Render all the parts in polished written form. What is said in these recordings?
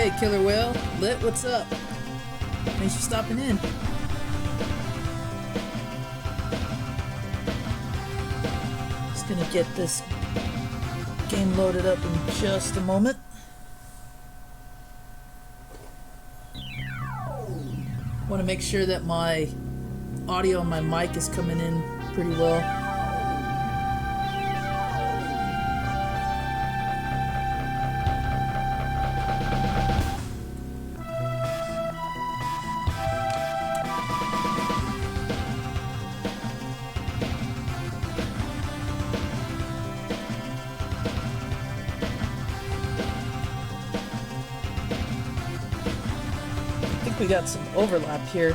Hey, Killer Whale. Lit, what's up? Thanks for stopping in. Just gonna get this game loaded up in just a moment. Want to make sure that my audio on my mic is coming in pretty well. We got some overlap here.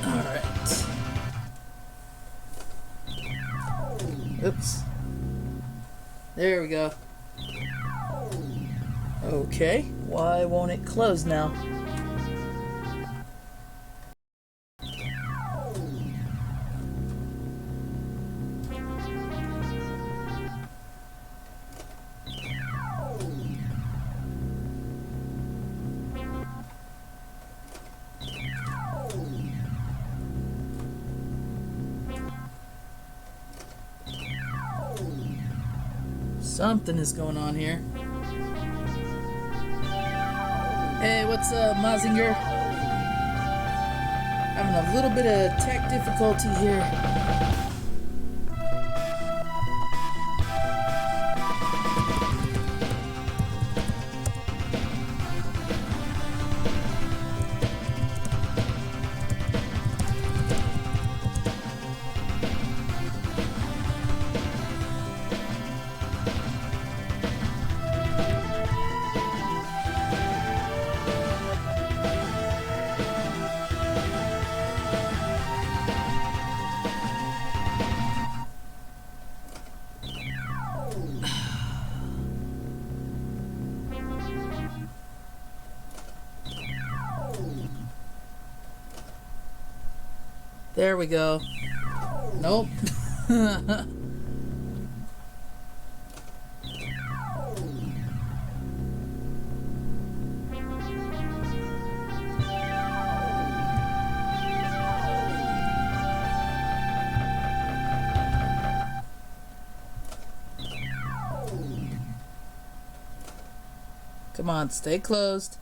All right. Oops. There we go. Okay, why won't it close now? Something is going on here. Hey, what's up, Mazinger? Having a little bit of tech difficulty here. There we go. Nope. Come on, stay closed.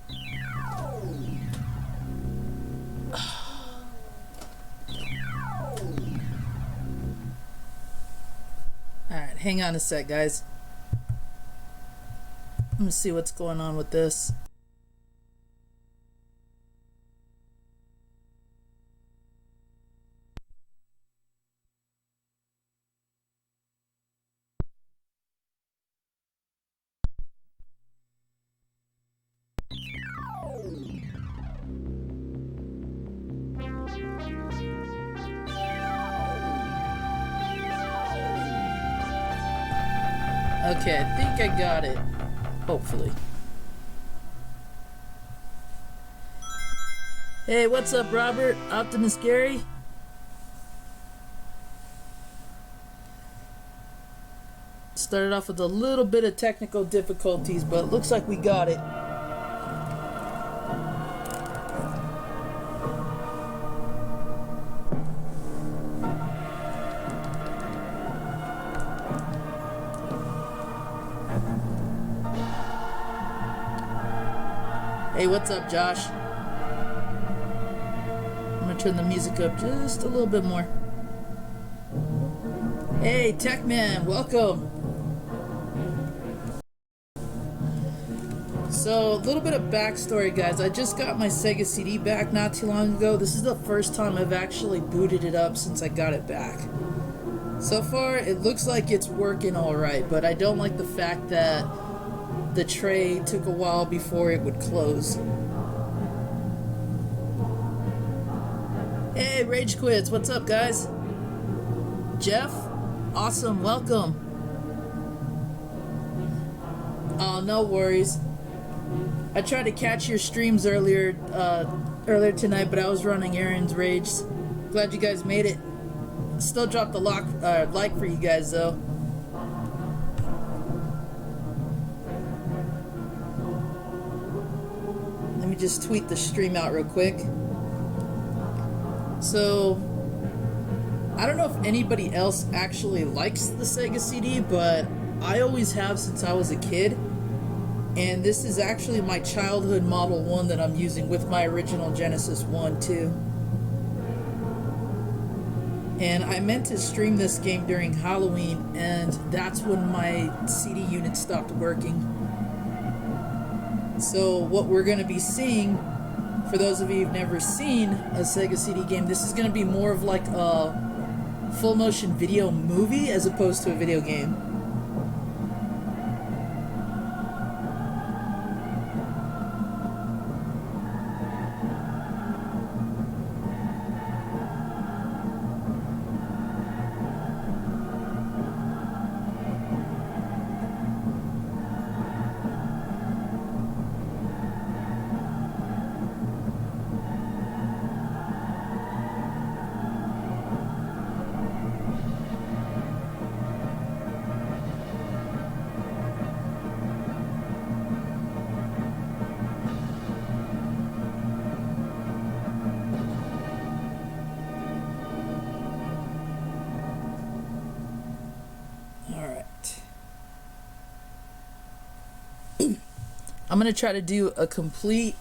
Alright, hang on a sec, guys. Let me see what's going on with this. Okay, I think I got it. Hopefully. Hey, what's up, Robert? Optimus Gary? Started off with a little bit of technical difficulties, but it looks like we got it. Hey, what's up, Josh? I'm gonna turn the music up just a little bit more. Hey, Techman, welcome. So, a little bit of backstory, guys. I just got my Sega CD back not too long ago. This is the first time I've actually booted it up since I got it back. So far, it looks like it's working alright, but I don't like the fact that the tray took a while before it would close. Hey, Rage Quits, what's up, guys? Jeff? Awesome, welcome. Oh, no worries. I tried to catch your streams earlier tonight, but I was running errands. Rage. Glad you guys made it. Still dropped the like for you guys though. Let me just tweet the stream out real quick. So, I don't know if anybody else actually likes the Sega CD, but I always have since I was a kid. And this is actually my childhood Model 1 that I'm using with my original Genesis 1 too. And I meant to stream this game during Halloween, and that's when my CD unit stopped working. So what we're going to be seeing, for those of you who've never seen a Sega CD game, this is going to be more of like a full motion video movie as opposed to a video game. I'm going to try to do a complete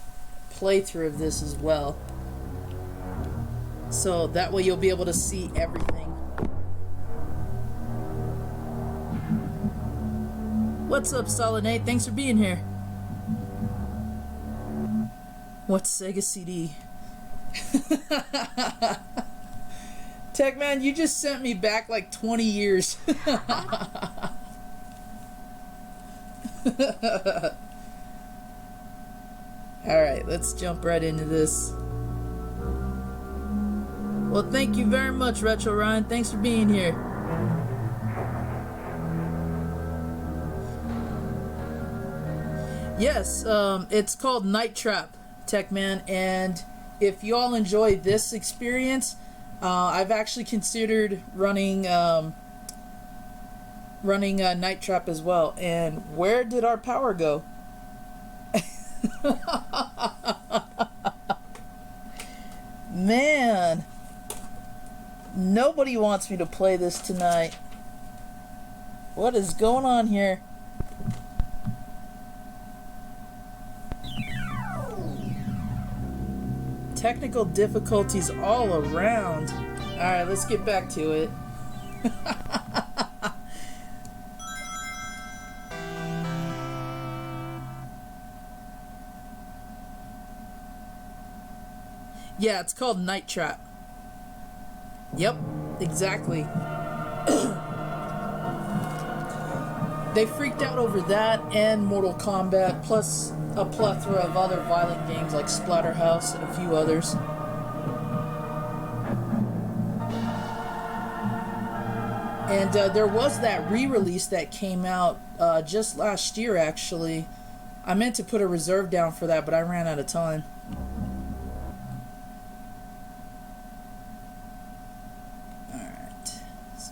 playthrough of this as well. So that way you'll be able to see everything. What's up, Solid Nate? Thanks for being here. What's Sega CD? Tech Man, you just sent me back like 20 years. Alright, let's jump right into this. Well, thank you very much, Retro Ryan. Thanks for being here. Yes, it's called Night Trap, Tech Man, and if you all enjoy this experience, I've actually considered running Night Trap as well. And where did our power go? Man, nobody wants me to play this tonight. What is going on here? Technical difficulties all around. Alright, let's get back to it. Yeah, it's called Night Trap. Yep, exactly. They freaked out over that and Mortal Kombat, plus a plethora of other violent games like Splatterhouse and a few others. And there was that re-release that came out just last year, actually. I meant to put a reserve down for that, but I ran out of time.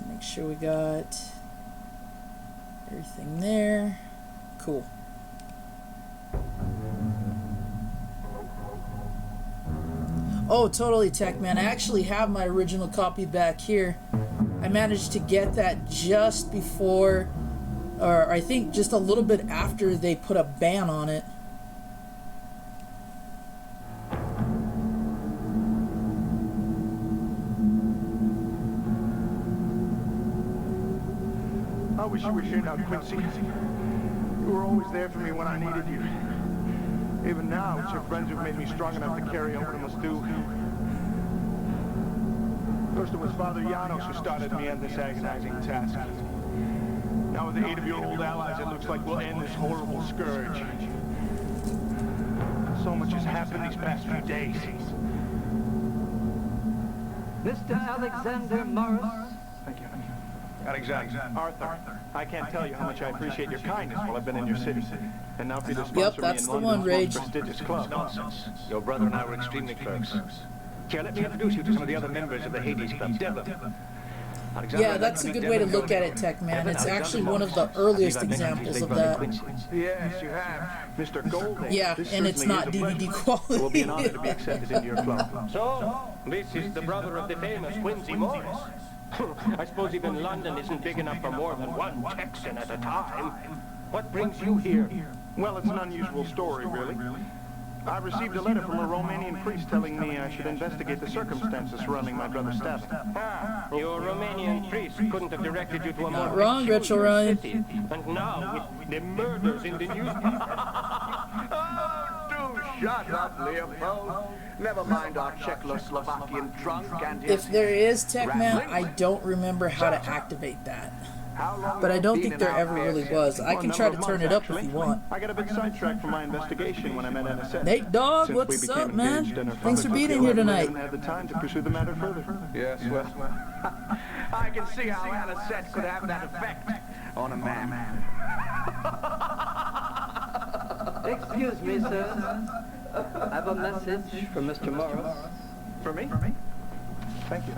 Make sure we got everything there. Cool. Oh, totally, Tech Man. I actually have my original copy back here. I managed to get that just before, or I think just a little bit after they put a ban on it. I wish you were here now, Quincy. You were always there for me when I needed you. Even now, it's your friends who've made me strong enough to carry out what I must do. First it was Father Janos who started me on this agonizing task. Now with the aid of your old allies, it looks like we'll end this horrible scourge. So much has happened these past few days. Mr. Alexander Morris. Thank you. Alexander. Arthur. I can't tell you how much I appreciate your kindness while I've been in your city. And now for you to sponsor me that's in the one, London's Rage. most prestigious club. Nonsense. Your brother and I were extremely close. Here, let me introduce you to some of the other members of the Hades Club. Devlin. Yeah, that's a good way to look at it, Tech Man. It's actually one of the earliest examples of that. Yes, you have. Mr. Golding. Yeah, This and it's certainly not is a pleasure. DVD It will be an honor quality. to be accepted into your club. So, this is the brother of the famous Quincy Morris. I suppose even London isn't big enough for more than one Texan at a time. What brings you here? Well, it's an unusual story, really. I received a letter from a Romanian priest telling me I should investigate the circumstances surrounding my brother's stabbing. Ah, your Romanian priest couldn't have directed you to a more Not wrong, Rachel peculiar Ryan. city. And now, with the murders in the newspaper. Oh, do shut up, Leopold. Never mind our Czechoslovakian drunk and his... If there is, Tech Man, I don't remember how to activate that. But I don't think there ever really was. I can try to turn it up if you want. I got a bit sidetracked from my investigation when I met NSS. Nate Dogg, Since we what's became up, man? engaged and our Thanks for fathers being were here killed, tonight. I didn't have the time to pursue the matter further. Yes, well, I can see how Anisette could have that effect on a man. Excuse me, sir. I have a message from Mr. Morris. For me? Thank you.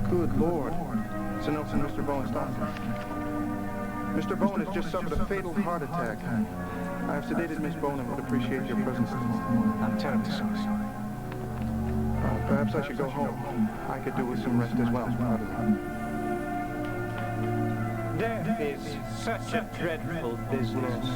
Good Lord. It's a note from Mr. Bowen's doctor. Mr. Bowen has just suffered a fatal heart attack. I have sedated Miss Bowen and would appreciate your presence. I'm terribly sorry. Perhaps I should go home. I could do with some rest as well. Death is such a dreadful business.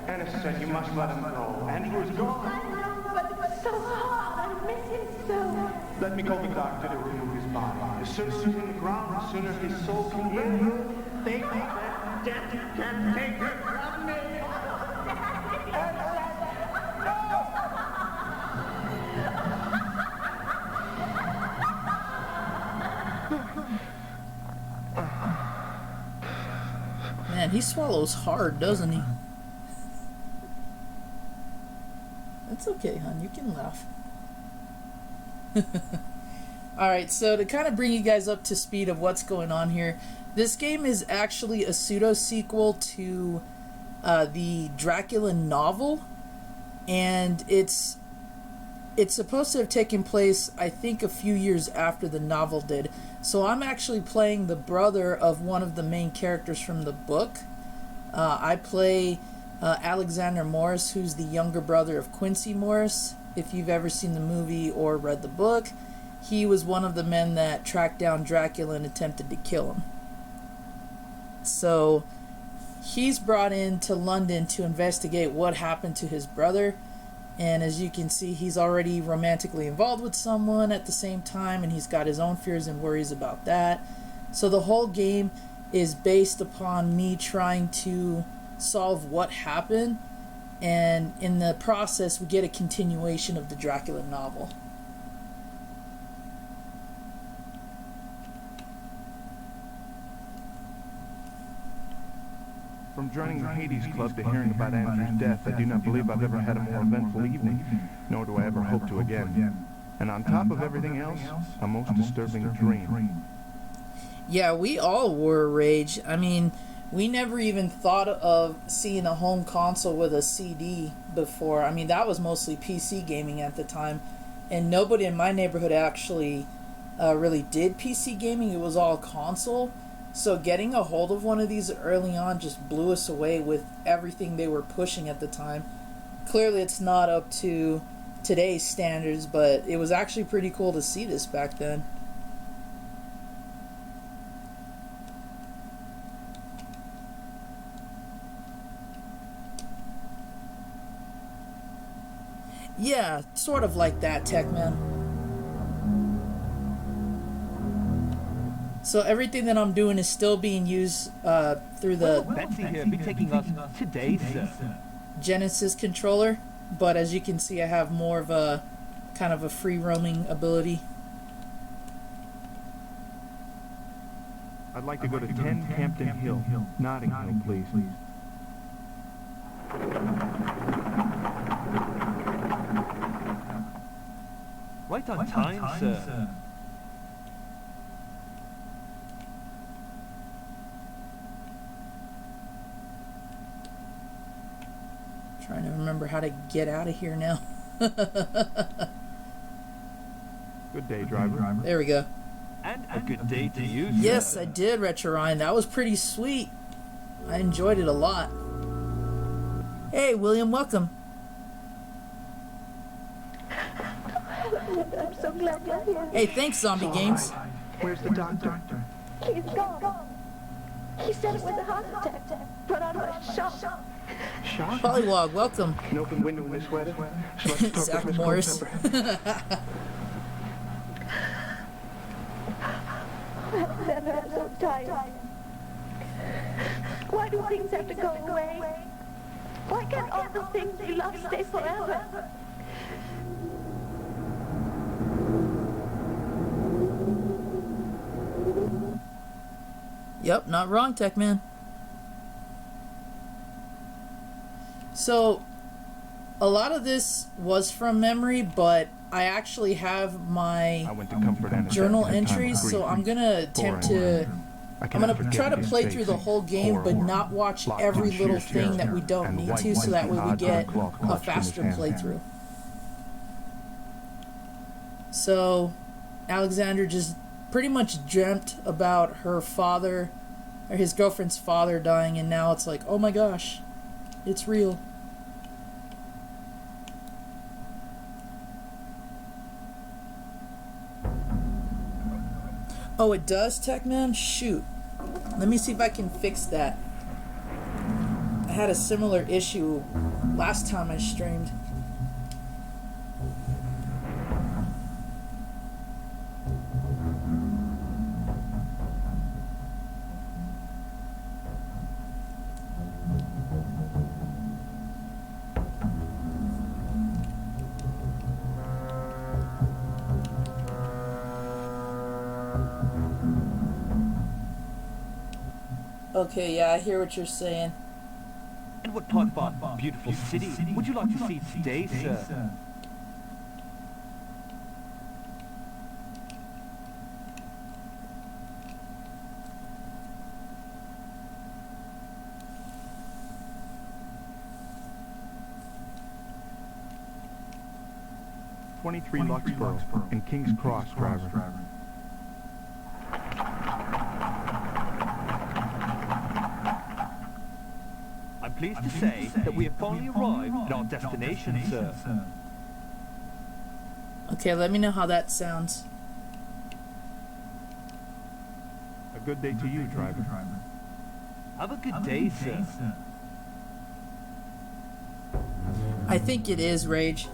Anna said you must let him go. Andrew is gone. I know, but it's so hard. I miss him so. Let me call the doctor to remove his body. The sooner he's in the ground, the sooner his soul can hear you. Think that death can take it from me. Man, he swallows hard, doesn't he? That's okay, hon. You can laugh. Alright, so to kind of bring you guys up to speed of what's going on here, this game is actually a pseudo-sequel to the Dracula novel, and it's supposed to have taken place, I think, a few years after the novel did. So I'm actually playing the brother of one of the main characters from the book. I play Alexander Morris, who's the younger brother of Quincy Morris. If you've ever seen the movie or read the book, he was one of the men that tracked down Dracula and attempted to kill him. So he's brought into London to investigate what happened to his brother. And as you can see, he's already romantically involved with someone at the same time, and he's got his own fears and worries about that. So the whole game is based upon me trying to solve what happened, and in the process we get a continuation of the Dracula novel. From joining the Hades Club to hearing about Andrew's death, I do not believe I've ever had a more eventful evening, nor do I ever hope to again. And on top of everything else, a most disturbing dream. Yeah, we all were, Rage. I mean, we never even thought of seeing a home console with a CD before. I mean, that was mostly PC gaming at the time, and nobody in my neighborhood actually really did PC gaming. It was all console. So getting a hold of one of these early on just blew us away with everything they were pushing at the time. Clearly it's not up to today's standards, but it was actually pretty cool to see this back then. Yeah, sort of like that, Tech Man. So everything that I'm doing is still being used through the Betsy here be taking us today, sir. Genesis controller, but as you can see, I have more of a kind of a free roaming ability. I'd like to go to 10 Hampton Hill, Notting Hill, please. Right on time, sir. Trying to remember how to get out of here now. Good day, driver. There we go. And a good day to you, sir. Yes, I did, Retro Ryan. That was pretty sweet. I enjoyed it a lot. Hey, William, welcome. I'm so glad you're here. Hey, thanks, Zombie Games. Where's the doctor? He's gone. He said it was a heart attack. Brought on by shock. Shock? Pollywog, welcome. An open window in this weather. So let's talk Zach with Miss Morris. Culpepper. Alexander, I'm so tired. Why do things have to go away? Why can't all the things we love stay forever? Yep, not wrong, Tech Man. So, a lot of this was from memory, but I actually have my I went to comfort Anisette journal in a time of entries, grief. so I'm gonna attempt to. I I'm cannot gonna forget try to his play face, through the whole game, but horror, not watch locked every in little sheer thing that terror, we don't and need white to, so that way we odd get cloth a clutched in his faster hand. playthrough. So, Alexander just pretty much dreamt about her father, or his girlfriend's father dying, and now it's like, oh my gosh, it's real. Oh, it does, Techman? Shoot. Let me see if I can fix that. I had a similar issue last time I streamed. Okay, yeah, I hear what you're saying. And what part of our beautiful city would you like to see today, sir? "23 Luxborough and King's Cross, driver." I'm pleased to say that we have finally arrived at our destination, sir. Okay, let me know how that sounds. A good day to you, driver. Have a good day, sir. I think it is Rage.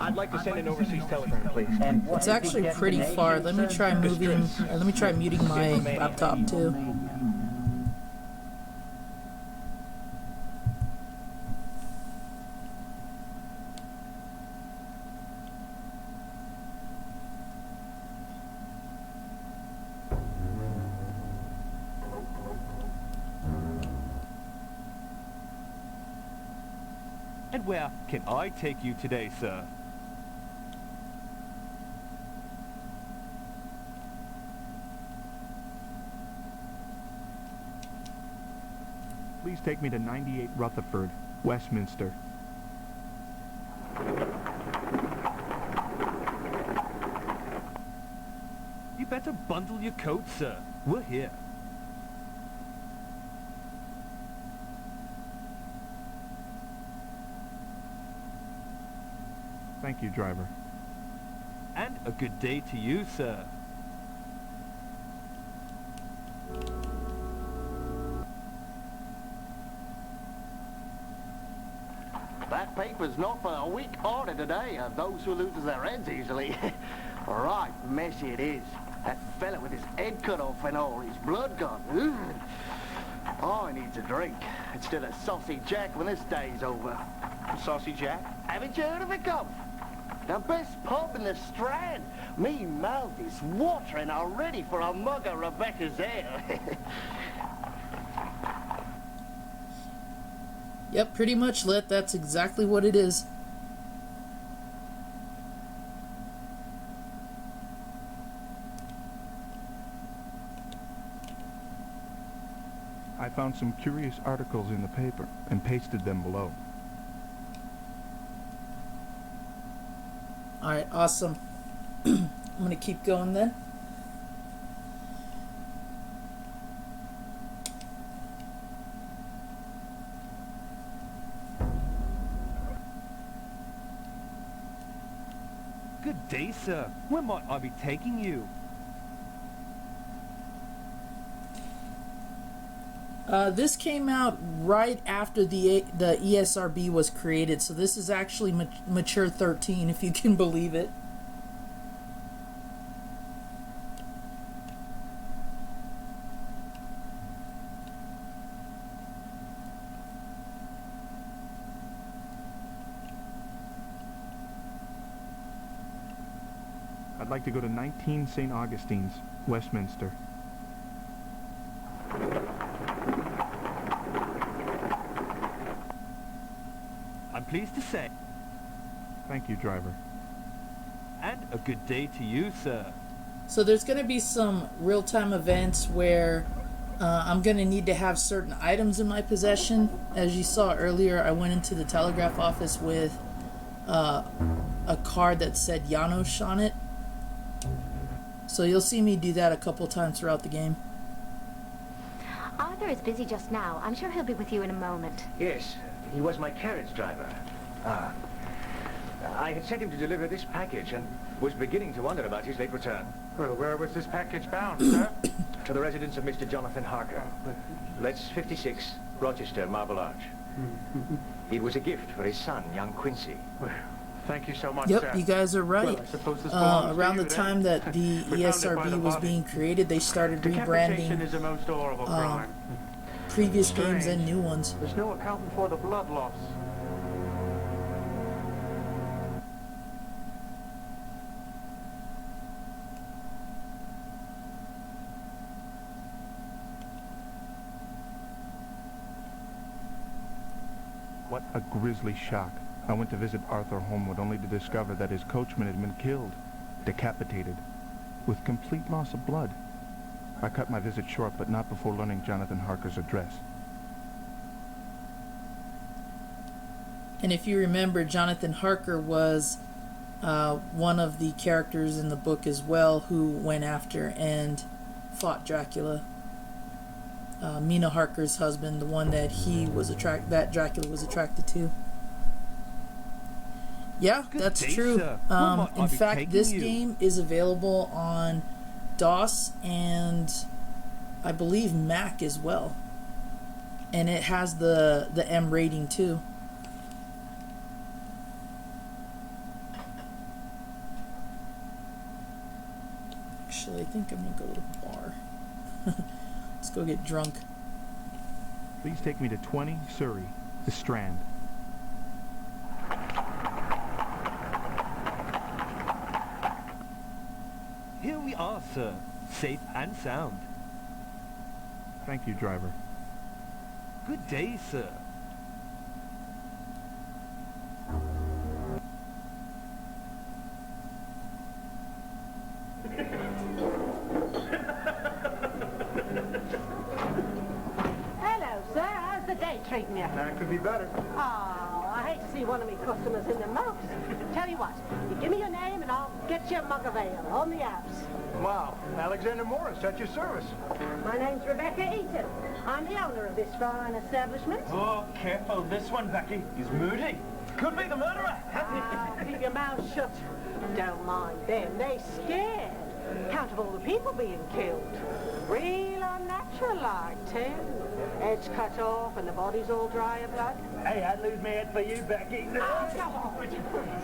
I'd like to send an overseas telegram, please. It's actually pretty far. Let me try moving. Let me try muting my laptop too. And where can I take you today, sir? Please take me to 98 Rutherford, Westminster. You better bundle your coat, sir. We're here. Thank you, driver. And a good day to you, sir. That paper's not for the weak-hearted today, those who lose their heads easily. Right messy it is. That fella with his head cut off and all, his blood gone. Ugh. Oh, he needs a drink instead of Saucy Jack when this day's over. Saucy Jack? Haven't you heard of it, Gov? The best pub in the Strand. Me mouth is watering already for a mug of Rebecca's ale. Yep, pretty much, Lit. That's exactly what it is. I found some curious articles in the paper and pasted them below. Alright, awesome. I'm gonna keep going then. Good day, sir. Where might I be taking you? This came out right after the ESRB was created, so this is actually mature 13, if you can believe it. I'd like to go to 19 St. Augustine's, Westminster. I'm pleased to say. Thank you, driver. And a good day to you, sir. So there's going to be some real-time events where I'm going to need to have certain items in my possession. As you saw earlier, I went into the telegraph office with a card that said Janos on it. So you'll see me do that a couple times throughout the game. Arthur is busy just now. I'm sure he'll be with you in a moment. Yes, he was my carriage driver. I had sent him to deliver this package and was beginning to wonder about his late return. Well, where was this package bound, sir? To the residence of Mr. Jonathan Harker. Let's 56, Rochester, Marble Arch. It was a gift for his son, young Quincy. Well, thank you so much, Yep, sir. you guys are right. Well, I suppose this belongs to Around you, the then. time that the We found it by the ESRB was body. being created, they started Decapitation rebranding is a most horrible crime. previous games Strange. and new ones. There's no accounting for the blood loss. What a grisly shock. I went to visit Arthur Homewood only to discover that his coachman had been killed, decapitated, with complete loss of blood. I cut my visit short, but not before learning Jonathan Harker's address. And if you remember, Jonathan Harker was one of the characters in the book as well who went after and fought Dracula. Mina Harker's husband, the one that that Dracula was attracted to. Yeah, Good that's day, true. sir. Where might I In be fact, taking this you? game is available on DOS and I believe Mac as well. And it has the M rating too. Actually, I think I'm gonna go to the bar. Let's go get drunk. Please take me to 20 Surrey, the Strand. Here we are, sir. Safe and sound. Thank you, driver. Good day, sir. Hello, sir. How's the day treating you? That could be better. Oh, I hate to see one of me customers in the mouth. Tell you what, you give me your name and I'll get you a mug of ale on the apps. Wow, Alexander Morris at your service. My name's Rebecca Eaton. I'm the owner of this fine establishment. Oh, careful. This one, Becky. He's moody. Could be the murderer. Keep your mouth shut. Don't mind them. They scared. Count of all the people being killed. Real unnatural like, too. Head's cut off and the body's all dry of blood. Hey, I'd lose my head for you, Becky.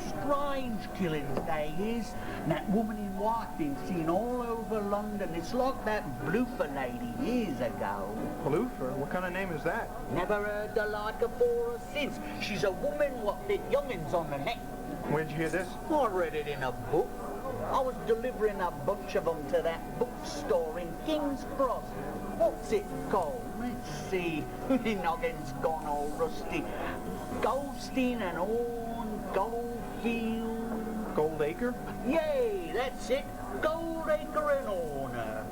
Strange killings day is. That woman in white been seen all over London. It's like that Bloofer lady years ago. Bloofer? What kind of name is that? Never heard the like afore or since. She's a woman what bit youngins on the neck. Where'd you hear this? I read it in a book. I was delivering a bunch of them to that bookstore in King's Cross. What's it called? Let's see. My noggin's gone all rusty. Goldstein and Horn, Goldfield... Goldacre? Yay, that's it. Goldacre and Horner.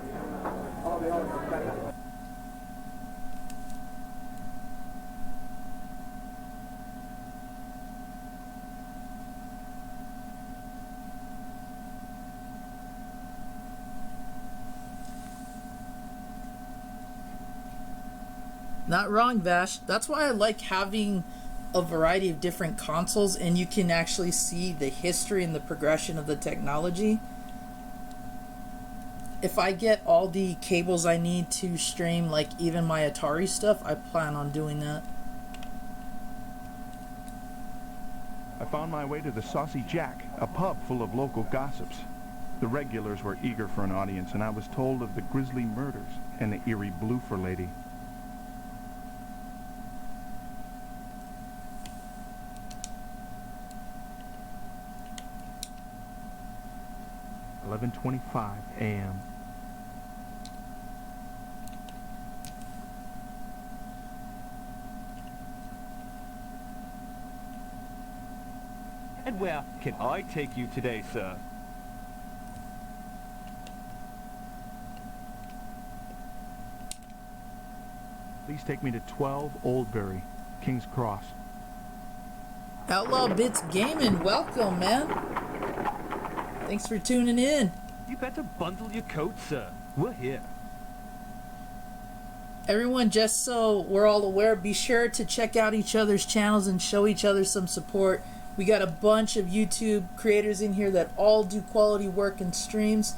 Not wrong, Vash. That's why I like having a variety of different consoles, and you can actually see the history and the progression of the technology. If I get all the cables I need to stream, like even my Atari stuff, I plan on doing that. I found my way to the Saucy Jack, a pub full of local gossips. The regulars were eager for an audience, and I was told of the grisly murders and the eerie Bloofer lady. $11:25 a.m. And where can I take you today, sir? Please take me to 12 Oldbury, King's Cross. Outlaw Bits Gaming, welcome, man. Thanks for tuning in. You better bundle your coat, sir. We're here. Everyone, just so we're all aware, be sure to check out each other's channels and show each other some support. We got a bunch of YouTube creators in here that all do quality work and streams.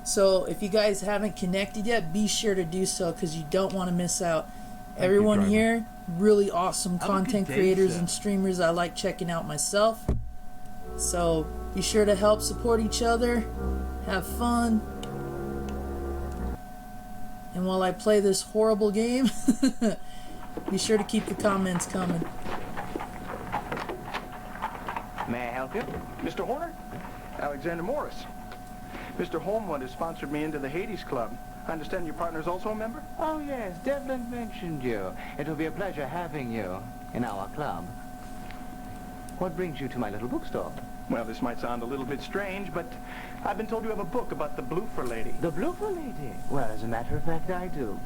So if you guys haven't connected yet, be sure to do so because you don't want to miss out. Everyone here, really awesome content creators and streamers I like checking out myself. So be sure to help support each other, have fun. And while I play this horrible game, be sure to keep the comments coming. May I help you? Mr. Horner? Alexander Morris. Mr. Holmwood has sponsored me into the Hades Club. I understand your partner's also a member? Oh, yes. Devlin mentioned you. It will be a pleasure having you in our club. What brings you to my little bookstore? Well, this might sound a little bit strange, but I've been told you have a book about the Bloofer lady. The Bloofer lady? Well, as a matter of fact, I do.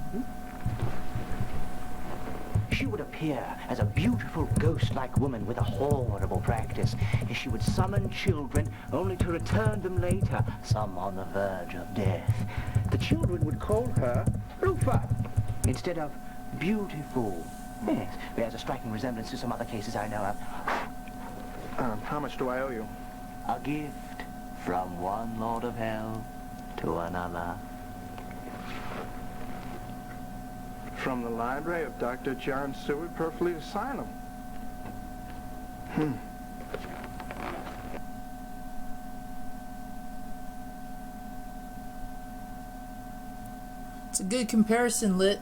She would appear as a beautiful ghost-like woman with a horrible practice. She would summon children only to return them later, some on the verge of death. The children would call her Bloofer instead of beautiful. Yes, bears a striking resemblance to some other cases I know of. How much do I owe you? A gift from one lord of hell to another. From the library of Dr. John Seward, Perfleet Asylum. It's a good comparison, Lit.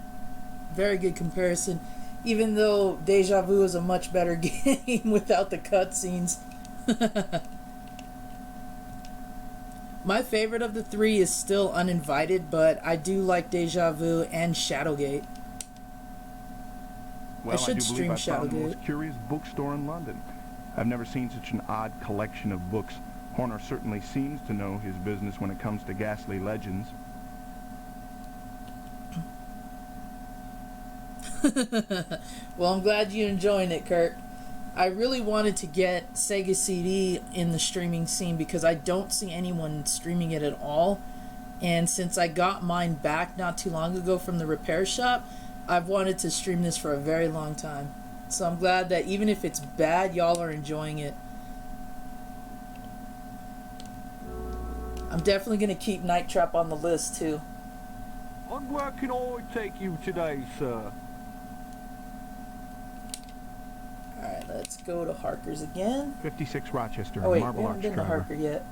Very good comparison. Even though Deja Vu is a much better game without the cutscenes. My favorite of the three is still Uninvited, but I do like Deja Vu and Shadowgate. Well, I should do stream believe I found the Shadowgate. most curious bookstore in London. I've never seen such an odd collection of books. Horner certainly seems to know his business when it comes to ghastly legends. Well, I'm glad you're enjoying it, Kurt. I really wanted to get Sega CD in the streaming scene because I don't see anyone streaming it at all. And since I got mine back not too long ago from the repair shop, I've wanted to stream this for a very long time. So I'm glad that even if it's bad, y'all are enjoying it. I'm definitely going to keep Night Trap on the list too. And where can I take you today, sir? Let's go to Harker's again. 56 Rochester, Oh wait, Marble we Arch haven't been to driver. Harker yet.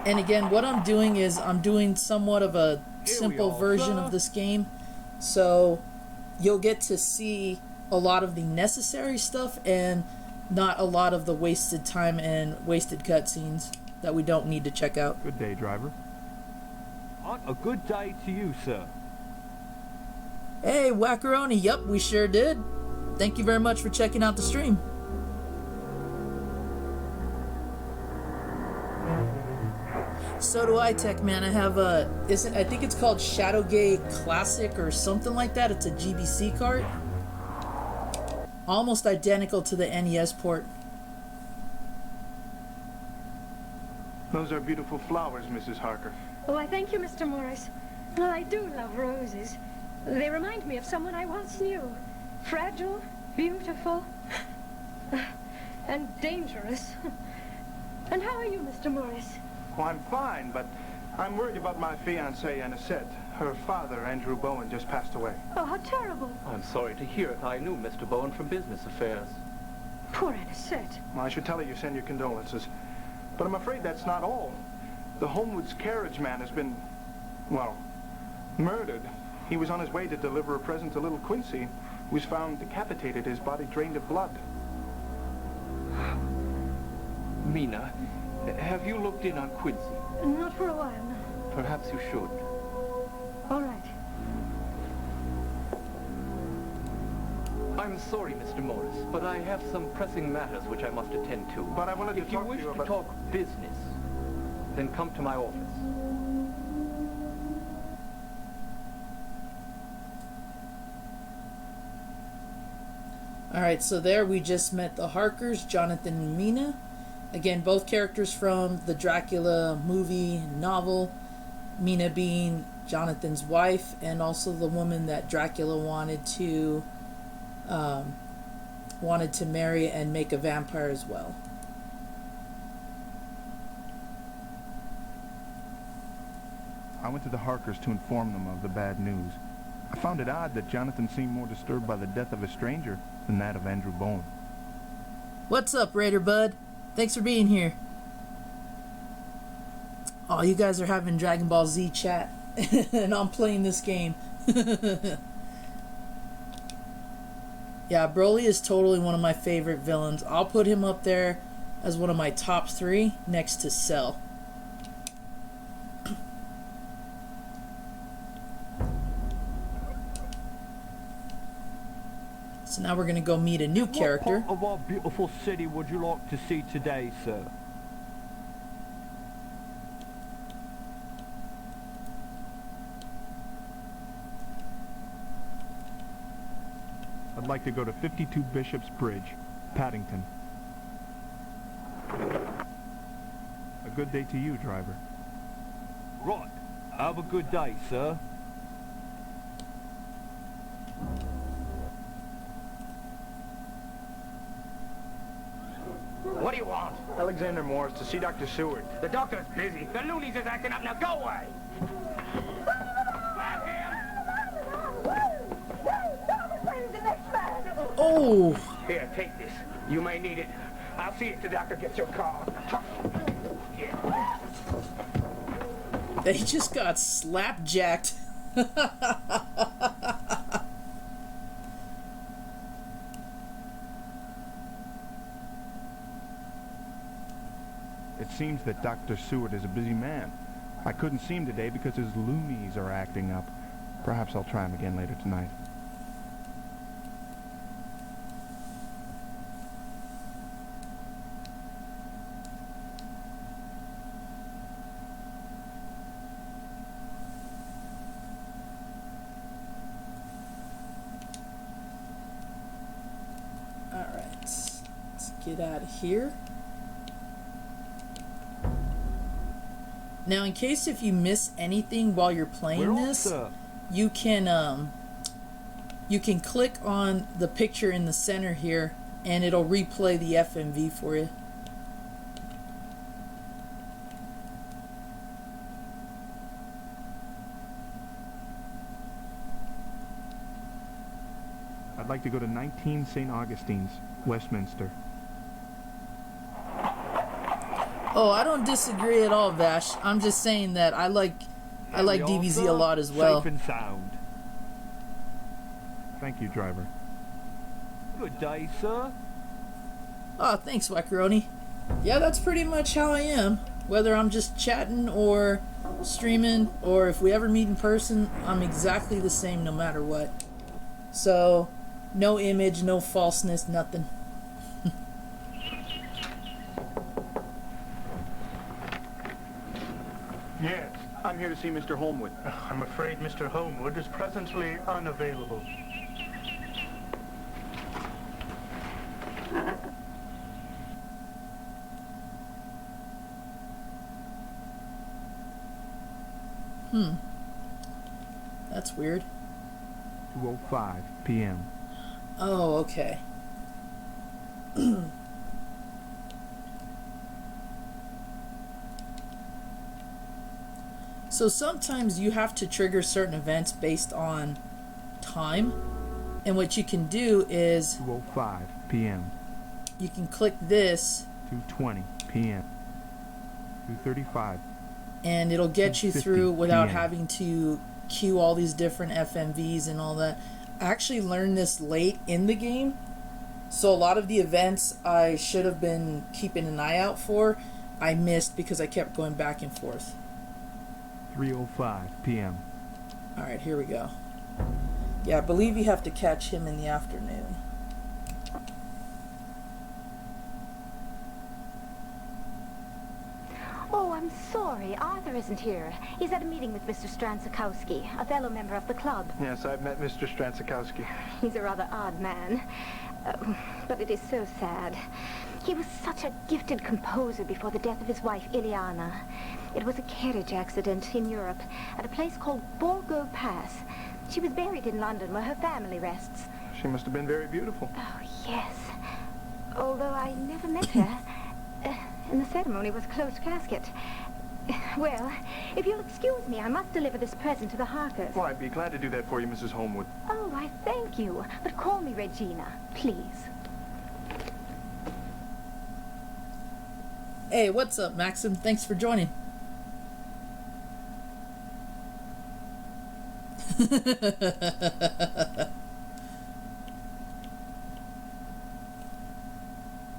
And again, what I'm doing is I'm doing somewhat of a simple version of this game. So you'll get to see a lot of the necessary stuff and not a lot of the wasted time and wasted cutscenes that we don't need to check out. Good day, driver. A good day to you, sir. Hey, Wackaroni. Yup, we sure did. Thank you very much for checking out the stream. So do I, Tech Man. I have a, I think it's called Shadowgate Classic or something like that. It's a GBC cart. Almost identical to the NES port. Those are beautiful flowers, Mrs. Harker. Oh, I thank you, Mr. Morris. Well, I do love roses. They remind me of someone I once knew. Fragile, beautiful, and dangerous. And how are you, Mr. Morris? Well, I'm fine, but I'm worried about my fiancée, Anisette. Her father, Andrew Bowen, just passed away. Oh, how terrible. I'm sorry to hear it. I knew Mr. Bowen from business affairs. Poor Anisette. Well, I should tell her you send your condolences. But I'm afraid that's not all. The Homewood's carriage man has been, well, murdered. He was on his way to deliver a present to little Quincy, who was found decapitated, his body drained of blood. Mina, have you looked in on Quincy? Not for a while, no. Perhaps you should. All right. I'm sorry, Mr. Morris, but I have some pressing matters which I must attend to. But I wanted to talk to you about... If you wish to talk business, then come to my office. Alright, so there we just met the Harkers, Jonathan and Mina. Again, both characters from the Dracula movie, novel. Mina being Jonathan's wife, and also the woman that Dracula wanted to marry and make a vampire as well. I went to the Harkers to inform them of the bad news. I found it odd that Jonathan seemed more disturbed by the death of a stranger than that of Andrew Bowen. What's up, Raider Bud? Thanks for being here. Oh, you guys are having Dragon Ball Z chat, and I'm playing this game. Yeah, Broly is totally one of my favorite villains. I'll put him up there as one of my top 3 next to Cell. So now we're going to go meet a new character. What part of our beautiful city would you like to see today, sir? I'd like to go to 52 Bishop's Bridge, Paddington. A good day to you, driver. Right. Have a good day, sir. What do you want? Alexander Morris, to see Dr. Seward. The doctor's busy. The loonies is acting up. Now go away. Oh! Here, take this. You may need it. I'll see if the doctor gets your car. Yeah. They just got slapjacked. It seems that Dr. Seward is a busy man. I couldn't see him today because his loonies are acting up. Perhaps I'll try him again later tonight. Alright, let's get out of here. Now, in case if you miss anything while you're playing this, you can click on the picture in the center here, and it'll replay the FMV for you. I'd like to go to 19 St. Augustine's, Westminster. Oh, I don't disagree at all, Vash. I'm just saying that I like DBZ a lot as well. Safe and sound. Thank you, driver. Good day, sir. Oh, thanks, Wakaroni. Yeah, that's pretty much how I am. Whether I'm just chatting or streaming, or if we ever meet in person, I'm exactly the same no matter what. So, no image, no falseness, nothing. Yes, I'm here to see Mr. Holmwood. I'm afraid Mr. Holmwood is presently unavailable. That's weird. 2:05 p.m. Oh, okay. So sometimes you have to trigger certain events based on time. And what you can do is 2:05 p.m. you can click this 2:20 p.m. 2:35. and it'll get you through without having to cue all these different FMVs and all that. I actually learned this late in the game, so a lot of the events I should have been keeping an eye out for, I missed because I kept going back and forth. 3:05 p.m. Alright, here we go. Yeah, I believe you have to catch him in the afternoon. Oh, I'm sorry. Arthur isn't here. He's at a meeting with Mr. Stransakowski, a fellow member of the club. Yes, I've met Mr. Stransakowski. He's a rather odd man. But it is so sad. He was such a gifted composer before the death of his wife, Ileana. It was a carriage accident in Europe at a place called Borgo Pass. She was buried in London where her family rests. She must have been very beautiful. Oh, yes. Although I never met her. And the ceremony was a closed casket. Well, if you'll excuse me, I must deliver this present to the Harkers. Well, I'd be glad to do that for you, Mrs. Holmwood. Oh, I thank you. But call me Regina, please. Hey, what's up, Maxim? Thanks for joining.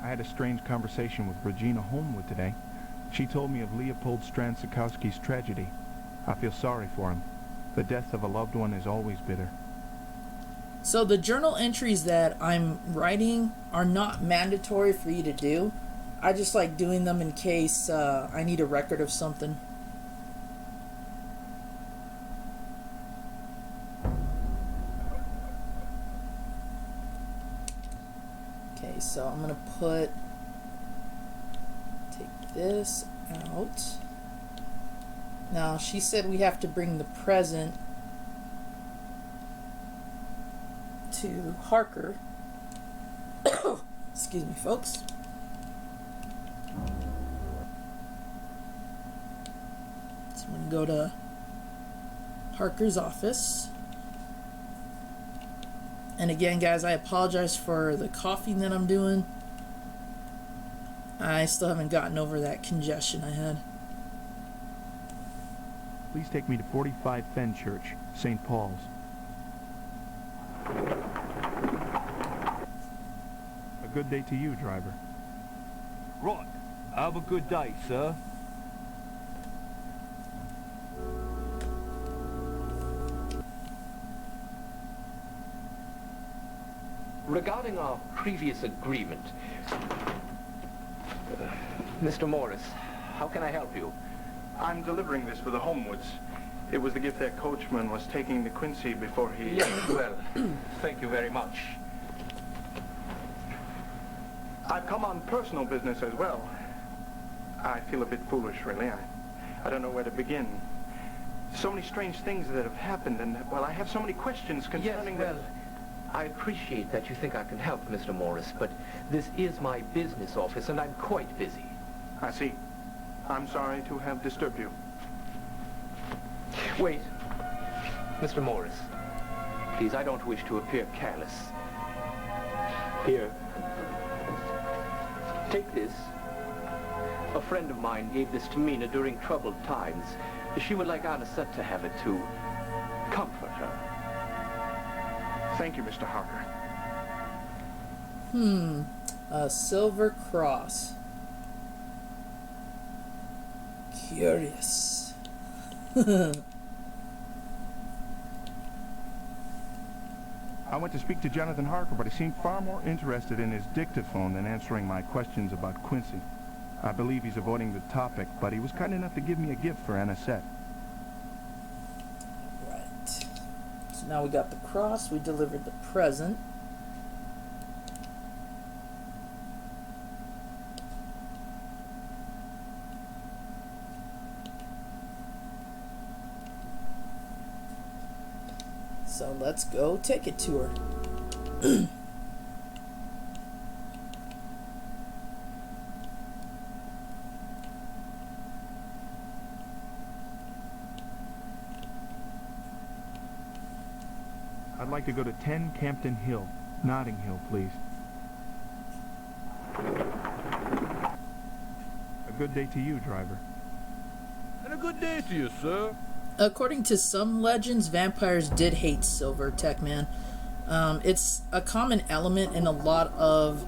I had a strange conversation with Regina Holmwood today. She told me of Leopold Stransakowski's tragedy. I feel sorry for him. The death of a loved one is always bitter. So the journal entries that I'm writing are not mandatory for you to do. I just like doing them in case I need a record of something. Okay, so I'm gonna take this out. Now, she said we have to bring the present to Harker. Excuse me, folks. So I'm gonna go to Harker's office. And again, guys, I apologize for the coughing that I'm doing. I still haven't gotten over that congestion I had. Please take me to 45 Fenchurch, St. Paul's. A good day to you, driver. Right. Have a good day, sir. Regarding our previous agreement, Mr. Morris, how can I help you? I'm delivering this for the Holmwoods. It was the gift that coachman was taking to Quincy before he... Yes, well, thank you very much. I've come on personal business as well. I feel a bit foolish, really. I don't know where to begin. So many strange things that have happened, and, well, I have so many questions concerning... Yes, well, I appreciate that you think I can help, Mr. Morris, but this is my business office, and I'm quite busy. I see. I'm sorry to have disturbed you. Wait. Mr. Morris, please, I don't wish to appear careless, Here. Take this. A friend of mine gave this to Mina during troubled times. She would like Anisette to have it to comfort her. Thank you, Mr. Harker. A silver cross. Curious. I went to speak to Jonathan Harker, but he seemed far more interested in his dictaphone than answering my questions about Quincy. I believe he's avoiding the topic, but he was kind enough to give me a gift for Anisette. Right. So now we got the cross, we delivered the present. So let's go take it to her. I'd like to go to 10 Campton Hill, Notting Hill, please. A good day to you, driver. And a good day to you, sir. According to some legends, vampires did hate silver, Techman. It's a common element in a lot of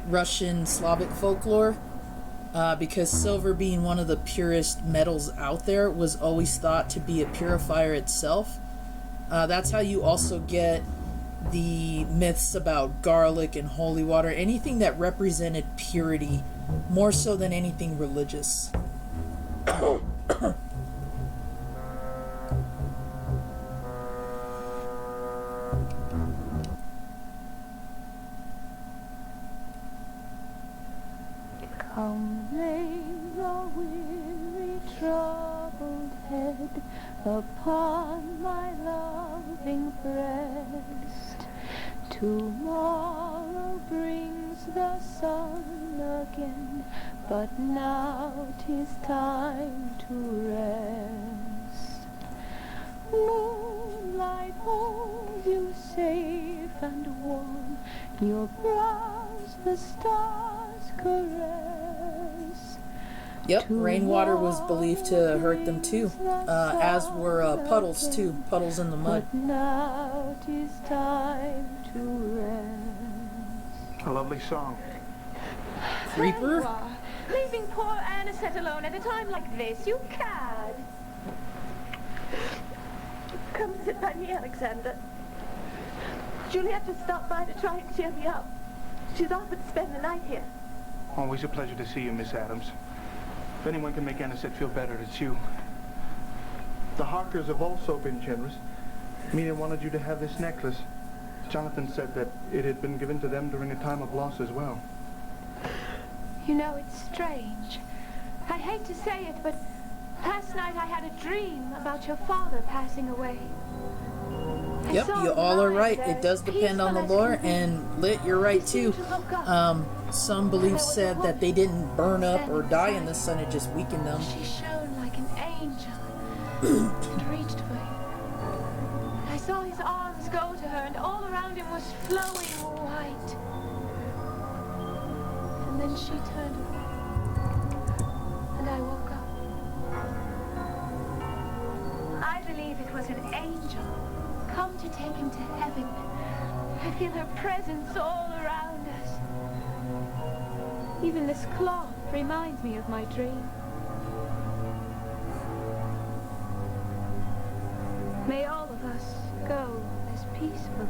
Russian Slavic folklore, because silver, being one of the purest metals out there, was always thought to be a purifier itself. That's how you also get the myths about garlic and holy water, anything that represented purity, more so than anything religious. Come lay the weary, troubled head upon my loving breast. Tomorrow brings the sun again, but now 'tis time to rest. Moonlight holds you safe and warm, your brows the stars caress. Yep, rainwater was believed to hurt them too, as were puddles too, puddles in the mud. But now 'tis time to rest. A lovely song. Creeper? There you are, leaving poor Anisette alone at a time like this, you cad. Come sit by me, Alexander. Juliet just stopped by to try and cheer me up. She's offered to spend the night here. Always a pleasure to see you, Miss Adams. If anyone can make Anisette feel better, it's you. The Harkers have also been generous. Mina wanted you to have this necklace. Jonathan said that it had been given to them during a time of loss as well. You know, it's strange. I hate to say it, but last night I had a dream about your father passing away. Yep, you all are right. It does depend on the lore, and Lit, you're right too. Some beliefs said that they didn't burn up or die in the sun, it just weakened them. She shone like an angel and reached for him. I saw his arms go to her, and all around him was flowing white. And then she turned away, and I woke up. I believe it was an angel come to take him to heaven. I feel her presence all around us. Even this cloth reminds me of my dream. May all of us go as peacefully.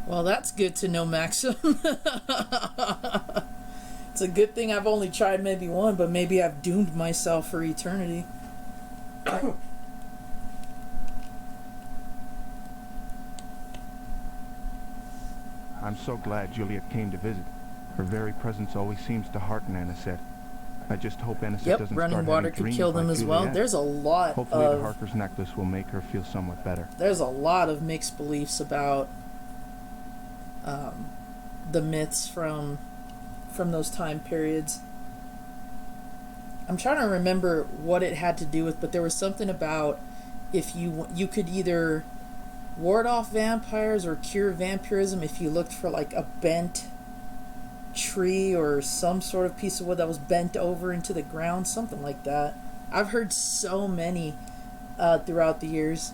Well, that's good to know, Maxim. It's a good thing I've only tried maybe one, but maybe I've doomed myself for eternity. I'm so glad Juliet came to visit. Her very presence always seems to hearten Anisette. I just hope Anisette doesn't running start water having could dreams kill them like as well. Juliet. There's a lot Hopefully of... the Harker's necklace will make her feel somewhat better. There's a lot of mixed beliefs about the myths from from those time periods. I'm trying to remember what it had to do with, but there was something about if you could either ward off vampires or cure vampirism if you looked for like a bent tree or some sort of piece of wood that was bent over into the ground, something like that. I've heard so many throughout the years.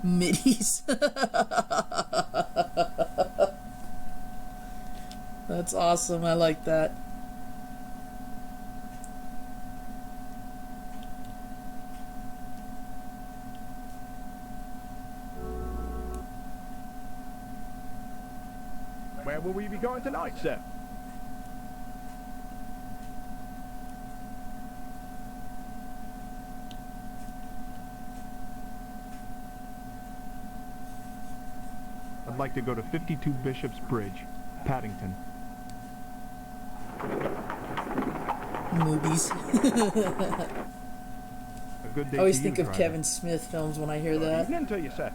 Middies. That's awesome. I like that. Where will we be going tonight, sir? I'd like to go to 52 Bishop's Bridge, Paddington. Movies. A good day I always to think you, of Driver. Kevin Smith films when I hear that. Evening to you, sir.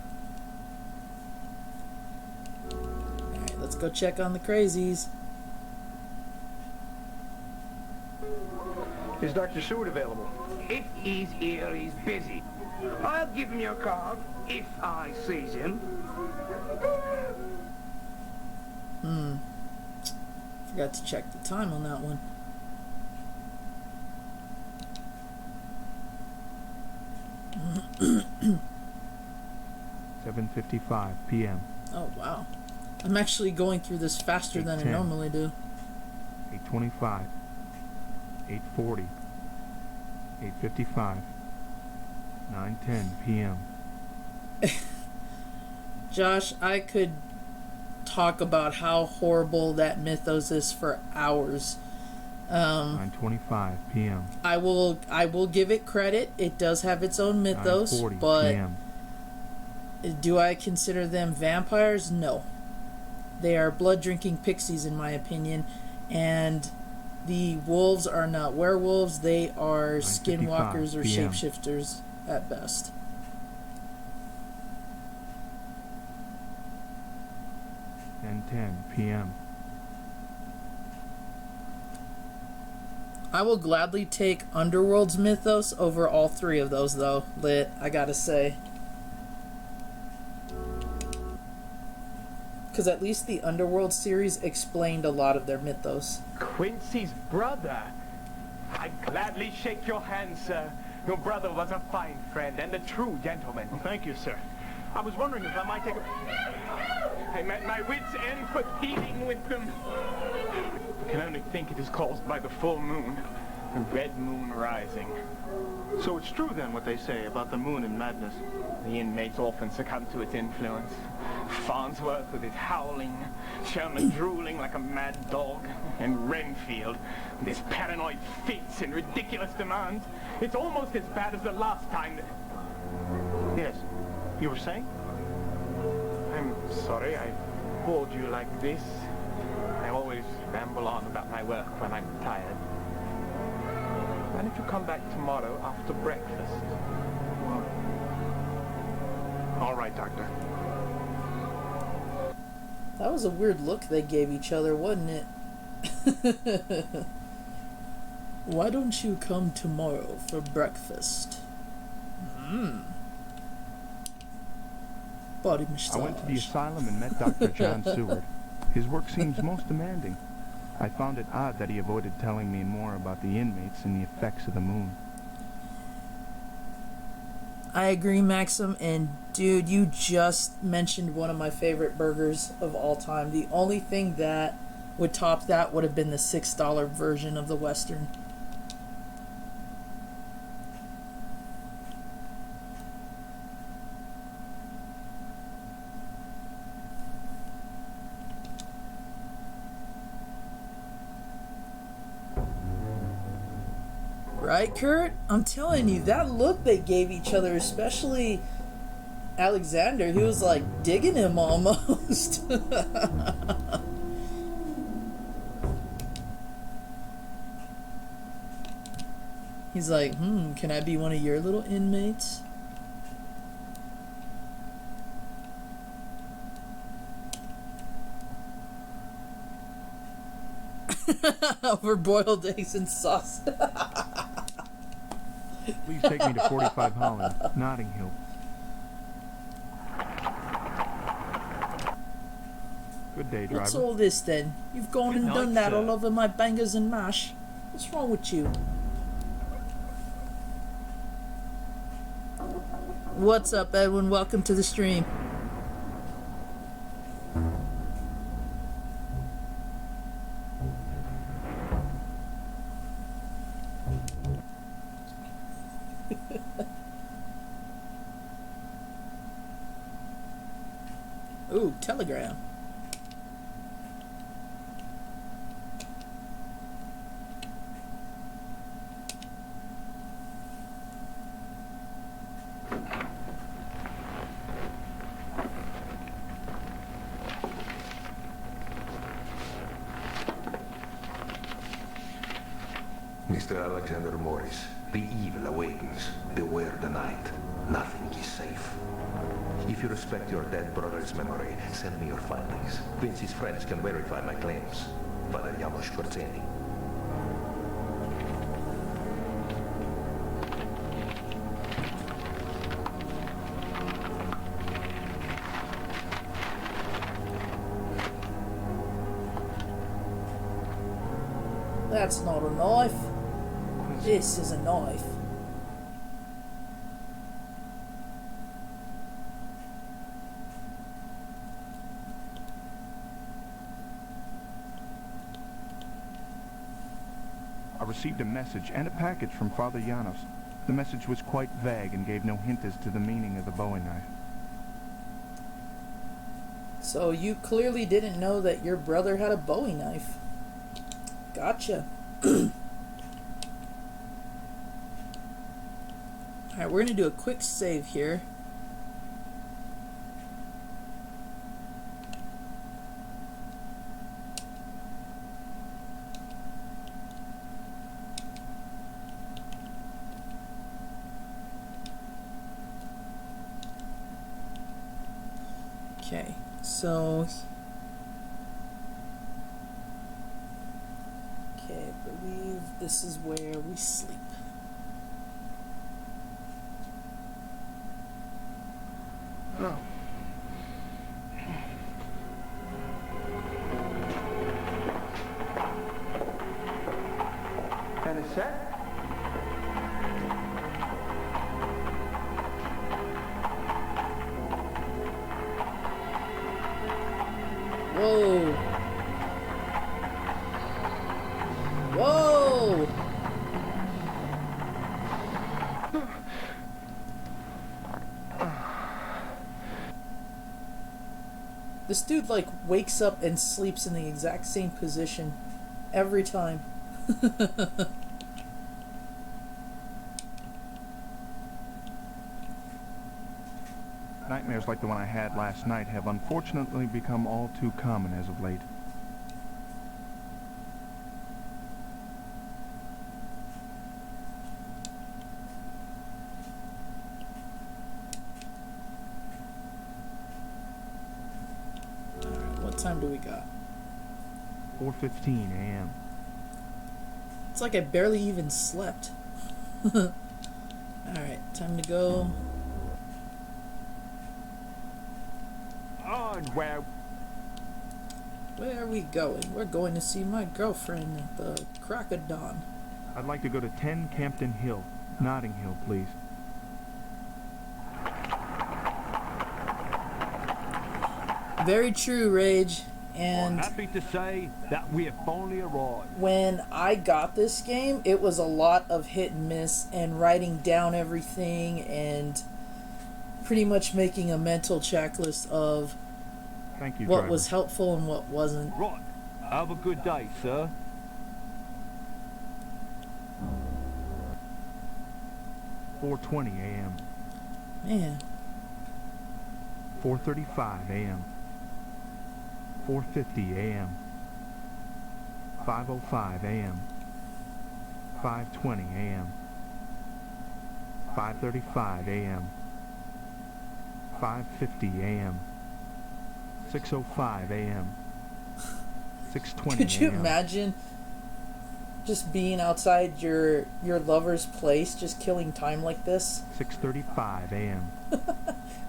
Alright, let's go check on the crazies. Is Dr. Seward available? If he's here, he's busy. I'll give him your card if I sees him. Forgot to check the time on that one. $7:55 p.m. Oh wow. I'm actually going through this faster than I 8:10. normally do. 8:25. 8:40. 8:55. 9:10 p.m. Josh, I could talk about how horrible that mythos is for hours. 9:25 p.m. I will give it credit. It does have its own mythos, 9:40 but p.m. do I consider them vampires? No. They are blood-drinking pixies, in my opinion, and the wolves are not werewolves. They are 9:55 skinwalkers or p.m. shapeshifters at best. 10:10 p.m. I will gladly take Underworld's mythos over all three of those, though. Lit, I gotta say. Because at least the Underworld series explained a lot of their mythos. Quincy's brother. I gladly shake your hand, sir. Your brother was a fine friend and a true gentleman. Well, thank you, sir. I was wondering if I might take a... I'm at my wit's end for dealing with them. I can only think it is caused by the full moon. The red moon rising. So it's true then what they say about the moon and madness? The inmates often succumb to its influence. Farnsworth with his howling, Sherman drooling like a mad dog, and Renfield with his paranoid fits and ridiculous demands. It's almost as bad as the last time that... Yes. You were saying? I'm sorry I bored you like this. I always ramble on about my work when I'm tired. Why don't you come back tomorrow after breakfast? All right, Doctor. That was a weird look they gave each other, wasn't it? Why don't you come tomorrow for breakfast? Body massage. I went to the asylum and met Dr. John Seward. His work seems most demanding. I found it odd that he avoided telling me more about the inmates and the effects of the moon. I agree, Maxim, and dude, you just mentioned one of my favorite burgers of all time. The only thing that would top that would have been the $6 version of the Western. Right, Kurt? I'm telling you, that look they gave each other, especially Alexander, he was like digging him almost. He's like, can I be one of your little inmates? Over boiled eggs and sauce. Please take me to 45 Holland, Notting Hill. Good day, driver. What's all this then? You've gone and done that all over my bangers and mash. What's wrong with you? What's up, Edwin? Welcome to the stream. Ooh, telegram. Mr. Alexander Morris, the evil awakens. Beware the night. Nothing is safe. If you respect your dead brother's memory, send me your findings. Quincy's friends can verify my claims. Father Janos Korzeni. That's not a knife. This is a knife. I received a message and a package from Father Janos. The message was quite vague and gave no hint as to the meaning of the Bowie knife. So you clearly didn't know that your brother had a Bowie knife. Gotcha. Alright, we're going to do a quick save here. Okay, so... Okay, I believe this is where we sleep. Oh. And it's set? Whoa! Whoa! This dude like wakes up and sleeps in the exact same position every time. Nightmares like the one I had last night have unfortunately become all too common as of late. What time do we got? 4:15 a.m. It's like I barely even slept. Alright, time to go. On where Where are we going? We're going to see my girlfriend at the crack of dawn. I'd like to go to 10 Campden Hill, Notting Hill, please. Very true, Rage. And I'm happy to say that we have finally arrived. when I got this game, it was a lot of hit and miss and writing down everything and pretty much making a mental checklist of Thank you, what driver. was helpful and what wasn't. Right. Have a good day, sir. 4:20 a.m. Man. 4:35 a.m. 4:50 a.m. 5:05 a.m. 5:20 a.m. 5:35 a.m. 5:50 a.m. 6:05 a.m. 6:20 Could you a.m. imagine Just being outside your lover's place, just killing time like this? 6:35 a.m.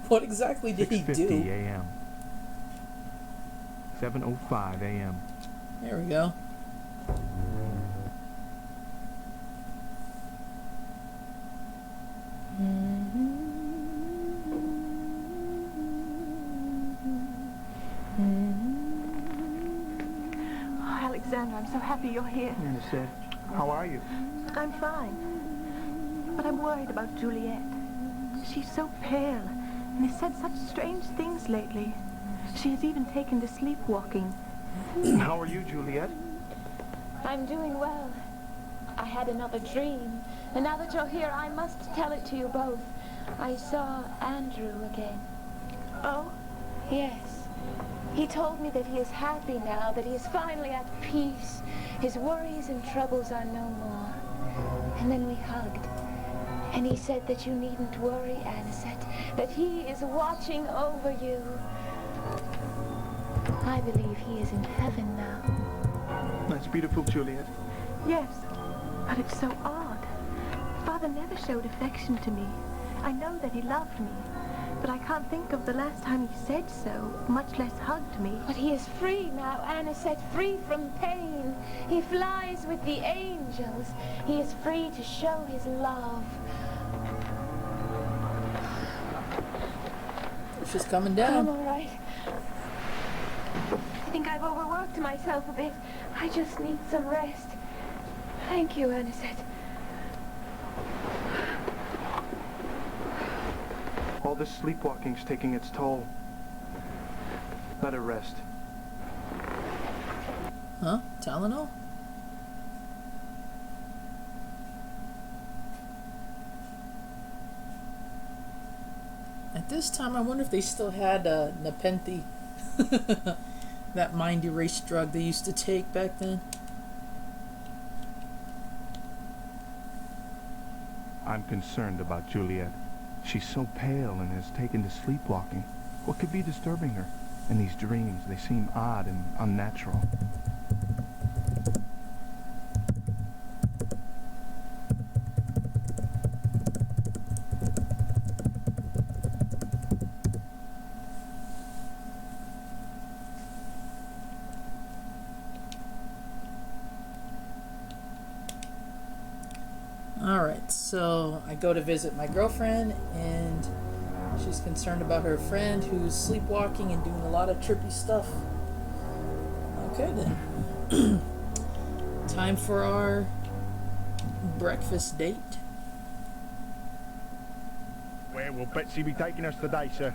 What exactly did he do? 6:50 a.m. 7:05 a.m. There we go. Oh, Alexander, I'm so happy you're here. Anisette, how are you? I'm fine. But I'm worried about Juliet. She's so pale, and has said such strange things lately. She has even taken to sleepwalking. How are you, Juliet? I'm doing well. I had another dream, and now that you're here, I must tell it to you both. I saw Andrew again. Oh? Yes. He told me that he is happy now, that he is finally at peace. His worries and troubles are no more. And then we hugged. And he said that you needn't worry, Anisette, that he is watching over you. I believe he is in heaven now. That's beautiful, Juliet. Yes, but it's so odd. Father never showed affection to me. I know that he loved me, but I can't think of the last time he said so, much less hugged me. But he is free now, Anisette, free from pain. He flies with the angels. He is free to show his love. She's coming down. I'm all right. I think I've overworked myself a bit. I just need some rest. Thank you, Anisette. All this sleepwalking's taking its toll. Let her rest. Huh? Tylenol? At this time, I wonder if they still had Nepenthe. That mind erase drug they used to take back then. I'm concerned about Juliet. She's so pale and has taken to sleepwalking. What could be disturbing her? And these dreams, they seem odd and unnatural. Alright, so I go to visit my girlfriend, and she's concerned about her friend who's sleepwalking and doing a lot of trippy stuff. Okay then. Time for our breakfast date. Where will Betsy be taking us today, sir?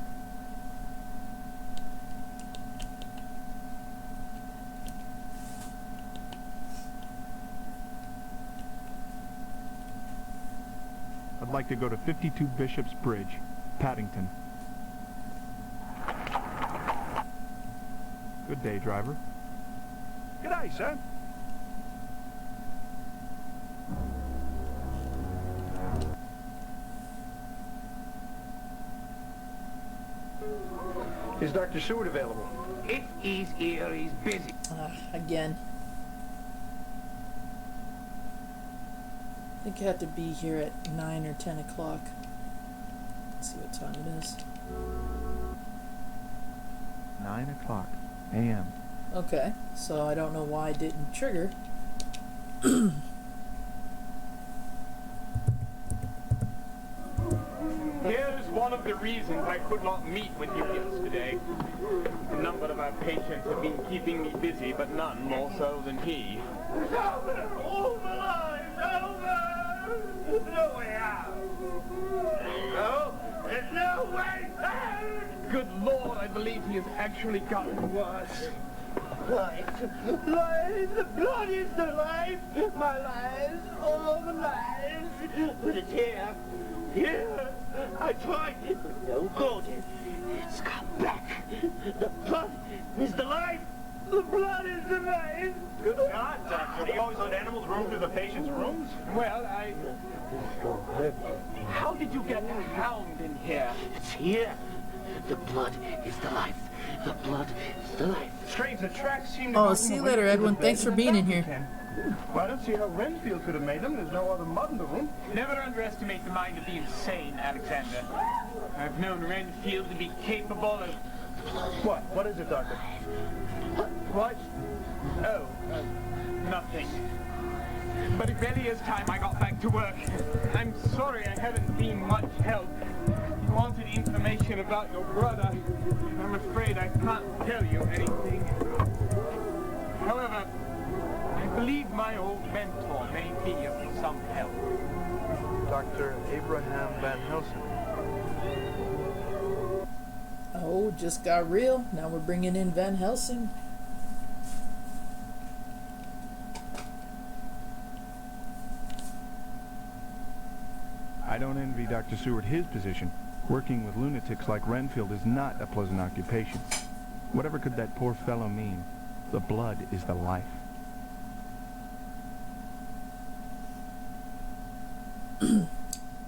I'd like to go to 52 Bishop's Bridge, Paddington. Good day, driver. Good day, sir. Is Dr. Seward available? If he's here, he's busy. Again. I think I have to be here at 9 or 10 o'clock. Let's see what time it is. 9 o'clock a.m. Okay, so I don't know why it didn't trigger. Here's one of the reasons I could not meet with you yesterday. A number of our patients have been keeping me busy, but none more so than he. It's over! All the line's over! There's no way out! No, there's no way out! Good Lord, I believe he has actually gotten worse. Life, life, the blood is the life, my lives, all the lives. But it's here, here. I tried it, but no good. It's come back. The blood is the life. The blood is the life. Good God, Doctor. Do you always let animals roam through the patient's rooms? Well, how did you get the hound in here? It's here. The blood is the life. The blood is the life. Strange, the tracks seem to Oh, go see you from the later, way to Edwin. the Thanks bed for and being in back here. again. Well, I don't see how Renfield could have made them. There's no other mud in the room. Never underestimate the mind of the insane, Alexander. I've known Renfield to be capable of... What? What is it, Doctor? What? Oh, nothing. But it really is time I got back to work. I'm sorry I haven't been much help. You wanted information about your brother. I'm afraid I can't tell you anything. However, I believe my old mentor may be of some help. Dr. Abraham Van Helsing. Oh, just got real. Now we're bringing in Van Helsing. I don't envy Dr. Seward his position. Working with lunatics like Renfield is not a pleasant occupation. Whatever could that poor fellow mean? The blood is the life.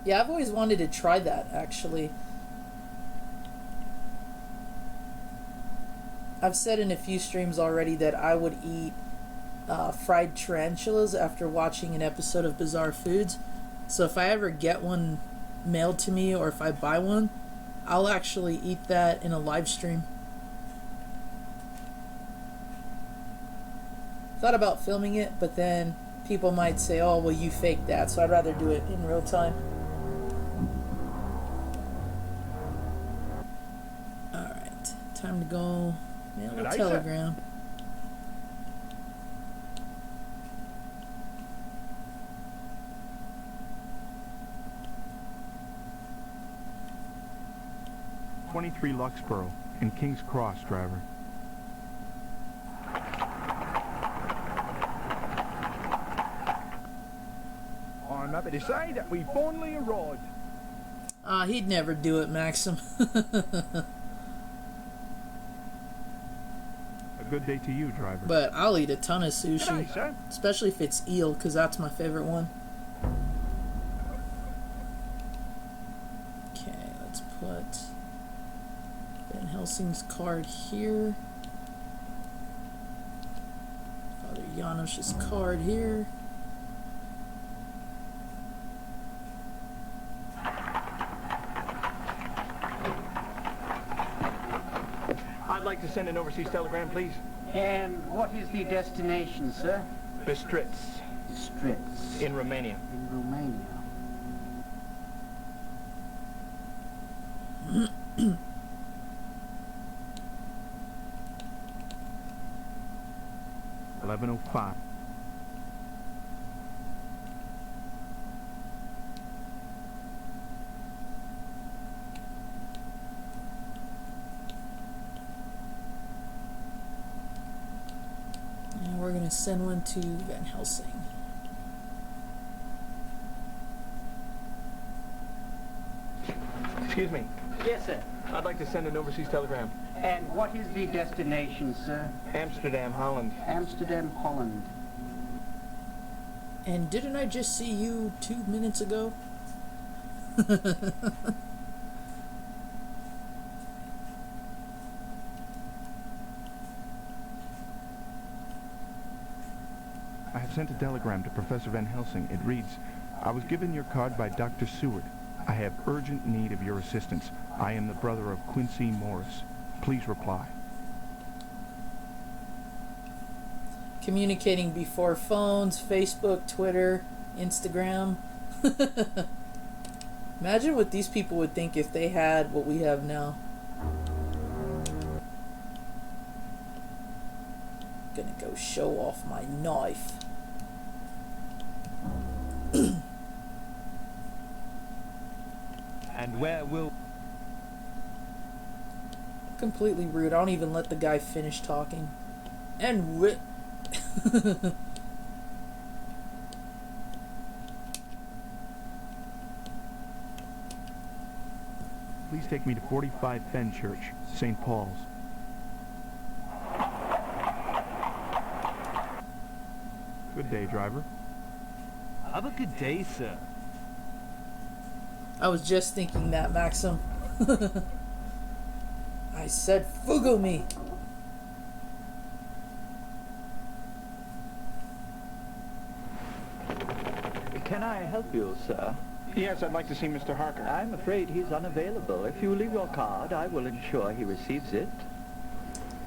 Yeah, I've always wanted to try that, actually. I've said in a few streams already that I would eat fried tarantulas after watching an episode of Bizarre Foods. So if I ever get one mailed to me, or if I buy one, I'll actually eat that in a live stream. Thought about filming it, but then people might say, oh, well, you faked that, so I'd rather do it in real time. Alright, time to go mail a telegram. "23 Luxborough, in King's Cross, driver." I'm happy to say that we finally arrived. He'd never do it, Maxim. A good day to you, driver. But I'll eat a ton of sushi. G'day, sir. Especially if it's eel, because that's my favorite one. Okay, let's put Van Helsing's card here. Father Janosch's card here. I'd like to send an overseas telegram, please. And what is the destination, sir? Bistritz. Bistritz. In Romania. In Romania. $11:05. And we're going to send one to Van Helsing. Excuse me. Yes, sir. I'd like to send an overseas telegram. And what is the destination, sir? Amsterdam, Holland. Amsterdam, Holland. And didn't I just see you 2 minutes ago? I have sent a telegram to Professor Van Helsing. It reads, "I was given your card by Dr. Seward. I have urgent need of your assistance. I am the brother of Quincy Morris. Please reply." Communicating before phones, Facebook, Twitter, Instagram. Imagine what these people would think if they had what we have now. Gonna go show off my knife. And where will... Completely rude. I don't even let the guy finish talking. And Please take me to 45 Fenchurch, St. Paul's. Good day, driver. Have a good day, sir. I was just thinking that, Maxim. I said fugo me. Can I help you, sir? Yes, I'd like to see Mr. Harker. I'm afraid he's unavailable. If you leave your card, I will ensure he receives it.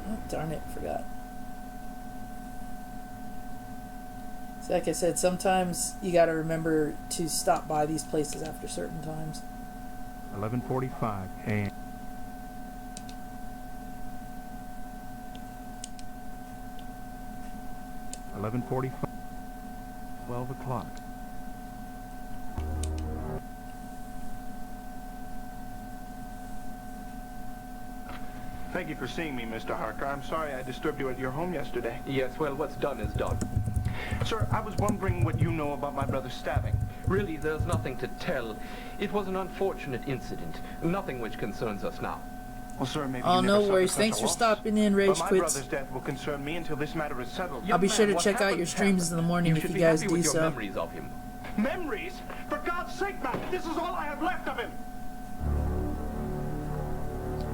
Oh, darn it, forgot. So like I said, sometimes you gotta remember to stop by these places after certain times. 11:45 a.m. $11:45. 12 o'clock. Thank you for seeing me, Mr. Harker. I'm sorry I disturbed you at your home yesterday. Yes, well, what's done is done. Sir, I was wondering what you know about my brother's stabbing. Really, there's nothing to tell. It was an unfortunate incident. Nothing which concerns us now. Well, sir, maybe oh, you no never suffered worries. such Thanks a for loss. stopping in, Rage But my Quits. brother's death will concern me until this matter is settled. I'll be sure to check out your streams in the morning if you guys do so. Memories of him. Memories? For God's sake, man, this is all I have left of him.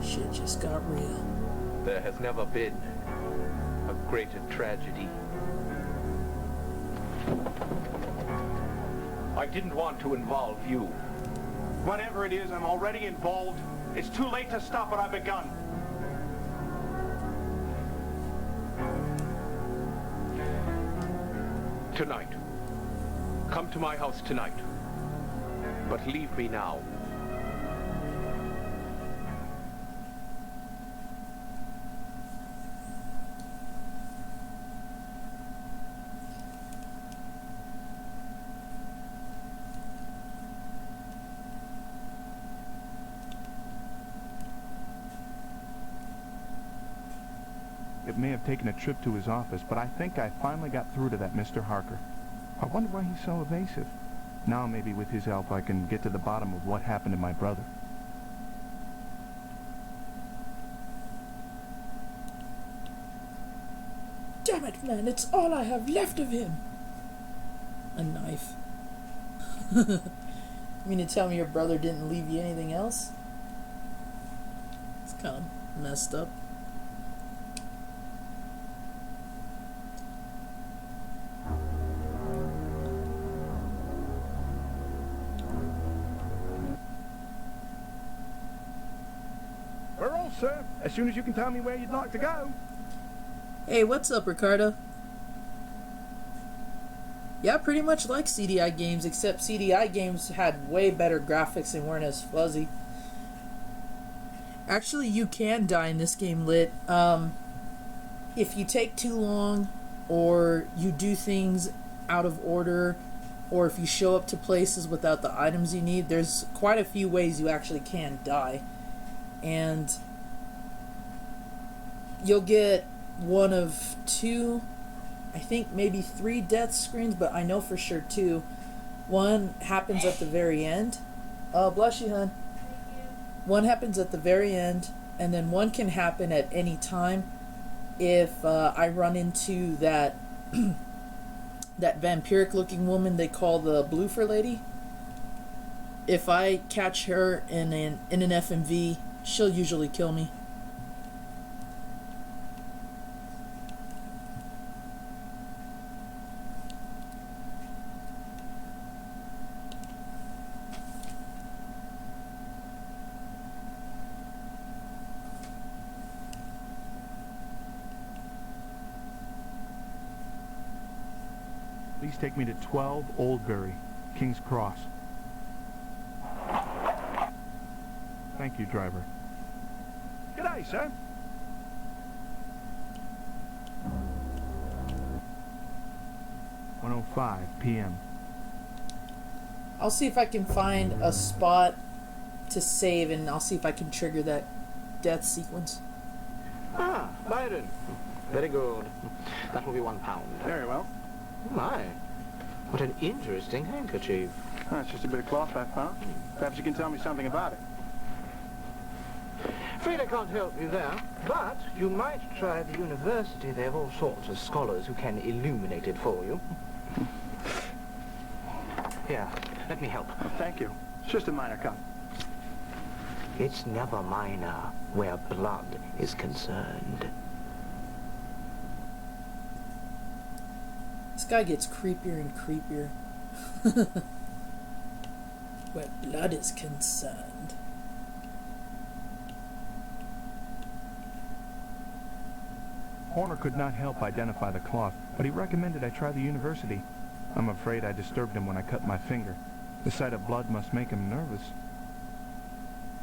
Shit just got real. There has never been a greater tragedy. I didn't want to involve you. Whatever it is, I'm already involved. It's too late to stop what I've begun. Tonight. Come to my house tonight. But leave me now. It may have taken a trip to his office, but I think I finally got through to that Mr. Harker. I wonder why he's so evasive. Now maybe with his help I can get to the bottom of what happened to my brother. Damn it, man, it's all I have left of him. A knife. You mean to tell me your brother didn't leave you anything else? It's kind of messed up. We're all, sir. As soon as you can tell me where you'd like to go. Hey, what's up, Ricardo? Yeah, I pretty much like CDI games, except CDI games had way better graphics and weren't as fuzzy. Actually, you can die in this game, Lit. If you take too long, or you do things out of order, or if you show up to places without the items you need, there's quite a few ways you actually can die. And you'll get one of two, I think maybe 3 death screens, but I know for sure 2. One happens at the very end. Oh, bless you, hon. One happens at the very end, and then one can happen at any time if I run into that that vampiric looking woman they call the Bloofer lady. If I catch her in an FMV, she'll usually kill me. Please take me to 12 Oldbury, King's Cross. Thank you, driver. G'day, sir. $1:05 p.m. I'll see if I can find a spot to save, and I'll see if I can trigger that death sequence. Ah, Byron. Very good. That will be £1. Very well. My, what an interesting handkerchief. Oh, it's just a bit of cloth I found. Perhaps you can tell me something about it. Afraid I can't help you there, but you might try the university. They have all sorts of scholars who can illuminate it for you. Here, let me help. Oh, thank you. It's just a minor cut. It's never minor where blood is concerned. This guy gets creepier and creepier. Where blood is concerned. Horner could not help identify the cloth, but he recommended I try the university. I'm afraid I disturbed him when I cut my finger. The sight of blood must make him nervous.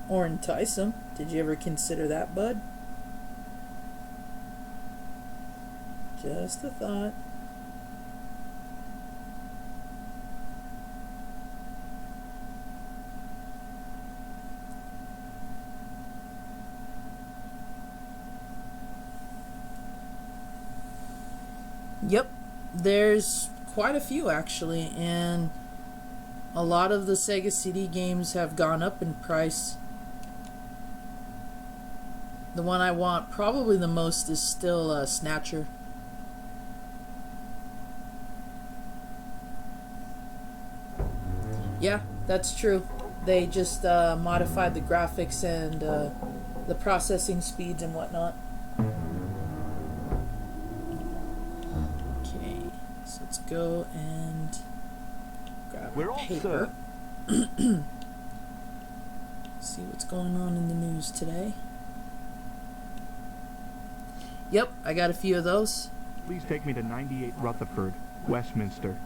Or entice him. Did you ever consider that, bud? Just a thought. Yep, there's quite a few actually, and a lot of the Sega CD games have gone up in price. The one I want probably the most is still Snatcher. Yeah, that's true. They just modified the graphics and the processing speeds and whatnot. Okay, so let's go and grab paper. See what's going on in the news today. Yep, I got a few of those. Please take me to 98 Rutherford, Westminster.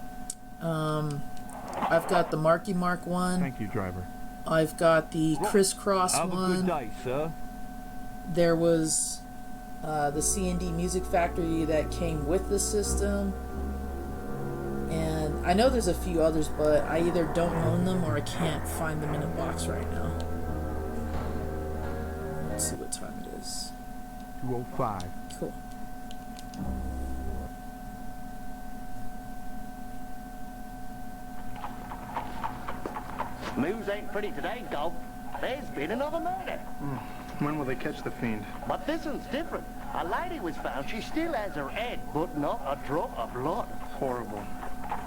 I've got the Marky Mark one. Thank you, driver. I've got the Crisscross Have one. a good day, sir. There was the C&D Music Factory that came with the system. And I know there's a few others, but I either don't own them or I can't find them in a box right now. Let's see what time it is. 2:05. Cool. News ain't pretty today, Gob. There's been another murder. When will they catch the fiend? But this one's different. A lady was found. She still has her head, but not a drop of blood. Horrible.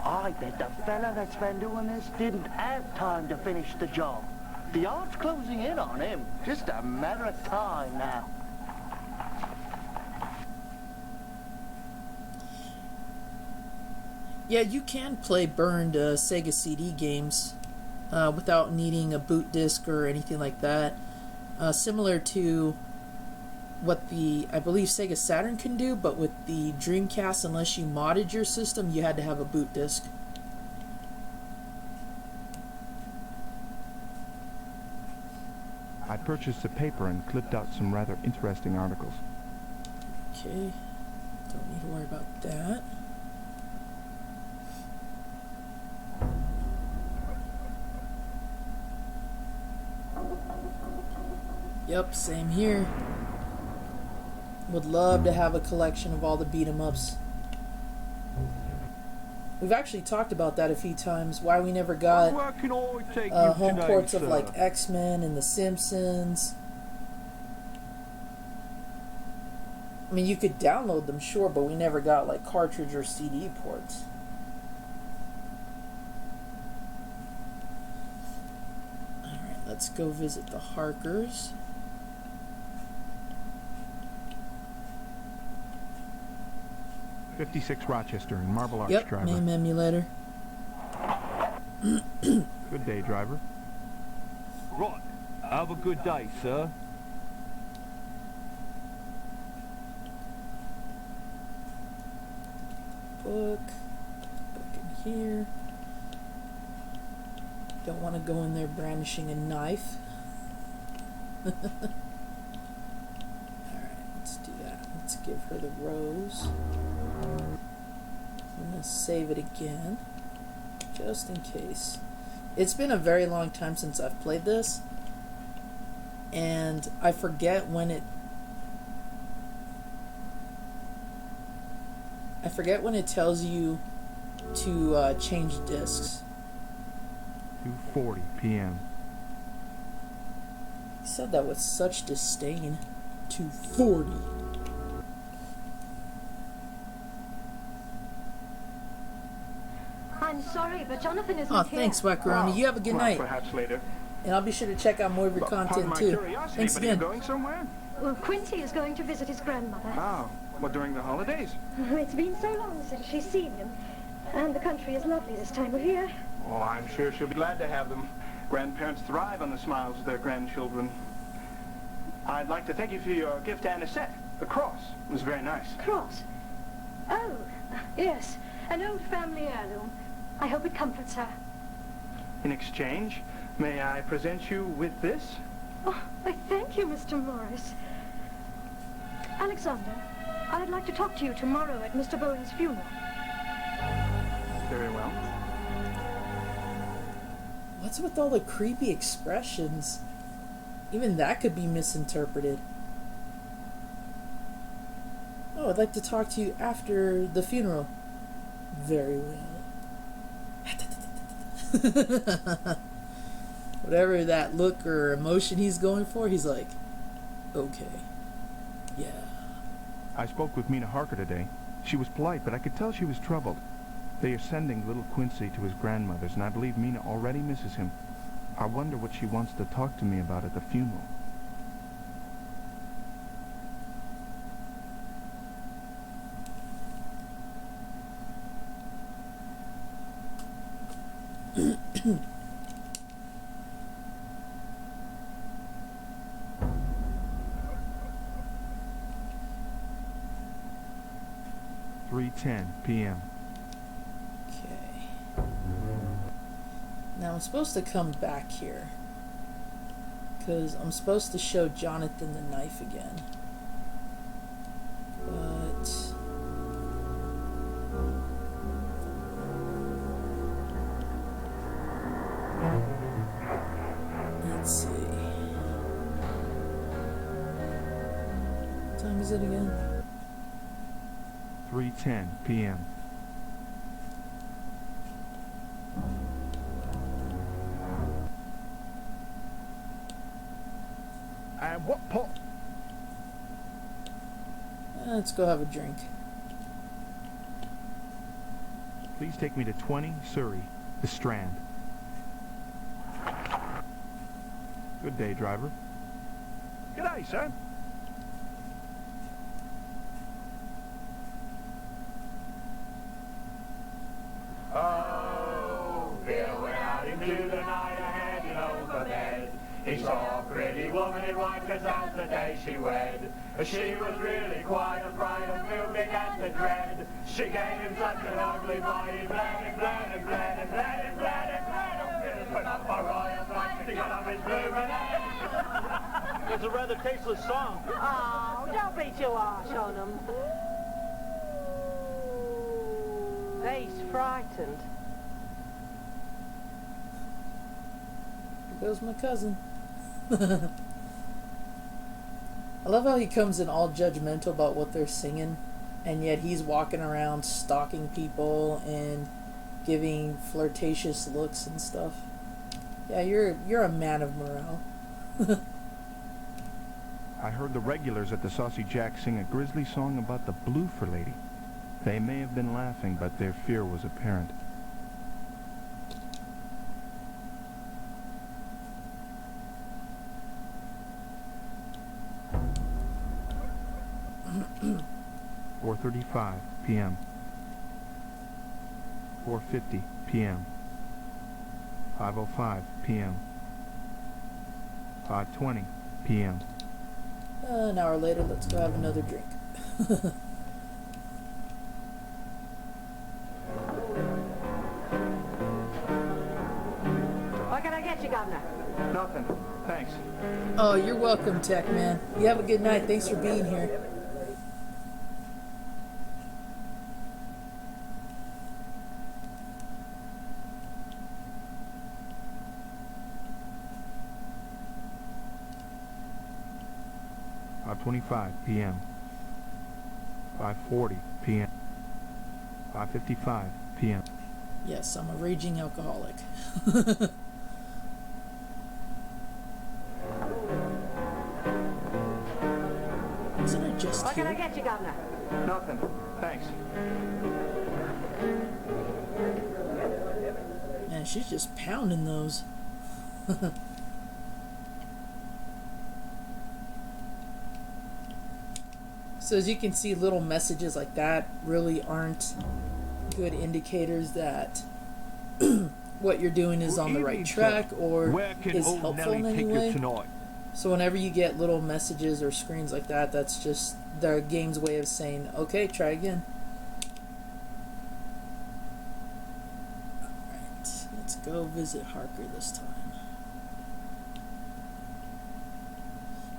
I bet the fella that's been doing this didn't have time to finish the job. The yard's closing in on him. Just a matter of time now. Yeah, you can play burned Sega CD games without needing a boot disc or anything like that. Similar to what I believe Sega Saturn can do, but with the Dreamcast, unless you modded your system, you had to have a boot disc. I purchased the paper and clipped out some rather interesting articles. Okay, don't need to worry about that. Yep, same here. Would love to have a collection of all the beat-em-ups. We've actually talked about that a few times, why we never got home ports of like X-Men and The Simpsons. I mean, you could download them, sure, but we never got like cartridge or CD ports. Alright, let's go visit the Harkers. '56 Rochester in Marble Arch, yep, driver. MAME emulator. Good day, driver. Right. Have a good day, sir. Book in here. Don't want to go in there brandishing a knife. Alright, let's do that. Let's give her the rose. I'm going to save it again, just in case. It's been a very long time since I've played this, and I forget when it tells you to change discs. 2:40 p.m. He said that with such disdain. 240. I'm sorry, but Jonathan isn't Oh, here. thanks, Wackaroni. You have a good night. Perhaps later. And I'll be sure to check out more of your content my too. Curiosity, Thanks but again. Are you going somewhere? Well, Quincy is going to visit his grandmother. Oh, well, during the holidays? It's been so long since she's seen him. And the country is lovely this time of year. Oh, I'm sure she'll be glad to have them. Grandparents thrive on the smiles of their grandchildren. I'd like to thank you for your gift to Anisette. The cross was very nice. Cross? Oh, yes. An old family heirloom. I hope it comforts her. In exchange, may I present you with this? Oh, I thank you, Mr. Morris. Alexander, I'd like to talk to you tomorrow at Mr. Bowen's funeral. Very well. What's with all the creepy expressions? Even that could be misinterpreted. Oh, I'd like to talk to you after the funeral. Very well. Whatever that look or emotion he's going for, he's like, okay. Yeah. I spoke with Mina Harker today. She was polite, but I could tell she was troubled. They are sending little Quincy to his grandmother's, and I believe Mina already misses him. I wonder what she wants to talk to me about at the funeral. (3:10 p.m.) Now I'm supposed to come back here because I'm supposed to show Jonathan the knife again, but let's see. What time is it again? 3:10 p.m. And what pot? Let's go have a drink. Please take me to 20 Surrey, the Strand. Good day, driver. G'day, sir. Oh, Bill went out into the night ahead and over bed. He saw a pretty woman in white, 'cause that's the day she wed. She was really quite a fright, and Bill began to dread. She gave him such an ugly bite, he bled and bled and bled and bled and bled and bled. Oh, Bill put up a royal fight to get off his bloomin' head. It's a rather tasteless song. Oh, don't be too harsh on him. He's frightened. There goes my cousin. I love how he comes in all judgmental about what they're singing, and yet he's walking around stalking people and giving flirtatious looks and stuff. Yeah, you're a man of morale. I heard the regulars at the Saucy Jack sing a grisly song about the Bloofer lady. They may have been laughing, but their fear was apparent. (4:35 p.m.) 4:50 p.m. 5:05 p.m. 5:20 p.m. An hour later, let's go have another drink. What can I get you, Governor? Nothing. Thanks. Oh, you're welcome, Tech Man. You have a good night. Thanks for being here. (5:25 p.m.) 5:40 p.m. 5:55 p.m. Yes, I'm a raging alcoholic. Isn't it just What can I here? get you, Governor? Nothing. Thanks. Man, she's just pounding those. So as you can see, little messages like that really aren't good indicators that what you're doing is on the right track or is helpful in any way. So whenever you get little messages or screens like that, that's just the game's way of saying, okay, try again. Alright, let's go visit Harker this time.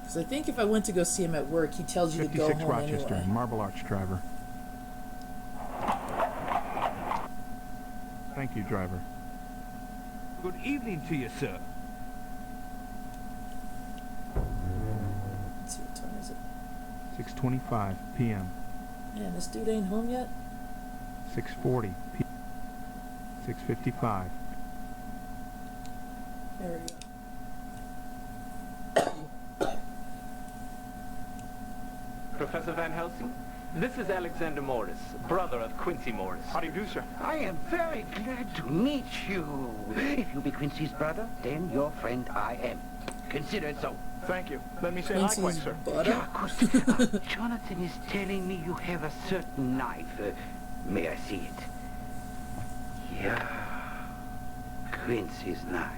Because I think if I went to go see him at work, he tells you to go home Rochester, anyway. Marble Arch driver. Thank you, driver. Good evening to you, sir. Let's see, what time is it? 6:25 p.m. Man, this dude ain't home yet? 6:40 p.m. 6:55. There we go. Professor Van Helsing, this is Alexander Morris, brother of Quincy Morris. How do you do, sir? I am very glad to meet you. If you be Quincy's brother, then your friend I am. Consider it so. Thank you. Let me say likewise, sir. Yeah, of course. Jonathan is telling me you have a certain knife. May I see it? Yeah. Quincy's knife.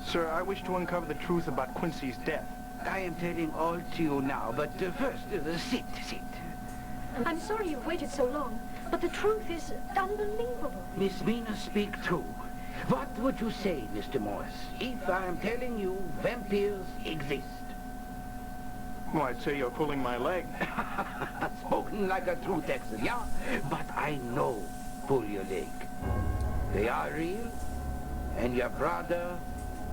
Sir, I wish to uncover the truth about Quincy's death. I am telling all to you now, but first, sit. I'm sorry you've waited so long, but the truth is unbelievable. Miss Mina, speak true. What would you say, Mr. Morris, if I am telling you vampires exist? Well, I'd say you're pulling my leg. Spoken like a true Texan, yeah? But I know pull your leg. They are real, and your brother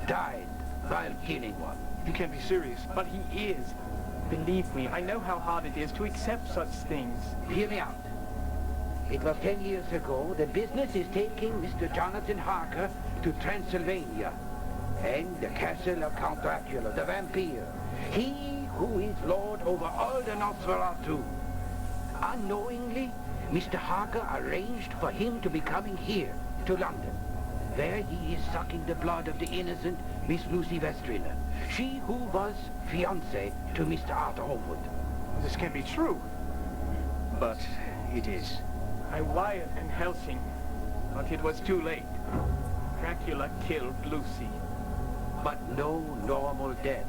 died while killing one. You can't be serious. But he is. Believe me, I know how hard it is to accept such things. Hear me out. It was 10 years ago. The business is taking Mr. Jonathan Harker to Transylvania and the castle of Count Dracula, the vampire. He who is lord over all the Nosferatu. Unknowingly, Mr. Harker arranged for him to be coming here, to London. There he is sucking the blood of the innocent Miss Lucy Vestrina, she who was fiancée to Mr. Arthur Homewood. This can't be true. But it is. I wired Van Helsing, but it was too late. Dracula killed Lucy. But no normal death,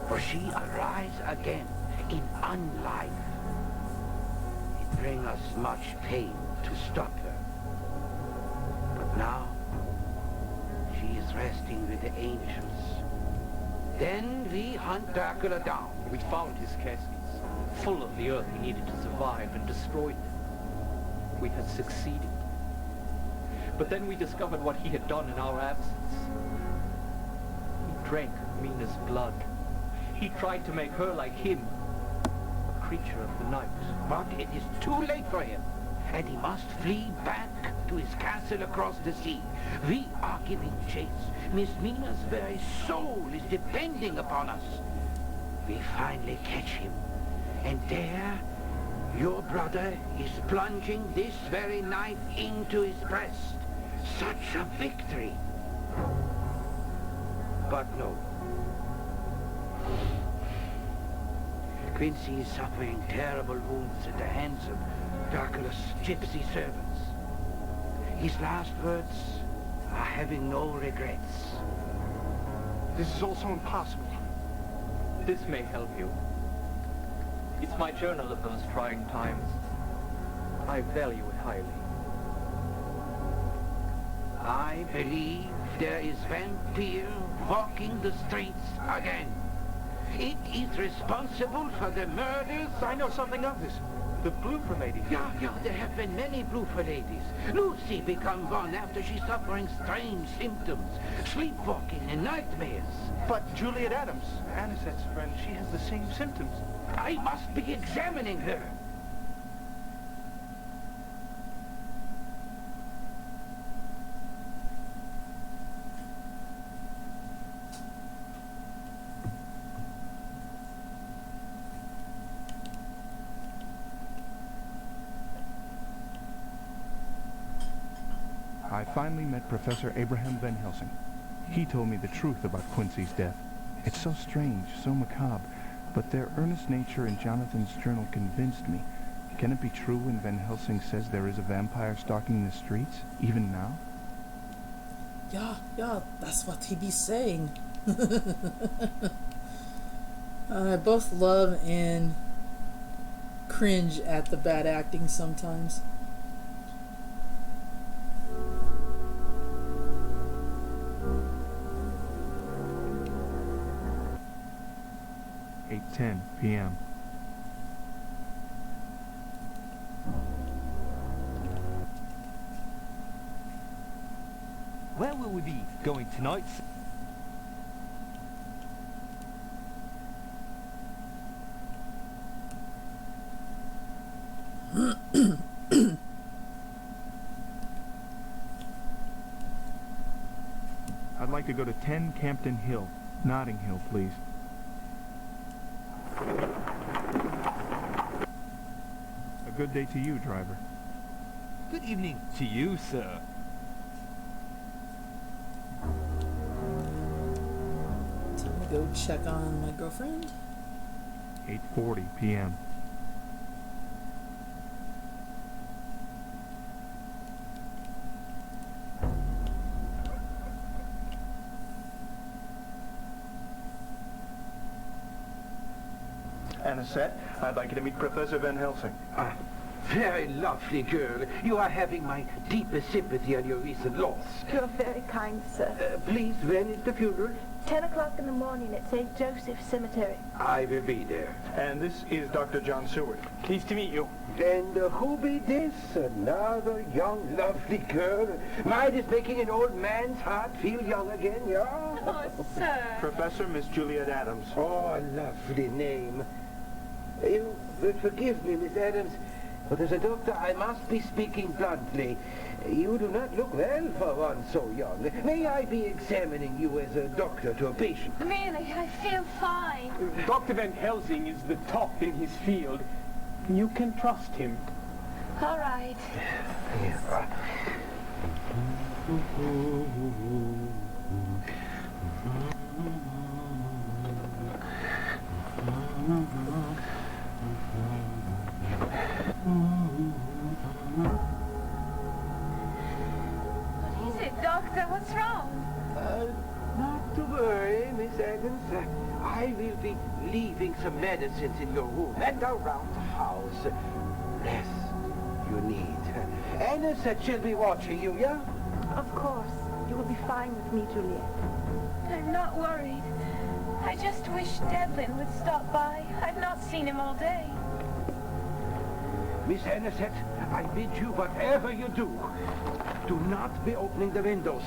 for she arise again in unlife. It brings us much pain to stop her. But now, she is resting with the angels. Then we hunt Dracula down. We found his caskets, full of the earth he needed to survive, and destroyed them. We had succeeded. But then we discovered what he had done in our absence. He drank Mina's blood. He tried to make her like him, a creature of the night. But it is too late for him, and he must flee back to his castle across the sea. We are giving chase. Miss Mina's very soul is depending upon us. We finally catch him, and there, your brother is plunging this very knife into his breast. Such a victory. But no. Quincy is suffering terrible wounds at the hands of Dracula's gypsy servants. His last words are having no regrets. This is all so impossible. This may help you. It's my journal of those trying times. I value it highly. I believe there is vampire walking the streets again. It is responsible for the murders. I know something of this. The bloofer lady. Yeah, there have been many bloofer ladies. Lucy become one after she's suffering strange symptoms, sleepwalking and nightmares. But Juliet Adams, Anisette's friend, she has the same symptoms. I must be examining her. I finally met Professor Abraham Van Helsing. He told me the truth about Quincy's death. It's so strange, so macabre. But their earnest nature in Jonathan's journal convinced me. Can it be true when Van Helsing says there is a vampire stalking the streets, even now? Yeah, that's what he be saying. I both love and cringe at the bad acting sometimes. "8:10 p.m. Where will we be going tonight? I'd like to go to 10 Campden Hill, Notting Hill, please. A good day to you, driver. Good evening to you, sir. Time to go check on my girlfriend. 8:40 p.m. Anisette, I'd like you to meet Professor Van Helsing. Very lovely girl. You are having my deepest sympathy on your recent loss. You're very kind, sir. Please, when is the funeral? 10 o'clock in the morning at St. Joseph's Cemetery. I will be there. And this is Dr. John Seward. Pleased to meet you. And who be this? Another young, lovely girl. Might is making an old man's heart feel young again, yeah? Oh, sir. Professor Miss Juliet Adams. Oh, a lovely name. You will forgive me, Miss Adams, but as a doctor I must be speaking bluntly. You do not look well for one so young. May I be examining you as a doctor to a patient? Really, I feel fine. Dr. Van Helsing is the top in his field. You can trust him. All right. What is it, Doctor? What's wrong? Not to worry, Miss Adams. I will be leaving some medicines in your room and around the house. Rest you need. Anisette shall be watching you, yeah? Of course. You will be fine with me, Juliet. I'm not worried. I just wish Devlin would stop by. I've not seen him all day. Miss Anisette, I bid you, whatever you do not be opening the windows.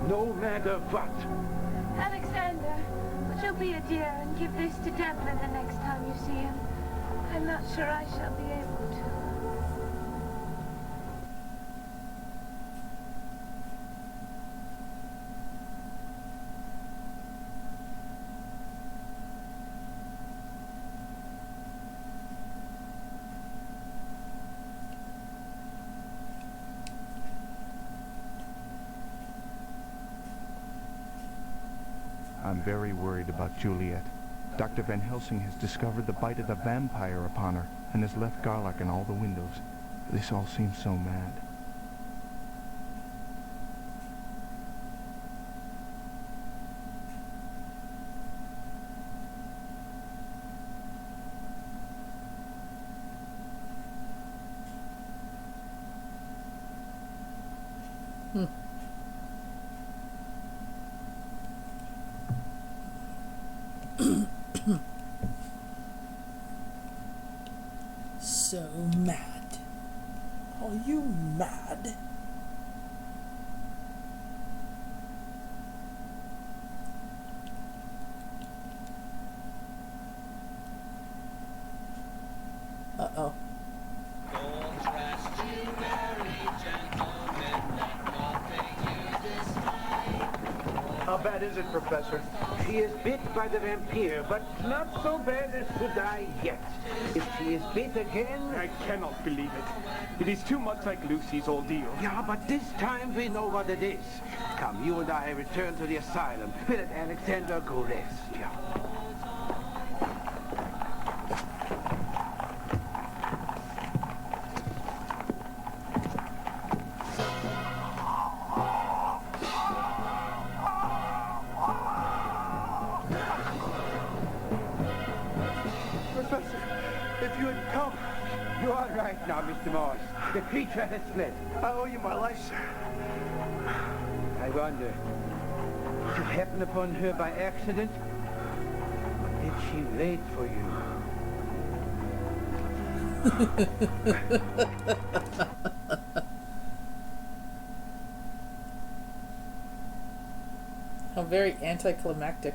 No matter what. Alexander, would you be a dear and give this to Devlin the next time you see him? I'm not sure I shall be able to. I'm very worried about Juliet. Dr. Van Helsing has discovered the bite of the vampire upon her and has left garlic in all the windows. This all seems so mad. So mad. Are you mad? Uh-oh. How bad is it, Professor? She is bit by the vampire, but not so bad as to die yet. If she is bit again... I cannot believe it. It is too much like Lucy's ordeal. Yeah, but this time we know what it is. Come, you and I return to the asylum. We'll let Alexander go rest. Yeah. If you had come. You're all right now, Mr. Morris. The creature has fled. I owe you my life, sir. I wonder, did you happen upon her by accident? Or did she wait for you? How very anticlimactic.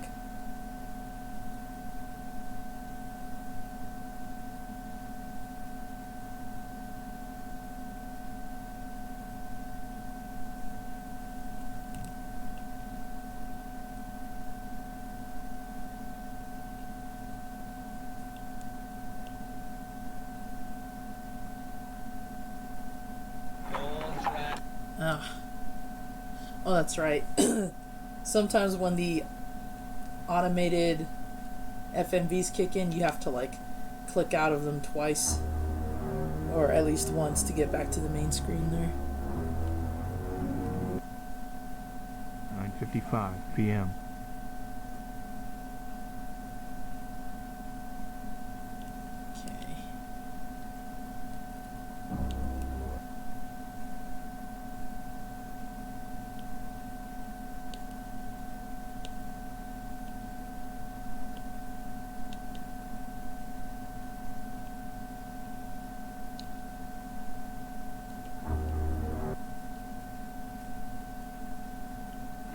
Oh, that's right. Sometimes when the automated FMVs kick in, you have to like click out of them twice, or at least once, to get back to the main screen there. 9:55 p.m.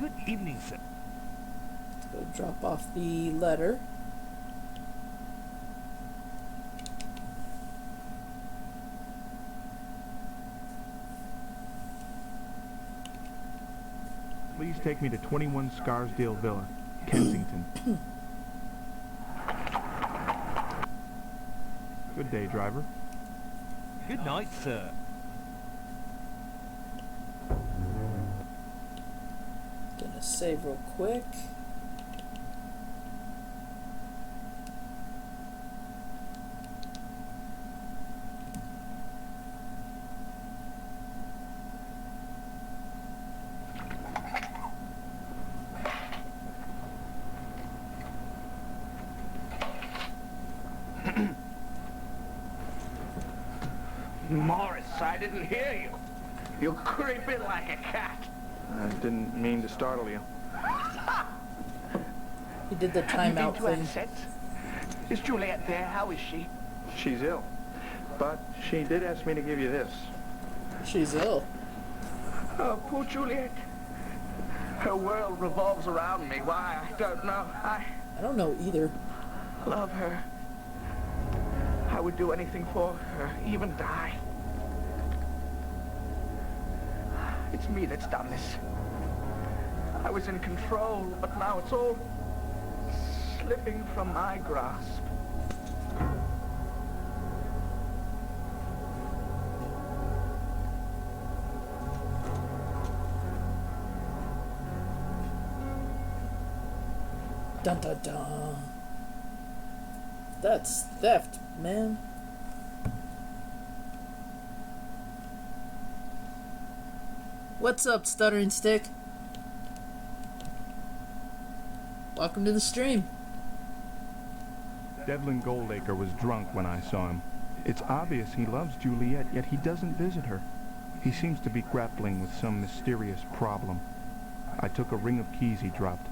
Good evening, sir. Let's go drop off the letter. Please take me to 21 Scarsdale Villa, Kensington. Good day, driver. Good night, sir. Gonna save real quick. Morris, I didn't hear you. You're creeping like a cat. I didn't mean to startle you. He did the timeout thing. Is Juliet there? How is she? She's ill. But she did ask me to give you this. She's ill. Oh, poor Juliet. Her world revolves around me. Why? I don't know. I don't know either. Love her. I would do anything for her, even die. It's me that's done this. I was in control, but now it's all slipping from my grasp. Dun dun dun. That's theft, man. What's up, Stuttering Stick? Welcome to the stream. Devlin Goldacre was drunk when I saw him. It's obvious he loves Juliet, yet he doesn't visit her. He seems to be grappling with some mysterious problem. I took a ring of keys he dropped.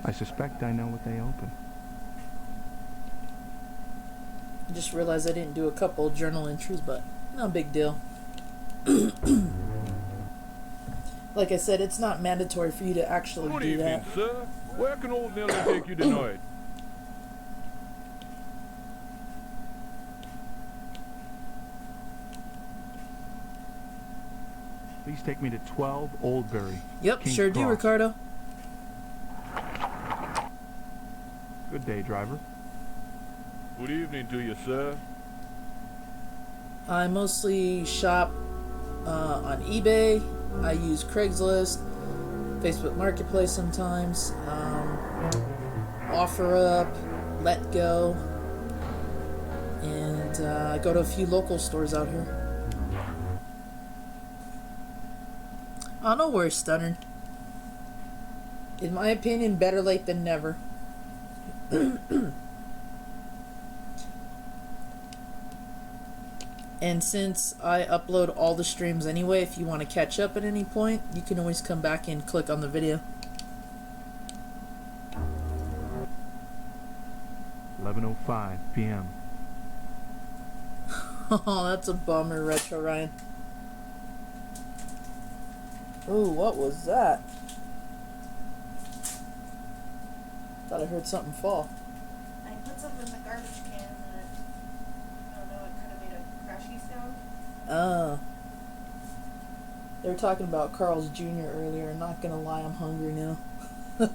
I suspect I know what they open. I just realized I didn't do a couple journal entries, but no big deal. Like I said, it's not mandatory for you to actually Good do evening, that. sir. Where can old Nellie take you tonight? Please take me to 12 Oldbury. Yep, King's sure do, Cross. Ricardo. day, driver. Good evening to you, sir. I mostly shop on eBay. I use Craigslist, Facebook Marketplace sometimes, OfferUp, Let Go, and I go to a few local stores out here. Oh, no worries, Stunner. In my opinion, better late than never. And since I upload all the streams anyway, if you want to catch up at any point, you can always come back and click on the video. 11:05 p.m. Oh, that's a bummer, Retro Ryan. Ooh, what was that? Thought I heard something fall. I put something in the garbage can and I don't know, it kind of made a crashy sound. Oh. They were talking about Carl's Jr. earlier. Not gonna lie, I'm hungry now. Should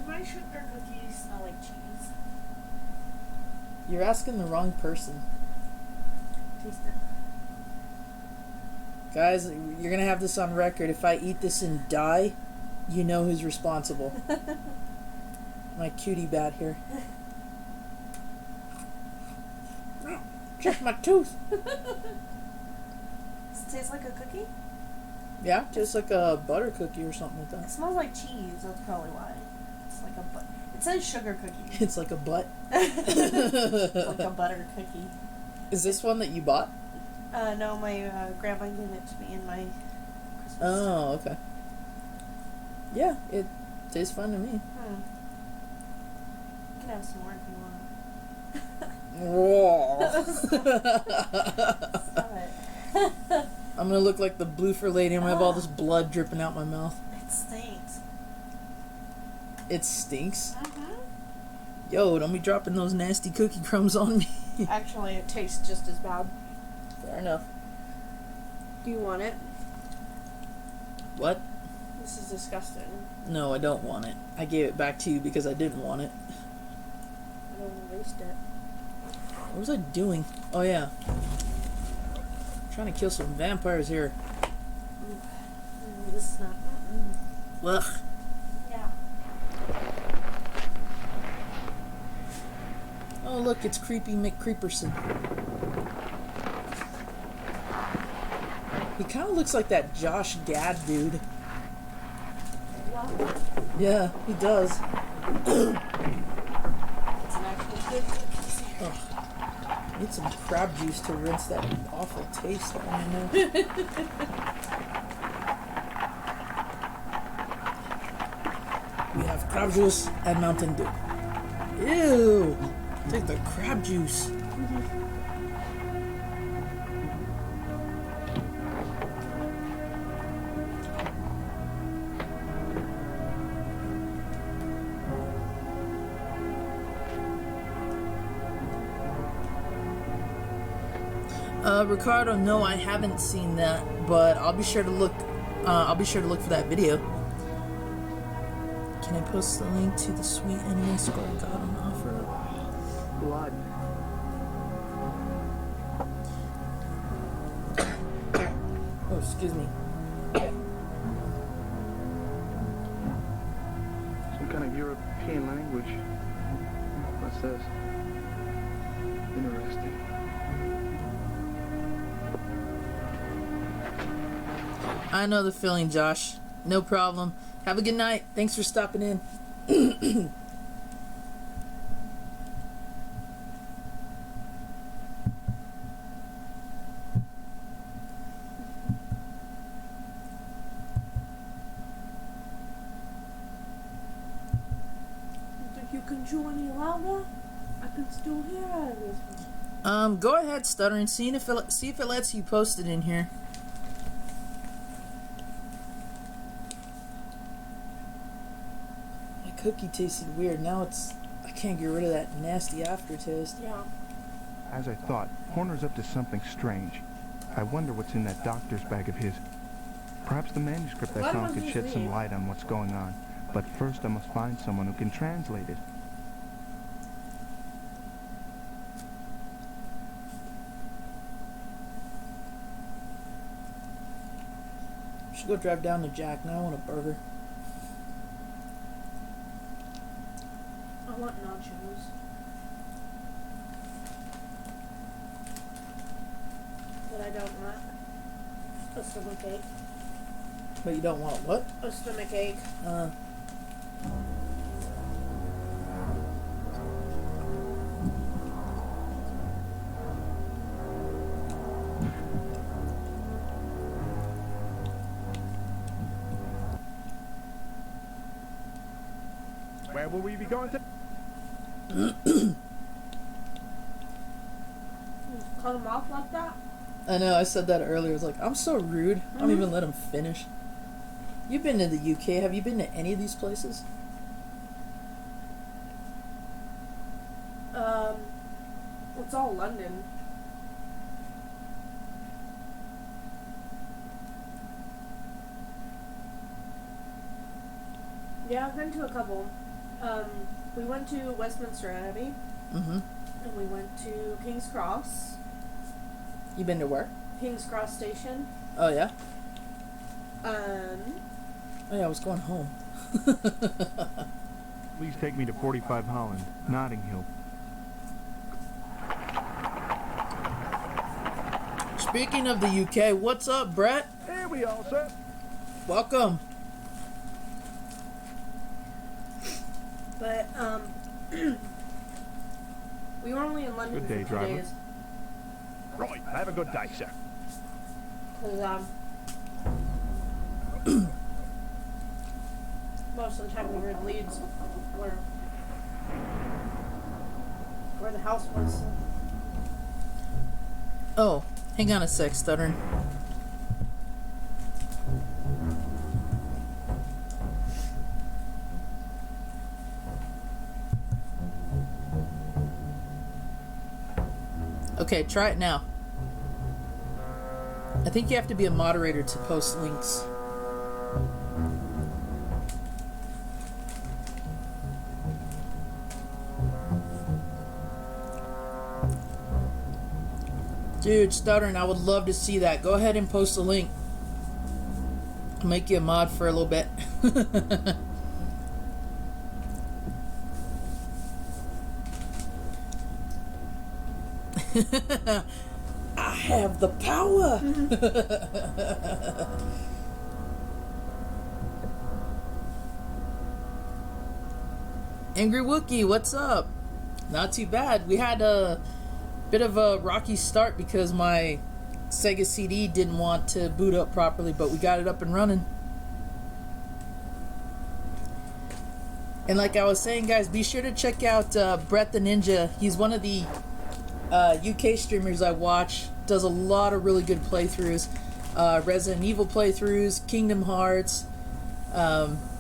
my sugar cookies smell like cheese? You're asking the wrong person. Taste it. Guys, you're gonna have this on record. If I eat this and die, you know who's responsible. My cutie bat here. Just my tooth. Does it taste like a cookie? Yeah, just like a butter cookie or something like that. It smells like cheese, that's probably why. It's like a butt. It says sugar cookie. It's like a butt. Like a butter cookie. Is this one that you bought? No, my grandma gave it to me in my Christmas. Oh, okay. Yeah, it tastes fine to me. You can have some more if you want. Whoa. Stop it. I'm gonna look like the bloofer lady. I'm gonna have all this blood dripping out my mouth. It stinks. It stinks? Yo, don't be dropping those nasty cookie crumbs on me. Actually, it tastes just as bad. Fair enough. Do you want it? What? This is disgusting. No, I don't want it. I gave it back to you because I didn't want it. I don't want to waste it. What was I doing? Oh, yeah. Trying to kill some vampires here. This is not... Ugh. Yeah. Oh, look, it's Creepy McCreeperson. He kind of looks like that Josh Gad dude. Yeah, he does. Oh, need some crab juice to rinse that awful taste out of my mouth. We have crab juice and Mountain Dew. Ew! Take the crab juice. Ricardo, no, I haven't seen that, but I'll be sure to look. I'll be sure to look for that video. Can I post the link to the sweet NES score I got on offer? Blood. Oh, excuse me. Some kind of European language. What's this? Interesting. I know the feeling, Josh. No problem. Have a good night. Thanks for stopping in. If you can chew any louder, I can still hear everything. Go ahead, Stuttering. See if it lets you post it in here. My cookie tasted weird. Now I can't get rid of that nasty aftertaste. Yeah. As I thought, Horner's up to something strange. I wonder what's in that doctor's bag of his. Perhaps the manuscript I found could shed some light on what's going on. But first I must find someone who can translate it. Should go drive down to Jack. Now I want a burger. I want nachos. But I don't want a stomach ache. But you don't want what? A stomach ache. Where will we be going to? Cut him off like that? I know, I said that earlier. I was like, I'm so rude. I don't even let him finish. You've been to the UK. Have you been to any of these places? It's all London. Yeah, I've been to a couple. We went to Westminster Abbey. Mm-hmm. And we went to King's Cross. You been to where? King's Cross Station. Oh, yeah? Oh, yeah, I was going home. Please take me to 45 Holland, Notting Hill. Speaking of the UK, what's up, Brett? Here we are, sir. Welcome. But, we were only in London Good day, for 2 driver. days. Right, have a good day, sir. Because, most of the time we were in Leeds, where the house was. Oh, hang on a sec, stuttering. Okay, try it now. I think you have to be a moderator to post links. Dude, stuttering, I would love to see that. Go ahead and post a link. I'll make you a mod for a little bit. I have the power. Angry Wookie, what's up? Not too bad. We had a bit of a rocky start because my Sega CD didn't want to boot up properly, but we got it up and running. And like I was saying, guys, be sure to check out Brett the Ninja. He's one of the UK streamers I watch. Does a lot of really good playthroughs. Resident Evil playthroughs, Kingdom Hearts,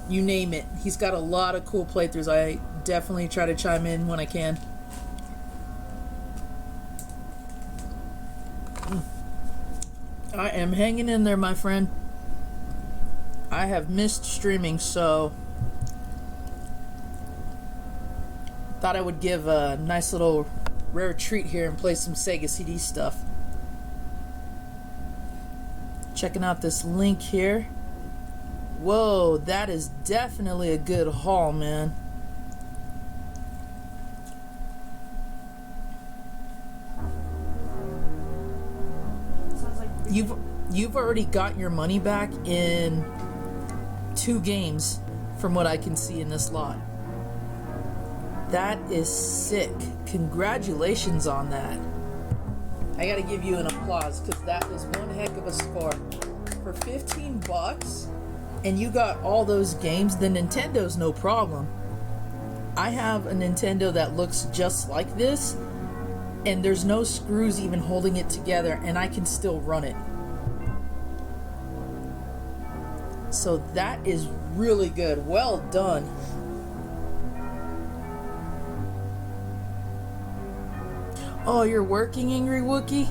you name it. He's got a lot of cool playthroughs. I definitely try to chime in when I can. I am hanging in there, my friend. I have missed streaming, so thought I would give a nice little rare treat here and play some Sega CD stuff. Checking out this link here. Whoa, that is definitely a good haul, man. You've already got your money back in 2 games from what I can see in this lot. That is sick. Congratulations on that. I gotta give you an applause because that is one heck of a score. For 15 bucks and you got all those games, the Nintendo's no problem. I have a Nintendo that looks just like this and there's no screws even holding it together and I can still run it. So that is really good. Well done. Oh, you're working, Angry Wookie?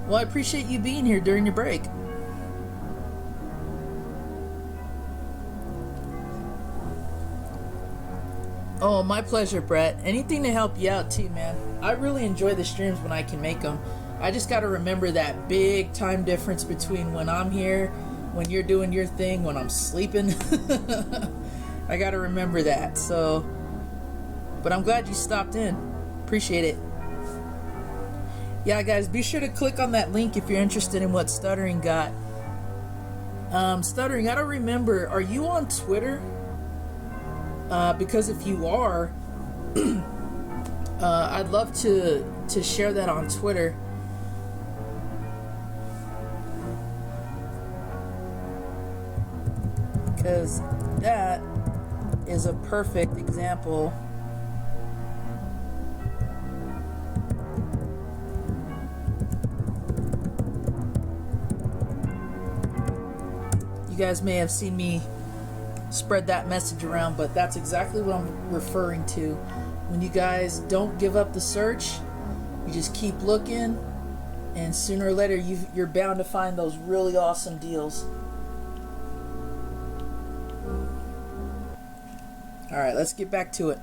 Well, I appreciate you being here during your break. Oh, my pleasure, Brett. Anything to help you out too, man. I really enjoy the streams when I can make them. I just got to remember that big time difference between when I'm here, when you're doing your thing, when I'm sleeping. I got to remember that. So, but I'm glad you stopped in. Appreciate it. Yeah, guys, be sure to click on that link if you're interested in what Stuttering got. Stuttering, I don't remember. Are you on Twitter? Because if you are, I'd love to share that on Twitter. Because that is a perfect example. You guys may have seen me spread that message around, but that's exactly what I'm referring to. When you guys don't give up the search, you just keep looking, and sooner or later you're bound to find those really awesome deals. Alright, let's get back to it.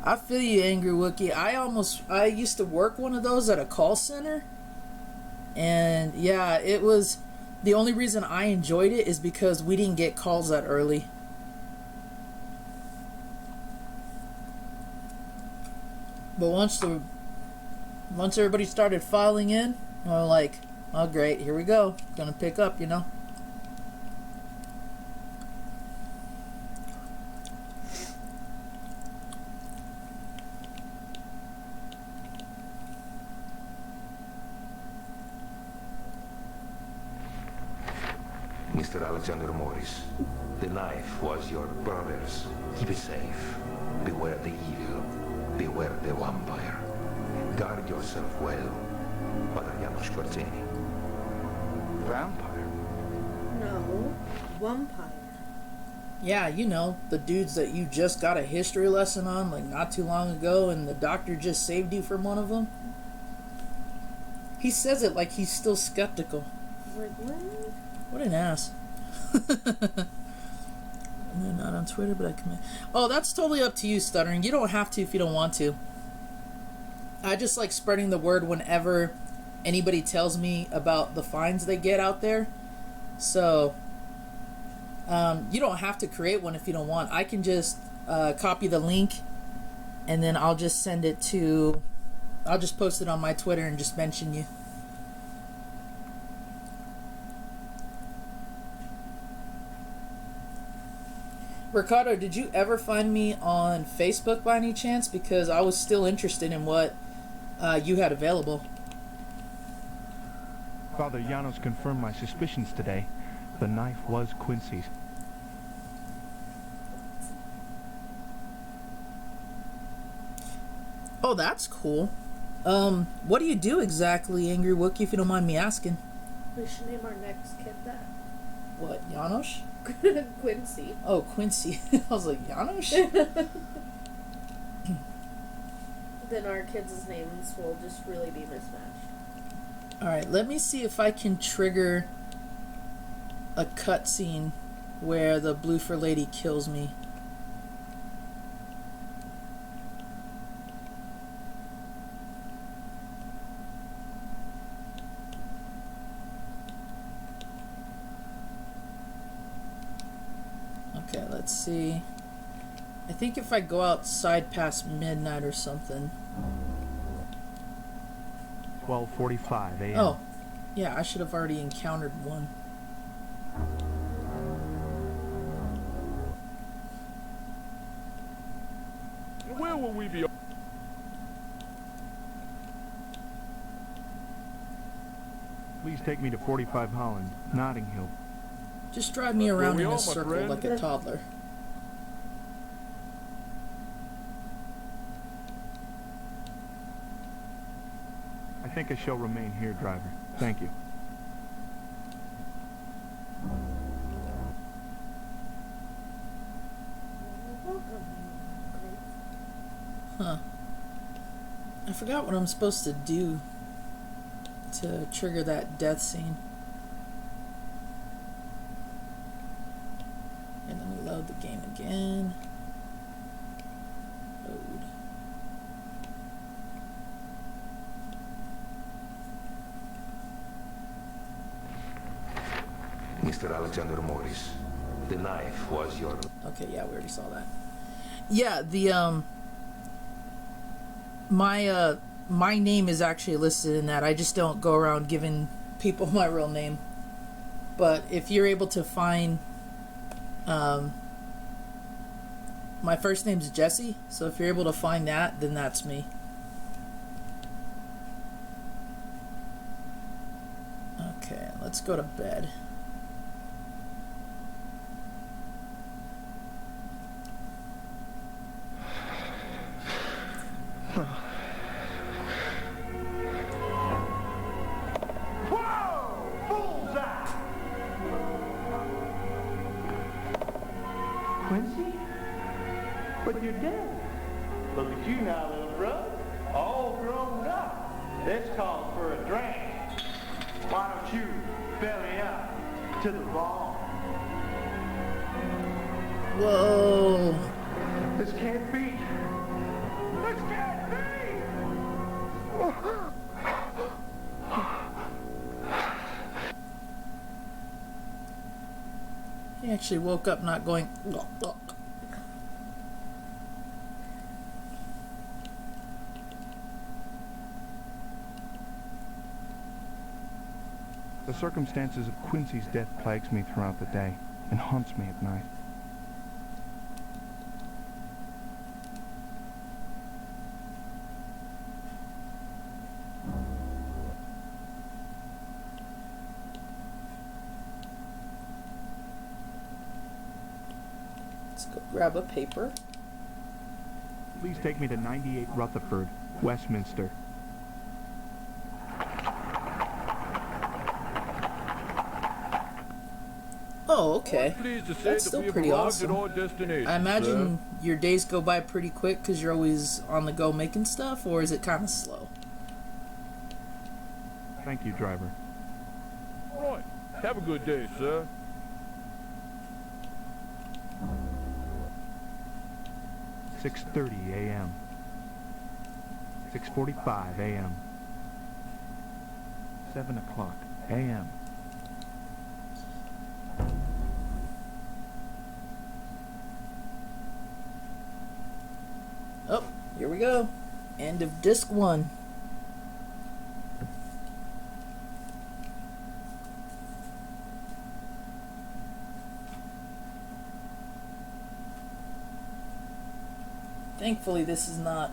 I feel you, Angry Wookie. I used to work one of those at a call center. And yeah, it was, the only reason I enjoyed it is because we didn't get calls that early. But once everybody started filing in, we're like, oh great, here we go. Gonna pick up, you know. Mr. Alexander Morris, the knife was your brother's. Keep it safe. Beware the evil. Beware the vampire. Guard yourself well. Father Janusz Korzeni. Vampire? No, vampire. Yeah, you know, the dudes that you just got a history lesson on, like not too long ago, and the doctor just saved you from one of them. He says it like he's still skeptical. Like, what? What an ass. I'm not on Twitter, but I can... Oh, that's totally up to you, Stuttering. You don't have to if you don't want to. I just like spreading the word whenever anybody tells me about the finds they get out there. So, you don't have to create one if you don't want. I can just copy the link, and then I'll just send it to... I'll just post it on my Twitter and just mention you. Ricardo, did you ever find me on Facebook by any chance? Because I was still interested in what you had available. Father Janos confirmed my suspicions today. The knife was Quincy's. Oh, that's cool. What do you do exactly, Angry Wookie, if you don't mind me asking? We should name our next kid that. What, Janos? Quincy. Oh, Quincy. I was like, Janos? Then our kids' names will just really be mismatched. Alright, let me see if I can trigger a cutscene where the Blue Fur Lady kills me. Okay, let's see. I think if I go outside past midnight or something. 12:45 a.m. Oh, yeah, I should have already encountered one. Where will we be? Please take me to 45 Holland, Notting Hill. Just drive me around we in all, a my circle friend? like a toddler. I think I shall remain here, driver. Thank you. Huh. I forgot what I'm supposed to do to trigger that death scene. again. Load. Mr. Alexander Morris, the knife was your... Okay, yeah, we already saw that. Yeah, the, my name is actually listed in that. I just don't go around giving people my real name. But if you're able to find, my first name's Jesse, so if you're able to find that, then that's me. Okay, let's go to bed. Quincy? But you're dead. Look at you now, little brother. All grown up. This calls for a drink. Why don't you belly up to the ball? Whoa. This can't be. This can't be! He actually woke up not going... The circumstances of Quincy's death plagues me throughout the day and haunts me at night. Let's go grab a paper. Please take me to 98 Rutherford, Westminster. Oh, okay. That's still pretty awesome. I imagine your days go by pretty quick because you're always on the go making stuff, or is it kind of slow? Thank you, driver. Right. Have a good day, sir. "6:30 a.m. 6:45 a.m. 7 o'clock a.m. Oh, here we go. End of disc 1. Thankfully, this is not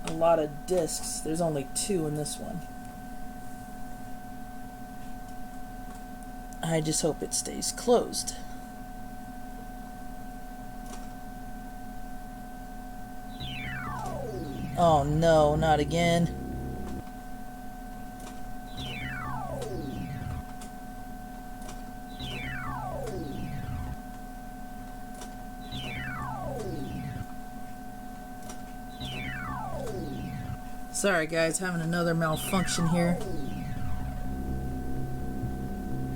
a lot of discs. There's only 2 in this one. I just hope it stays closed. Oh no, not again. Sorry guys, having another malfunction here.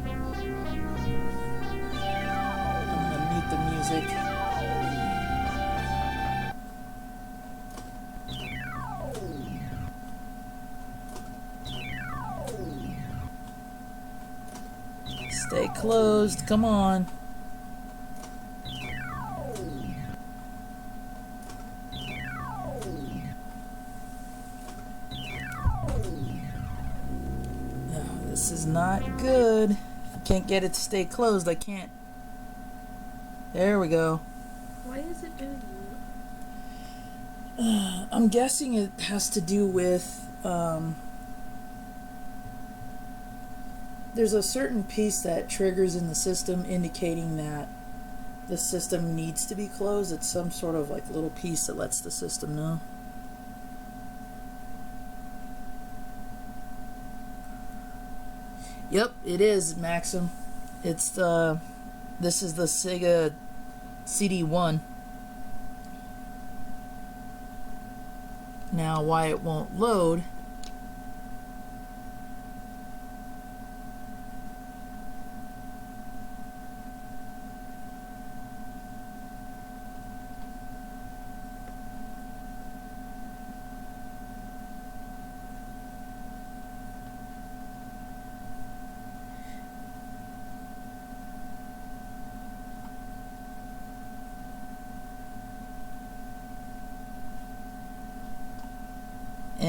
I'm gonna mute the music. Stay closed, come on. This is not good. If I can't get it to stay closed, I can't. There we go. Why is it doing I'm guessing it has to do with, there's a certain piece that triggers in the system indicating that the system needs to be closed. It's some sort of like little piece that lets the system know. Yep, it is, Maxim. It's the... This is the SEGA CD1. Now, why it won't load...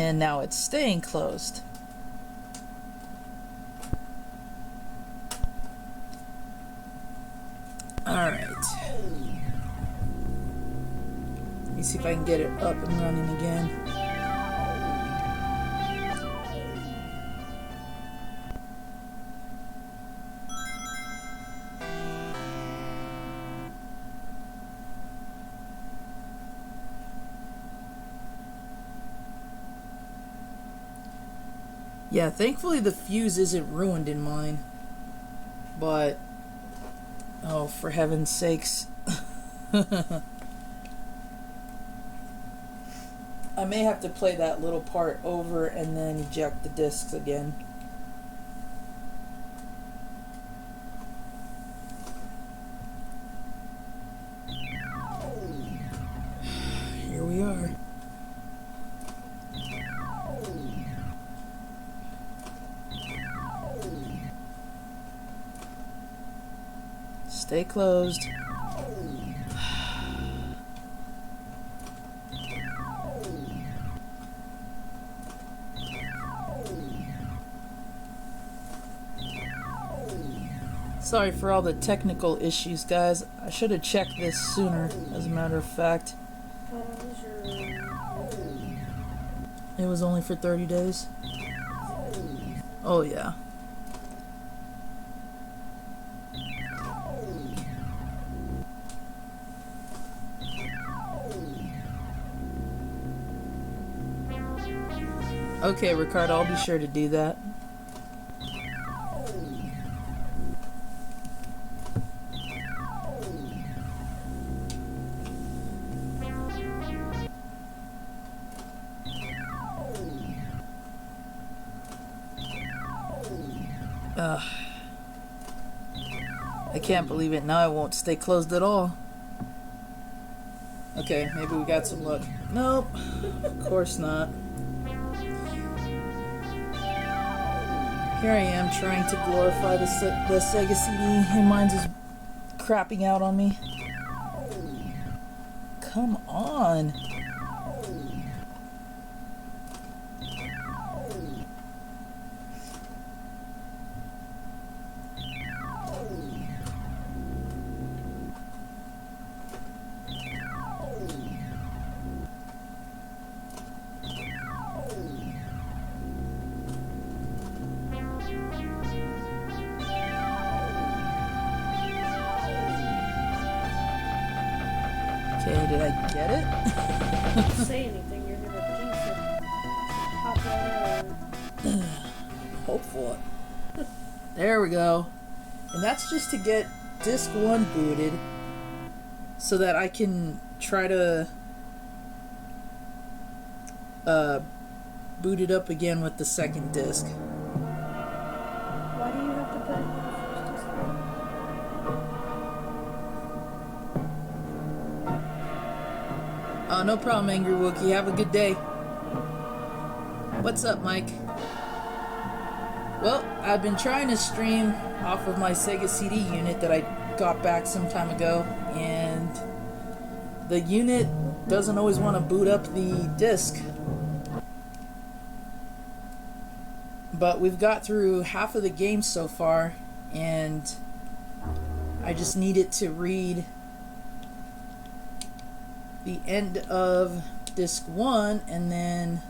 And now it's staying closed. Alright. Let me see if I can get it up and running again. Yeah, thankfully the fuse isn't ruined in mine. But, oh, for heaven's sakes. I may have to play that little part over and then eject the discs again. Here we are. Stay closed. Sorry for all the technical issues, guys. I should have checked this sooner, as a matter of fact. It was only for 30 days. Oh, yeah. Okay, Ricardo, I'll be sure to do that. I can't believe it. Now I won't stay closed at all. Okay, maybe we got some luck. Nope. Of course not. Here I am trying to glorify the SEGA CD, and mine's is crapping out on me. Come on. Okay, did I get it? Don't say anything, you're gonna jinx it. Pop on. Hopeful. There we go. And that's just to get disc 1 booted so that I can try to boot it up again with the second disc. Why do you have to put it on the first disc? Oh, no problem, Angry Wookie. Have a good day. What's up, Mike? Well, I've been trying to stream off of my SEGA CD unit that I got back some time ago, and the unit doesn't always want to boot up the disc. But we've got through half of the game so far, and I just need it to read the end of disc 1, and then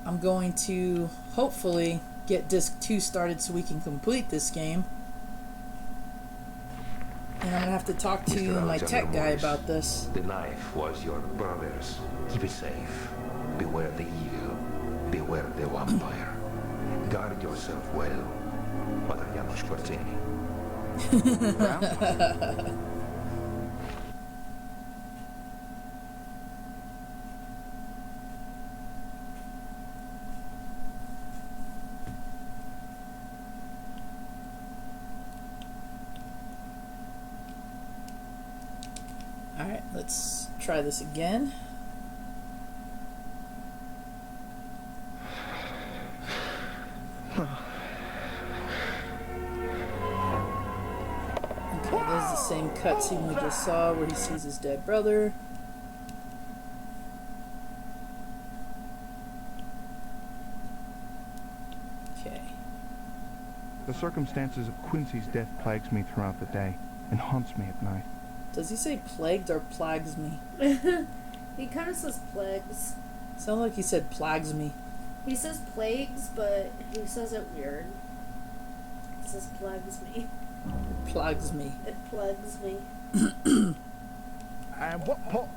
I'm going to hopefully get disc 2 started so we can complete this game. And I'm gonna have to talk to my tech guy about this. The knife was your brother's. Keep it safe. Beware the evil. Beware the vampire. Guard yourself well. Parliamo sforzini. Alright, let's try this again. Okay, there's the same cutscene we just saw where he sees his dead brother. The circumstances of Quincy's death plagues me throughout the day and haunts me at night. Does he say plagued or plagues me? He kind of says plagues. Sound like he said plagues me. He says plagues, but he says it weird. He says plagues me. Plagues me. It plagues me. And what pot?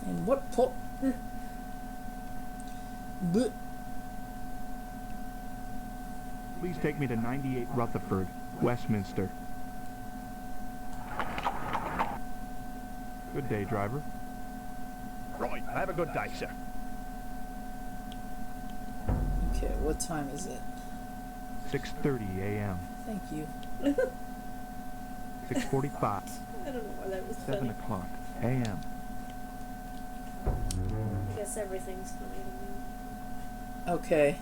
And what pot? But Please take me to 98 Rutherford, Westminster. Good day, driver. Right, have a good day, sir. okay, what time is it? 6:30 a.m. Thank you. 6:45. I don't know why that was 7 funny. o'clock a.m. I guess everything's funny to me. Okay.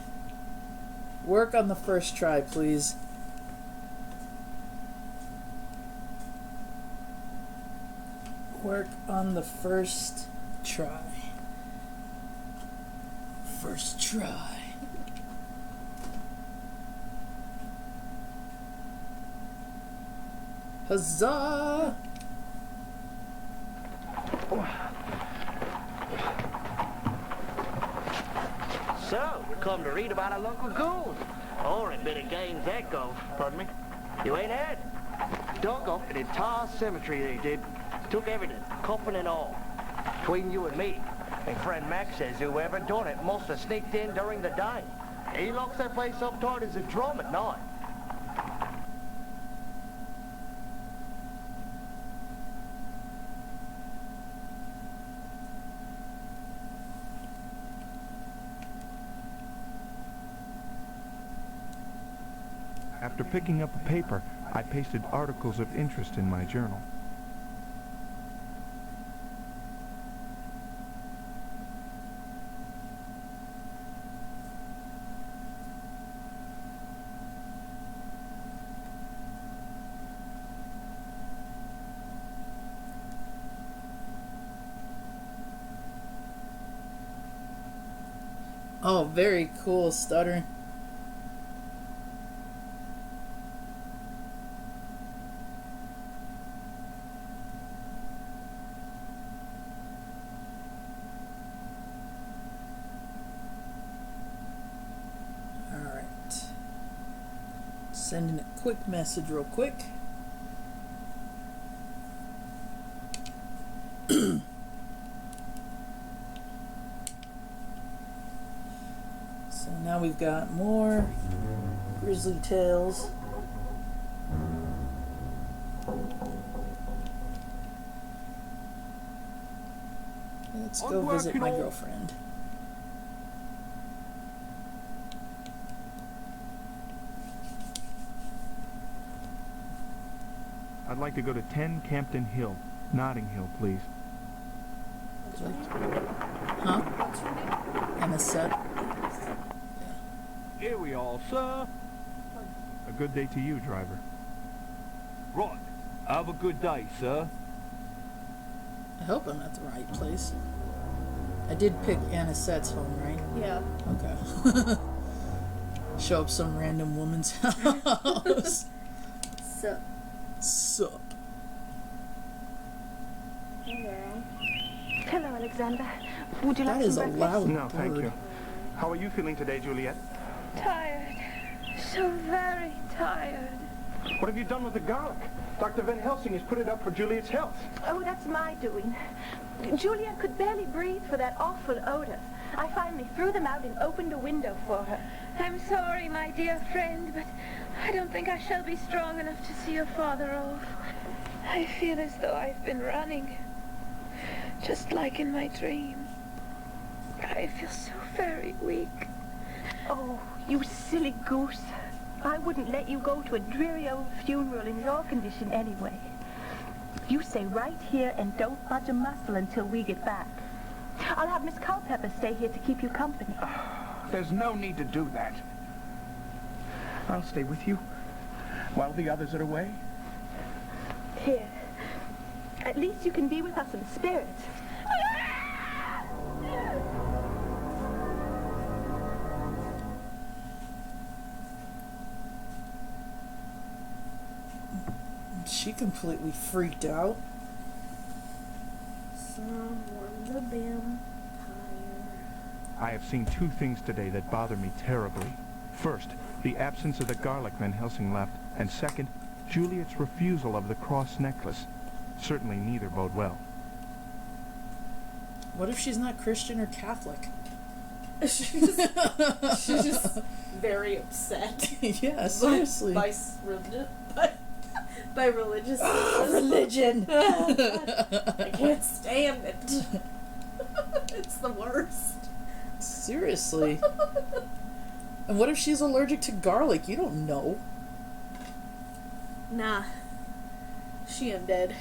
Work on the first try, please. Work on the first try. First try. Huzzah! So, you come to read about a local goon. Or a bit of game's echo. Pardon me? You ain't heard? Dug up an entire cemetery, they did. Took everything, coffin and all. Between you and me, my friend Max says whoever done it must have sneaked in during the day. He locks that place up tight as a drum at night. After picking up a paper, I pasted articles of interest in my journal. Oh, very cool, Stutter. Alright. Sending a quick message real quick. So now we've got more Grizzly Tales. Let's go visit my girlfriend. I'd like to go to 10 Campden Hill, Notting Hill, please. Huh? And a set. Here we are, sir. A good day to you, driver. Right. Have a good day, sir. I hope I'm at the right place. I did pick Anisette's home, right? Yeah. Okay. Show up some random woman's house. Sup. Sup. Hello. Hello, Alexander. Would you like That is a some loud breakfast? No, thank you. How are you feeling today, Juliet? Tired. So very tired. What have you done with the garlic? Dr. Van Helsing has put it up for Juliet's health. Oh, that's my doing. Juliet could barely breathe for that awful odor. I finally threw them out and opened a window for her. I'm sorry, my dear friend, but I don't think I shall be strong enough to see your father off. I feel as though I've been running, just like in my dream. I feel so very weak. Oh, you silly goose. I wouldn't let you go to a dreary old funeral in your condition anyway. You stay right here and don't budge a muscle until we get back. I'll have Miss Culpepper stay here to keep you company. There's no need to do that. I'll stay with you while the others are away. Here. At least you can be with us in spirit. She completely freaked out. Someone the vampire. I have seen two things today that bother me terribly. First, the absence of the garlic Van Helsing left, and second, Juliet's refusal of the cross necklace. Certainly neither bode well. What if she's not Christian or Catholic? She's just very upset. Yeah, seriously. By religious religion. I can't stand it. It's the worst. Seriously. And what if she's allergic to garlic? You don't know. Nah. She undead.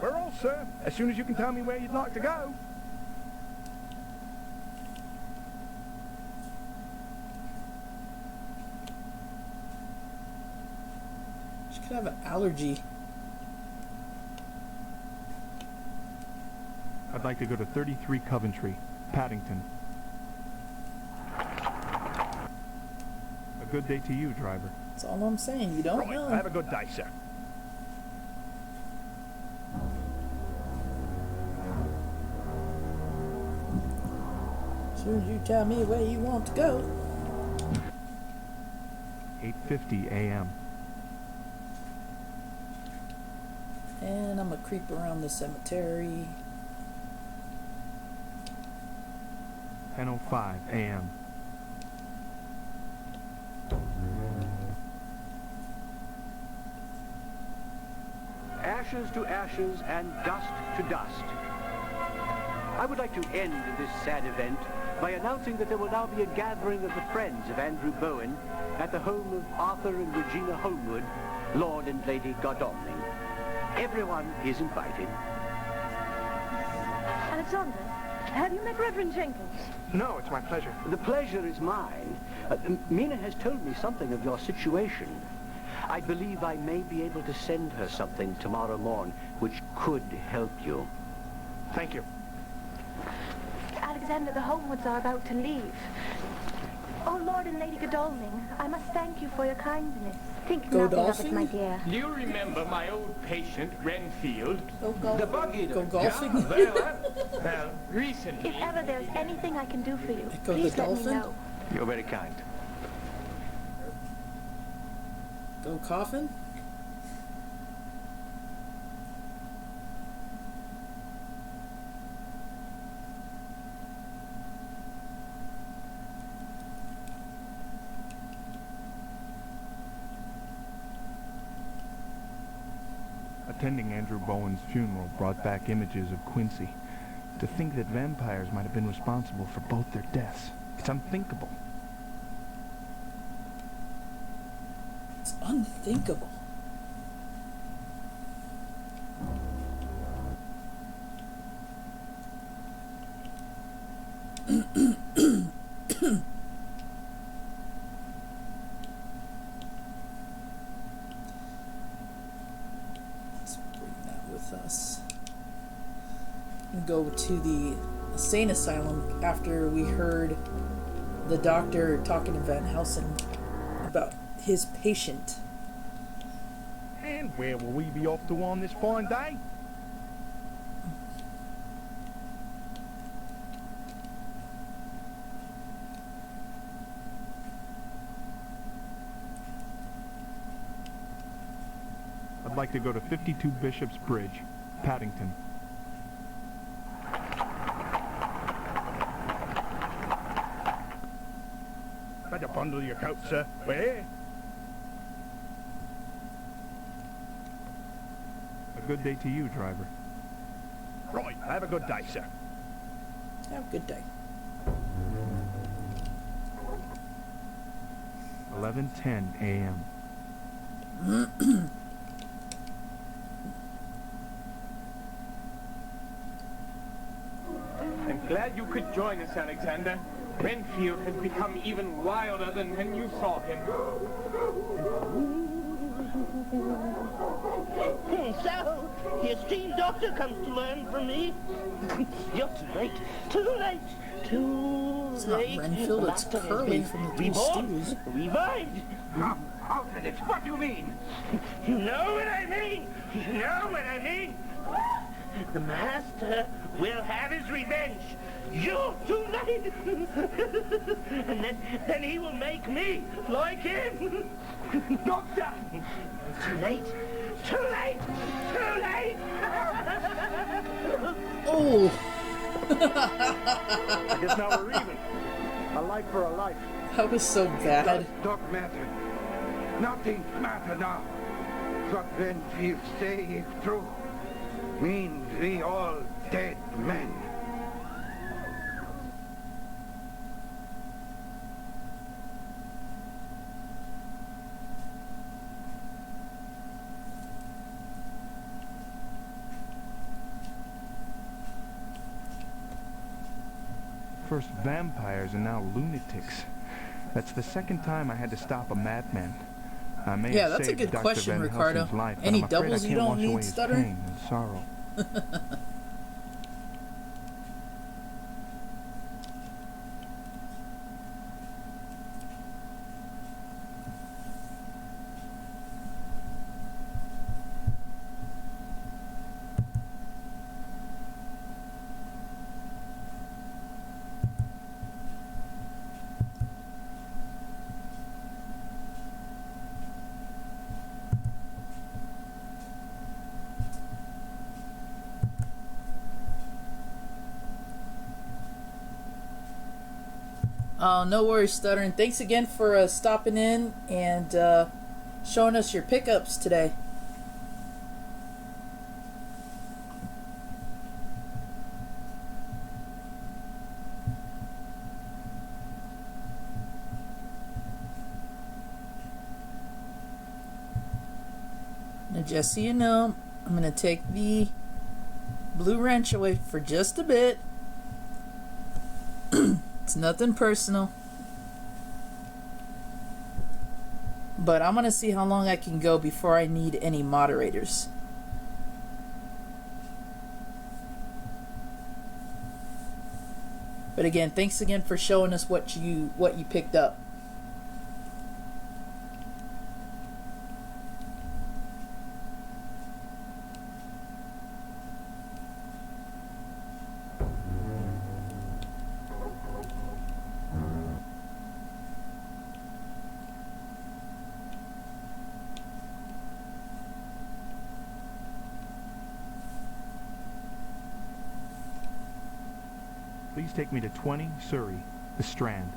We're all, sir. As soon as you can tell me where you'd like to go. She could have an allergy. I'd like to go to 33 Coventry, Paddington. A good day to you, driver. That's all I'm saying. You don't know. Have a good day, sir. As soon as you tell me where you want to go. 8:50 a.m. And I'm gonna creep around the cemetery. 10:05 a.m. Ashes to ashes and dust to dust. I would like to end this sad event by announcing that there will now be a gathering of the friends of Andrew Bowen at the home of Arthur and Regina Holmwood, Lord and Lady Godalming. Everyone is invited. Alexander, have you met Reverend Jenkins? No, it's my pleasure. The pleasure is mine. Mina has told me something of your situation. I believe I may be able to send her something tomorrow morn which could help you. Thank you. Alexander, the Holmwoods are about to leave. Oh, Lord and Lady Godalming, I must thank you for your kindness. Think nothing of it, my dear. Do you remember my old patient, Renfield? Go golfing. The bug eater. Go golfing? Yeah, well, recently. If ever there's anything I can do for you, Go please the let me dolphin? know. You're very kind. Go coffin? Attending Andrew Bowen's funeral brought back images of Quincy. To think that vampires might have been responsible for both their deaths. It's unthinkable. It's unthinkable. Let's bring that with us. And go to the insane asylum after we heard the doctor talking to Van Helsing about his patient. And where will we be off to on this fine day? I'd like to go to 52 Bishop's Bridge, Paddington. Better bundle your coat, sir. We're here. A good day to you, driver. Right, have a good day, sir. Have a good day. 11:10 a.m. I'm glad you could join us, Alexander. Renfield has become even wilder than when you saw him. So, the esteemed doctor comes to learn from me. You're too late. Too late. Too It's not late. Renfield, it's Master has Curly been from the Three reborn, Stooges. Revived. Out with it. What do you mean? You know what I mean? You know what I mean? The master will have his revenge. You're too late. And then he will make me like him. Doctor! Too late. Too late. Too late. Oh. I guess now we're even. A life for a life. That was so bad. Don't matter. Nothing matter now. What Renfield say is true. Means we all dead men. First vampires and now lunatics. That's the second time I had to stop a madman. I may Yeah, have that's a saved good Dr. question, Van Ricardo. Helsing's life, but Any I'm afraid doubles I you can't don't wash need, away his Stutter? pain and sorrow. Oh, no worries, Stutter. And thanks again for stopping in and showing us your pickups today. Now, just so you know, I'm going to take the blue wrench away for just a bit. It's nothing personal. But I'm going to see how long I can go before I need any moderators. But again, thanks again for showing us what you picked up. Please take me to 20 Surrey, the Strand.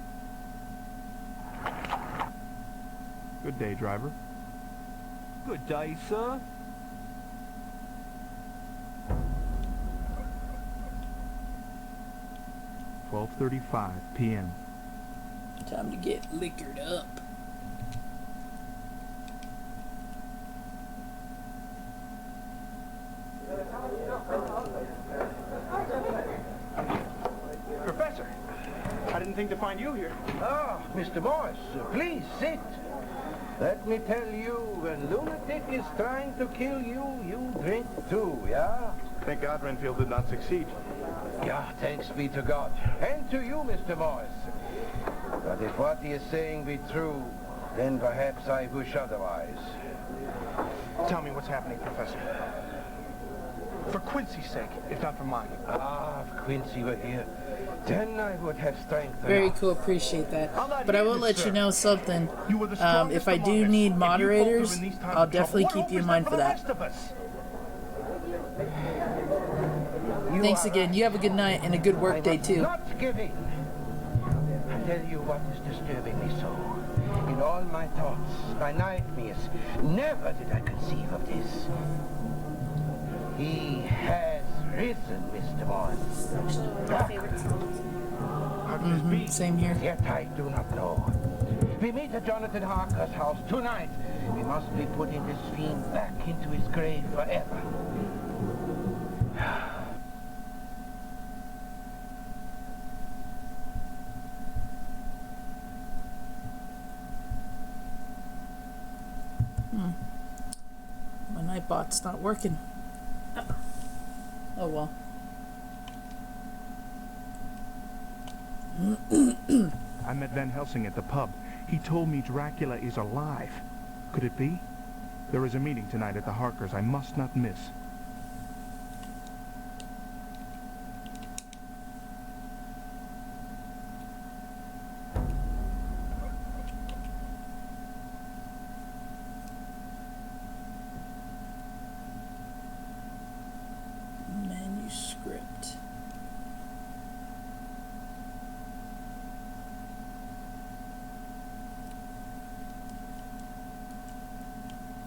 Good day, driver. Good day, sir. $12:35 p.m. Time to get liquored up. Professor, I didn't think to find you here. Ah, Mr. Morris, please sit. Let me tell you, when lunatic is trying to kill you, you drink too, yeah? Thank God Renfield did not succeed. Yeah, thanks be to God. And to you, Mr. Morris. But if what he is saying be true, then perhaps I wish otherwise. Tell me what's happening, Professor. For Quincy's sake, if not for mine. Ah, if Quincy were here, then I would have strength Very enough. cool, appreciate that. But I will let sir. you know something. You were the If I do need moderators, I'll definitely keep you in mind for that. Thanks again. You have a good night and a good work day too. Not giving. I tell you what is disturbing me so. In all my thoughts, my nightmares, never did I conceive of this. He has risen, Mr. Morris. Actually, one of my favorite songs. Same here. Yet I do not know. We meet at Jonathan Harker's house tonight. We must be putting this fiend back into his grave forever. My Nightbot's not working. Oh well. I met Van Helsing at the pub. He told me Dracula is alive. Could it be? There is a meeting tonight at the Harkers I must not miss. Manuscript.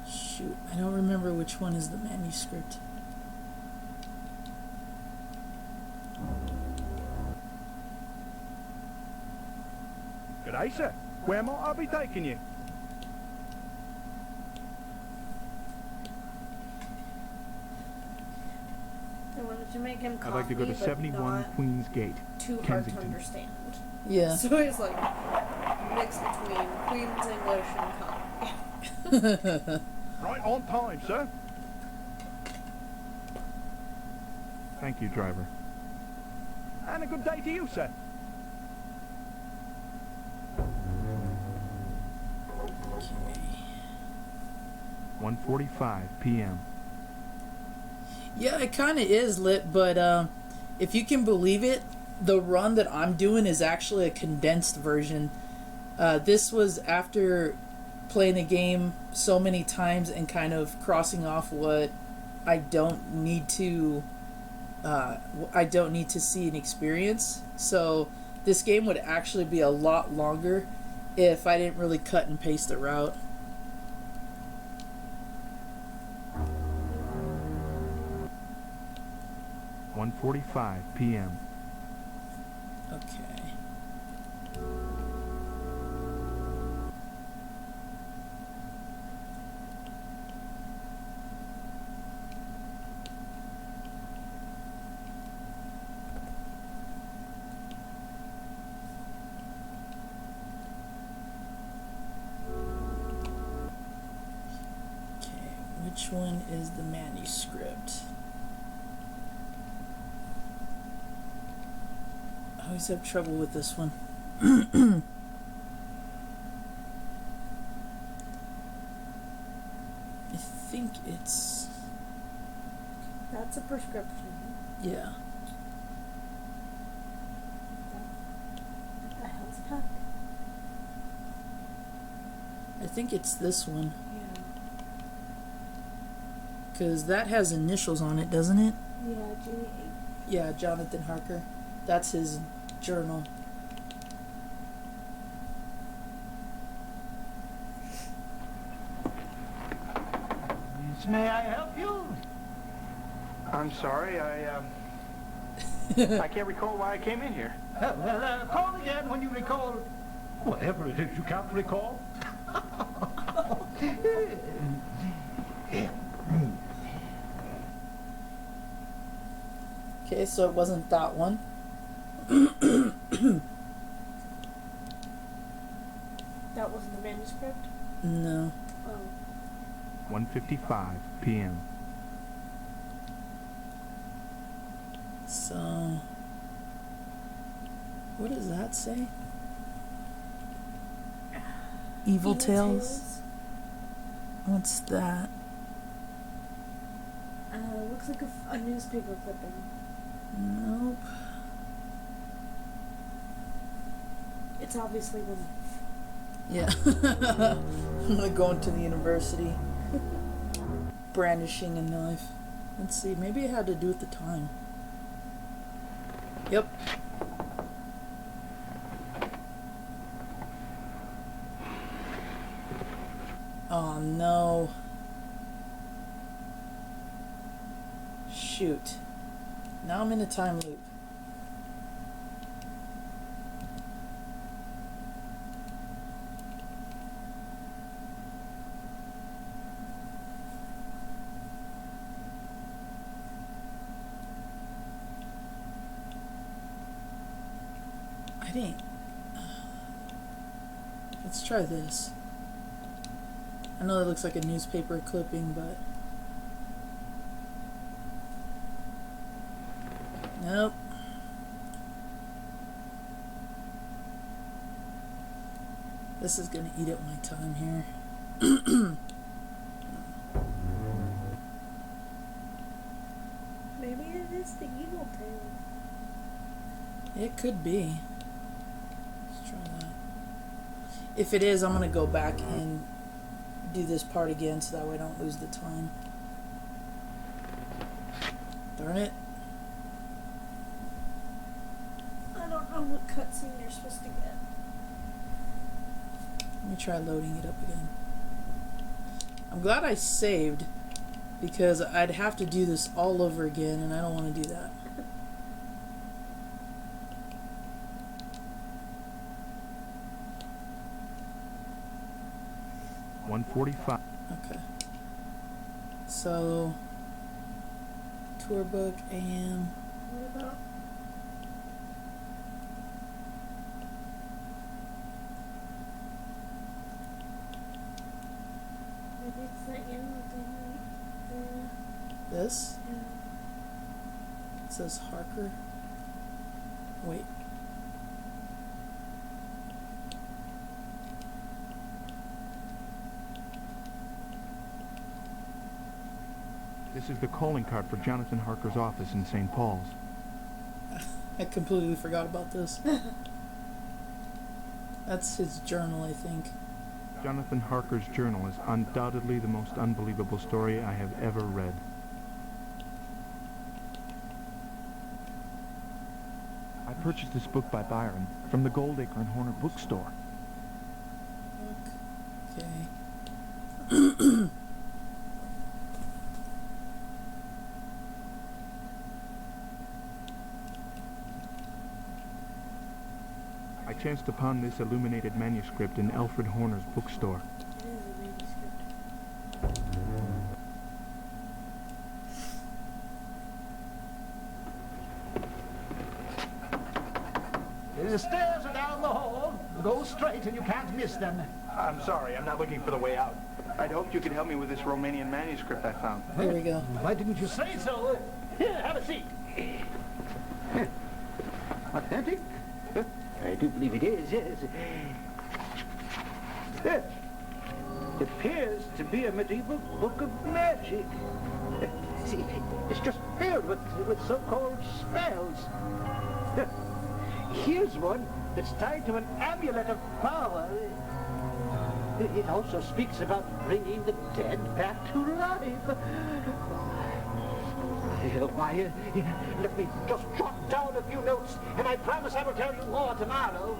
Shoot, I don't remember which one is the manuscript. G'day, sir. Where might I be taking you? I wanted to make him I'd like to go to coffee, but 71 not Queen's Gate, too hard to Kensington. understand. Yeah. So he's like mixed between Queen's English and coffee. Right on time, sir. Thank you, driver. And a good day to you, sir. Okay. 1:45 p.m. Yeah, it kind of is lit, but if you can believe it, the run that I'm doing is actually a condensed version. This was after playing the game so many times and kind of crossing off what I don't need to see and experience. So this game would actually be a lot longer if I didn't really cut and paste the route. One 1:45 p.m. Okay. Which one is the manuscript? I always have trouble with this one. I think it's... That's a prescription. Yeah. What the hell's that? I think it's this one. Yeah. Because that has initials on it, doesn't it? Yeah, G8. Yeah, Jonathan Harker. That's his journal. May I help you? I'm sorry, I can't recall why I came in here. Call again when you recall whatever it is you can't recall. Okay, so it wasn't that one. That wasn't the manuscript? No. Oh. 1:55 p.m. So... What does that say? Evil Tales? What's that? Looks like a newspaper clipping. Nope. It's obviously the... Yeah. I'm gonna go into the university. Brandishing a knife. Let's see, maybe it had to do with the time. Yep. Oh no. Shoot. Now I'm in a time loop. I didn't. Let's try this. I know that looks like a newspaper clipping, but Nope. This is gonna eat up my time here. Maybe it is the evil tail. It could be. Let's try that. If it is, I'm gonna go back and do this part again so that way I don't lose the time. Darn it. I don't know what cutscene you're supposed to get. Let me try loading it up again. I'm glad I saved because I'd have to do this all over again and I don't want to do that. $145. Okay. So, tour book AM. What about? Maybe it's that yellow thing, right? This? Yeah. It says Harker. Wait. This is the calling card for Jonathan Harker's office in St. Paul's. I completely forgot about this. That's his journal, I think. Jonathan Harker's journal is undoubtedly the most unbelievable story I have ever read. I purchased this book by Byron from the Goldacre and Horner bookstore. Okay. I chanced upon this illuminated manuscript in Alfred Horner's bookstore. It is a manuscript. The stairs are down the hall. Go straight and you can't miss them. I'm sorry, I'm not looking for the way out. I'd hoped you could help me with this Romanian manuscript I found. Here we go. Why didn't you say so? Here, have a seat. Authentic? I do believe it is, yes. It appears to be a medieval book of magic. See, it's just filled with so-called spells. Here's one that's tied to an amulet of power. It also speaks about bringing the dead back to life. Why, let me just jot down a few notes, and I promise I will tell you more tomorrow.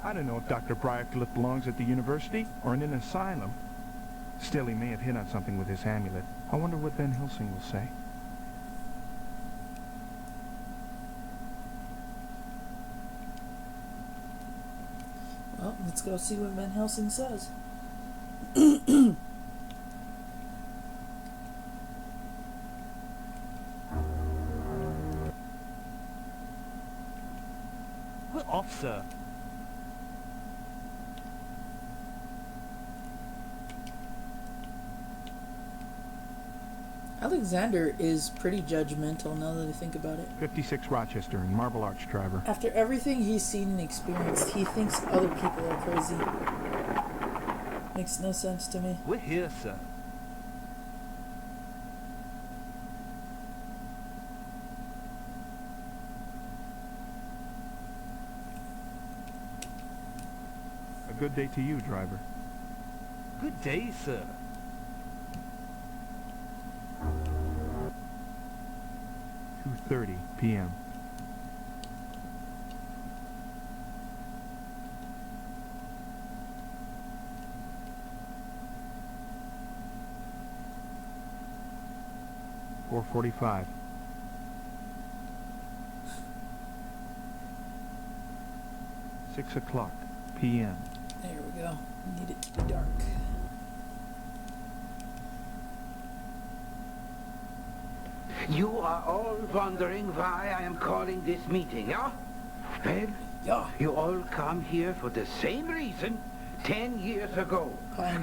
I don't know if Dr. Briarcliff belongs at the university or in an asylum. Still, he may have hit on something with his amulet. I wonder what Van Helsing will say. Well, let's go see what Van Helsing says. We're off, sir. Alexander is pretty judgmental now that I think about it. 56 Rochester and Marble Arch driver. After everything he's seen and experienced, he thinks other people are crazy. Makes no sense to me. We're here, sir. A good day to you, driver. Good day, sir. .30 p.m. .45. 6 o'clock p.m. There we go. Need it to be dark. You are all wondering why I am calling this meeting, yeah? Well, yeah. You all come here for the same reason 10 years ago.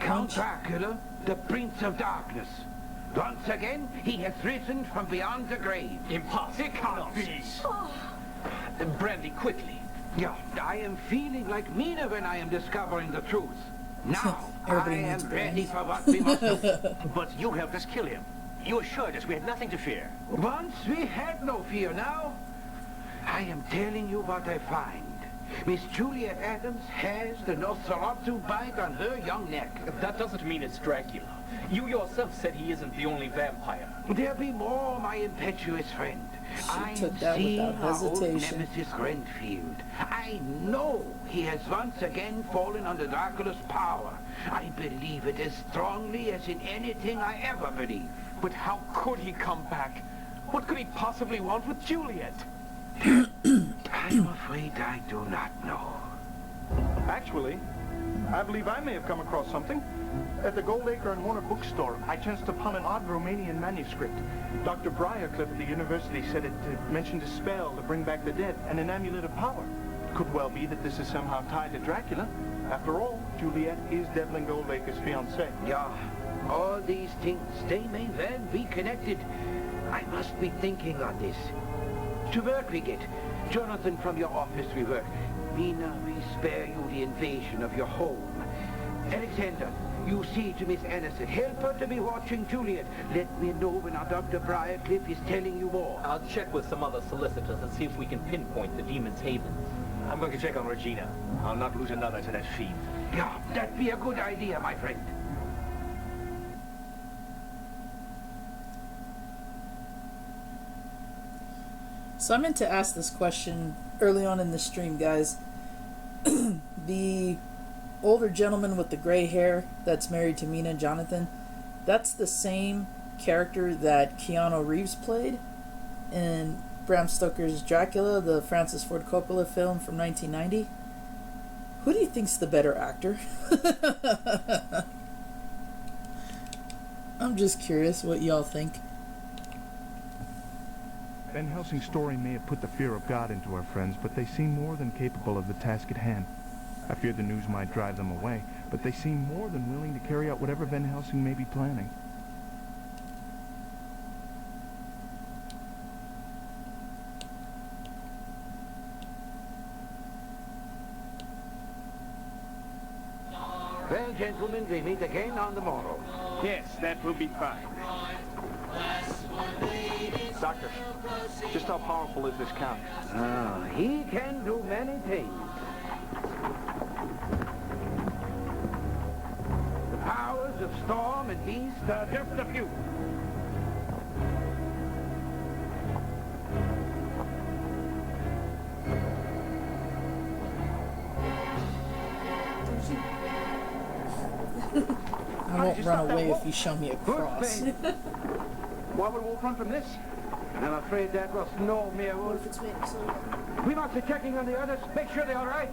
Count Dracula, the Prince of Darkness. Once again, he has risen from beyond the grave. Impossible. It can't be. Brandy, quickly. Yeah, I am feeling like Mina when I am discovering the truth. Now, I am ready for what we must do. But you helped us kill him. You assured us we had nothing to fear. Once we had no fear. Now, I am telling you what I find. Miss Juliet Adams has the Nosferatu bite on her young neck. That doesn't mean it's Dracula. You yourself said he isn't the only vampire. There be more, my impetuous friend. I took that see without our old hesitation. nemesis Renfield. I know he has once again fallen under Dracula's power. I believe it as strongly as in anything I ever believe. But how could he come back? What could he possibly want with Juliet? I'm afraid I do not know. Actually, I believe I may have come across something. At the Goldacre and Warner bookstore, I chanced upon an odd Romanian manuscript. Dr. Briarcliff at the university said it mentioned a spell to bring back the dead and an amulet of power. Could well be that this is somehow tied to Dracula. After all, Juliet is Devlin Goldacre's fiancée. Yeah, all these things, they may well be connected. I must be thinking on this. To work we get. Jonathan, from your office we work. Mina, we spare you the invasion of your home. Alexander, you see to Miss Anderson. Help her to be watching Juliet. Let me know when our Dr. Briarcliff is telling you more. I'll check with some other solicitors and see if we can pinpoint the Demon's Haven. I'm going to check on Regina. I'll not lose another to that fiend. Yeah, that'd be a good idea, my friend. So I meant to ask this question early on in the stream, guys. The older gentleman with the gray hair that's married to Mina, Jonathan, that's the same character that Keanu Reeves played in Bram Stoker's Dracula, the Francis Ford Coppola film from 1990. Who do you think's the better actor? I'm just curious what y'all think. Van Helsing's story may have put the fear of God into our friends, but they seem more than capable of the task at hand. I fear the news might drive them away, but they seem more than willing to carry out whatever Van Helsing may be planning. Well, gentlemen, we meet again on the morrow. Yes, that will be fine. Doctor, just how powerful is this Count? He can do many things. The powers of storm and beast are just a few. I won't run away if you show me a cross. Why would a wolf run from this? I'm afraid that was no mere wolf. We must be checking on the others. Make sure they're all right.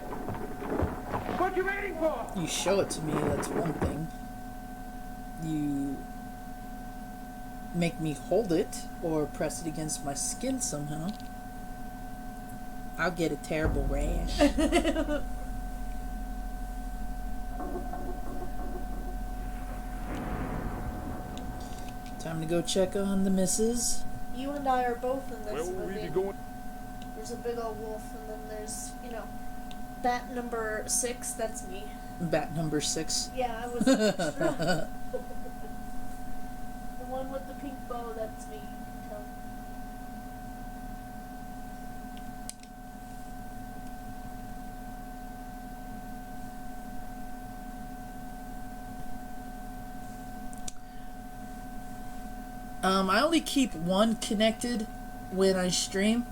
What you waiting for? You show it to me, that's one thing. You make me hold it or press it against my skin somehow. I'll get a terrible rash. Time to go check on the missus. You and I are both in this Where will we movie. be going? There's a big old wolf, and then there's, you know, bat number 6, that's me. Bat number 6. Yeah, I was the one with the pink bow, that's me. So. I only keep one connected when I stream.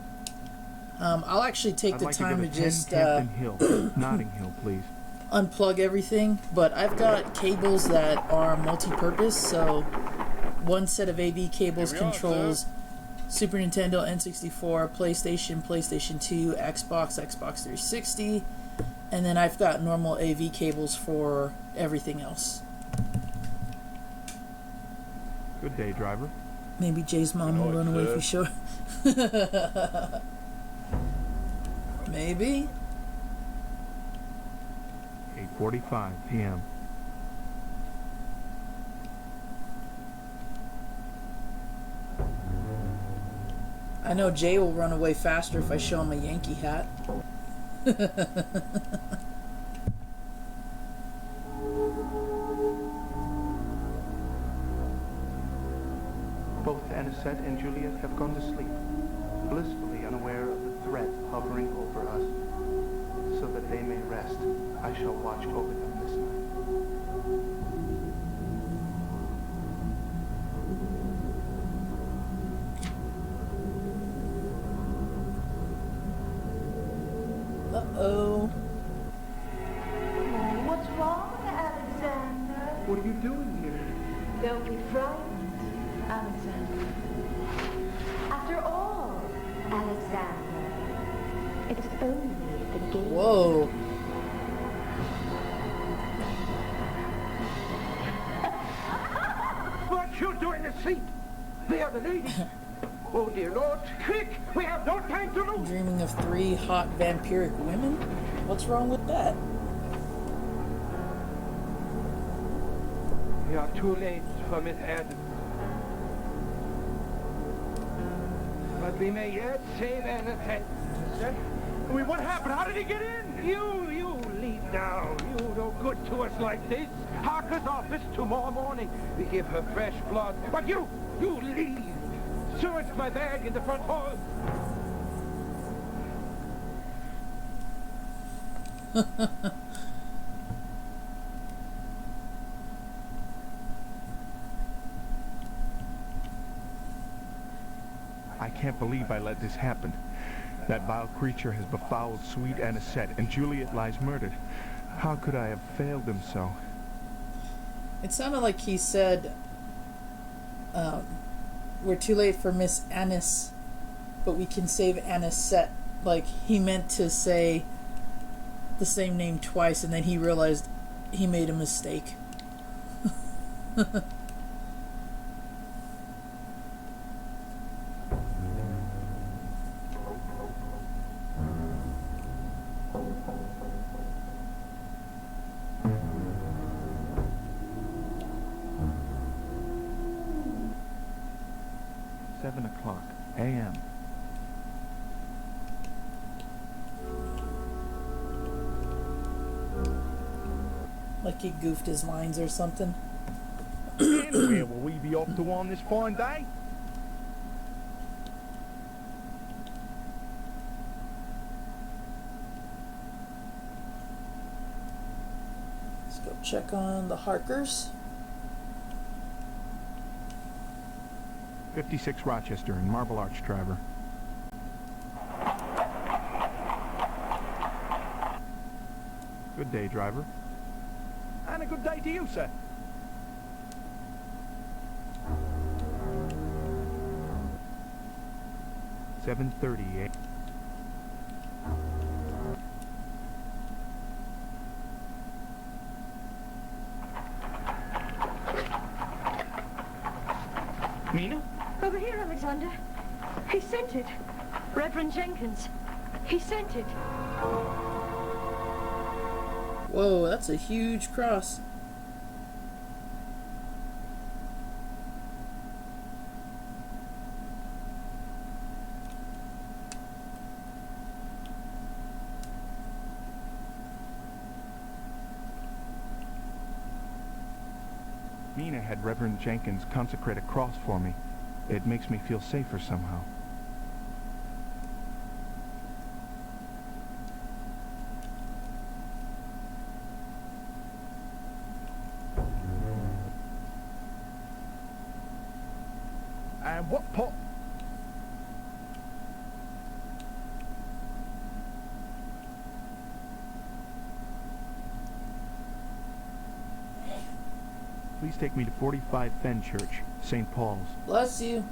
I'll actually take I'd the like time to, to go to just 10 Campden Hill, Notting Hill, please. unplug everything, but I've got cables that are multi-purpose, so one set of AV cables controls Super Nintendo, N64, PlayStation, PlayStation 2, Xbox, Xbox 360, and then I've got normal AV cables for everything else. Good day, driver. Maybe Jay's mom will run away for sure. Maybe. 8:45 p.m. I know Jay will run away faster if I show him a Yankee hat. Both Anisette and Juliet have gone to sleep, blissfully unaware of the threat hovering over us. So that they may rest, I shall watch over them this night. Uh-oh. What's wrong, Alexander? What are you doing here? Don't be frightened, Alexander. After all, Alexander, it's only the game. Whoa. What you doing asleep? They are the ladies. Oh, dear Lord. Quick! We have no time to lose. Dreaming of 3 hot vampiric women? What's wrong with that? We are too late for Miss Adams. But we may yet save Anisette. Wait, what happened? How did he get in? You leave now. You no good to us like this. Harker's office tomorrow morning. We give her fresh blood. But you leave. Search my bag in the front hall. I can't believe I let this happen. That vile creature has befouled sweet Anisette, and Juliet lies murdered. How could I have failed him so? It sounded like he said, we're too late for Miss Anis, but we can save Anisette. Like, he meant to say the same name twice, and then he realized he made a mistake. 7:00 a.m. Like he goofed his lines or something. And where will we be off to on this fine day? Let's go check on the Harkers. 56 Rochester in Marble Arch, driver. Good day, driver. And a good day to you, sir. $7:38. Mina? Over here, Alexander. He sent it. Reverend Jenkins. He sent it. Whoa, that's a huge cross. Mina had Reverend Jenkins consecrate a cross for me. It makes me feel safer somehow. And what pot? Please take me to 45 Fen Church, St. Paul's. Bless you.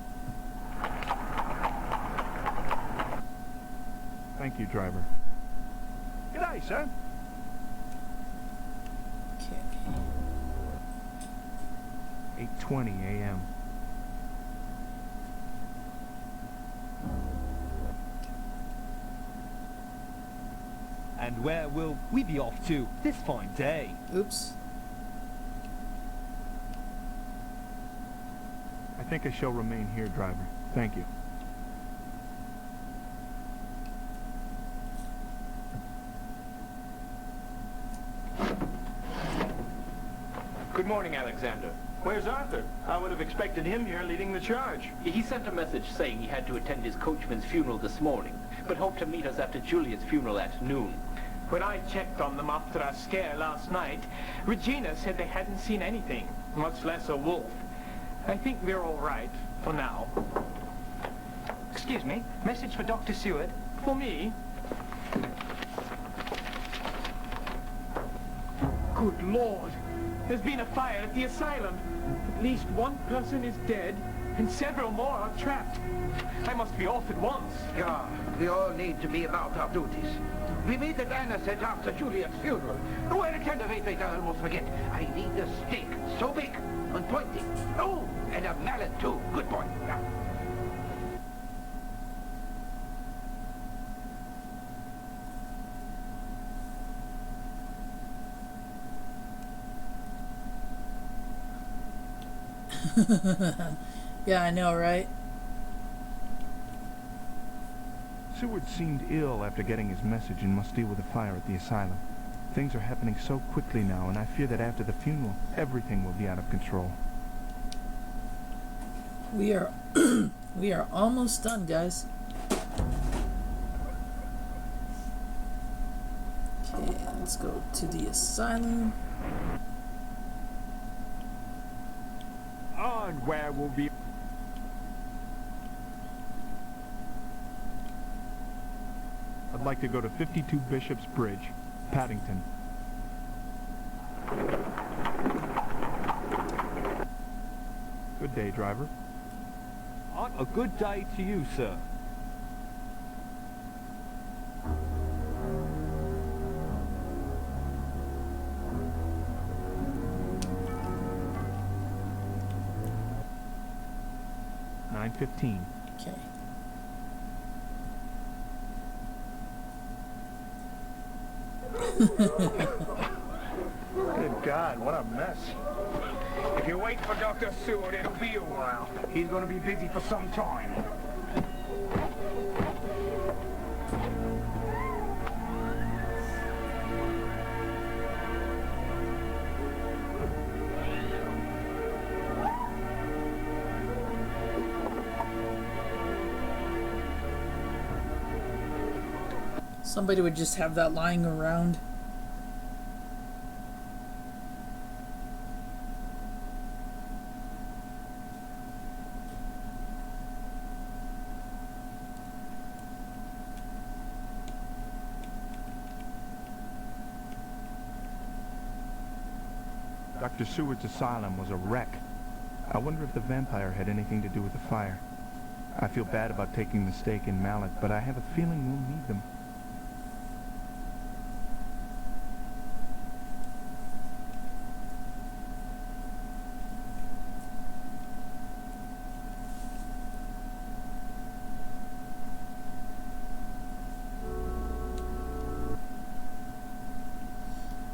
Thank you, driver. G'day, sir. Okay. 8:20 a.m. And where will we be off to this fine day? Oops. I think I shall remain here, driver. Thank you. Good morning, Alexander. Where's Arthur? I would have expected him here leading the charge. He sent a message saying he had to attend his coachman's funeral this morning, but hoped to meet us after Juliet's funeral at noon. When I checked on them after our scare last night, Regina said they hadn't seen anything, much less a wolf. I think we're all right, for now. Excuse me, message for Dr. Seward. For me? Good Lord! There's been a fire at the asylum. At least one person is dead, and several more are trapped. I must be off at once. Yeah, we all need to be about our duties. We meet at Anna said after Juliet's funeral. Wait, I almost forget. I need a stick, so big and pointy. Oh, and a mallet too. Good boy. Yeah, I know, right? Seward seemed ill after getting his message and must deal with a fire at the asylum. Things are happening so quickly now, and I fear that after the funeral, everything will be out of control. We are we are almost done, guys. Okay, let's go to the asylum. And where will be... I'd like to go to 52 Bishop's Bridge, Paddington. Good day, driver. A good day to you, sir. $9.15. Okay. Good God, what a mess. If you wait for Dr. Seward, it'll be a while. He's going to be busy for some time. Somebody would just have that lying around. Dr. Seward's asylum was a wreck. I wonder if the vampire had anything to do with the fire. I feel bad about taking the stake and mallet, but I have a feeling we'll need them.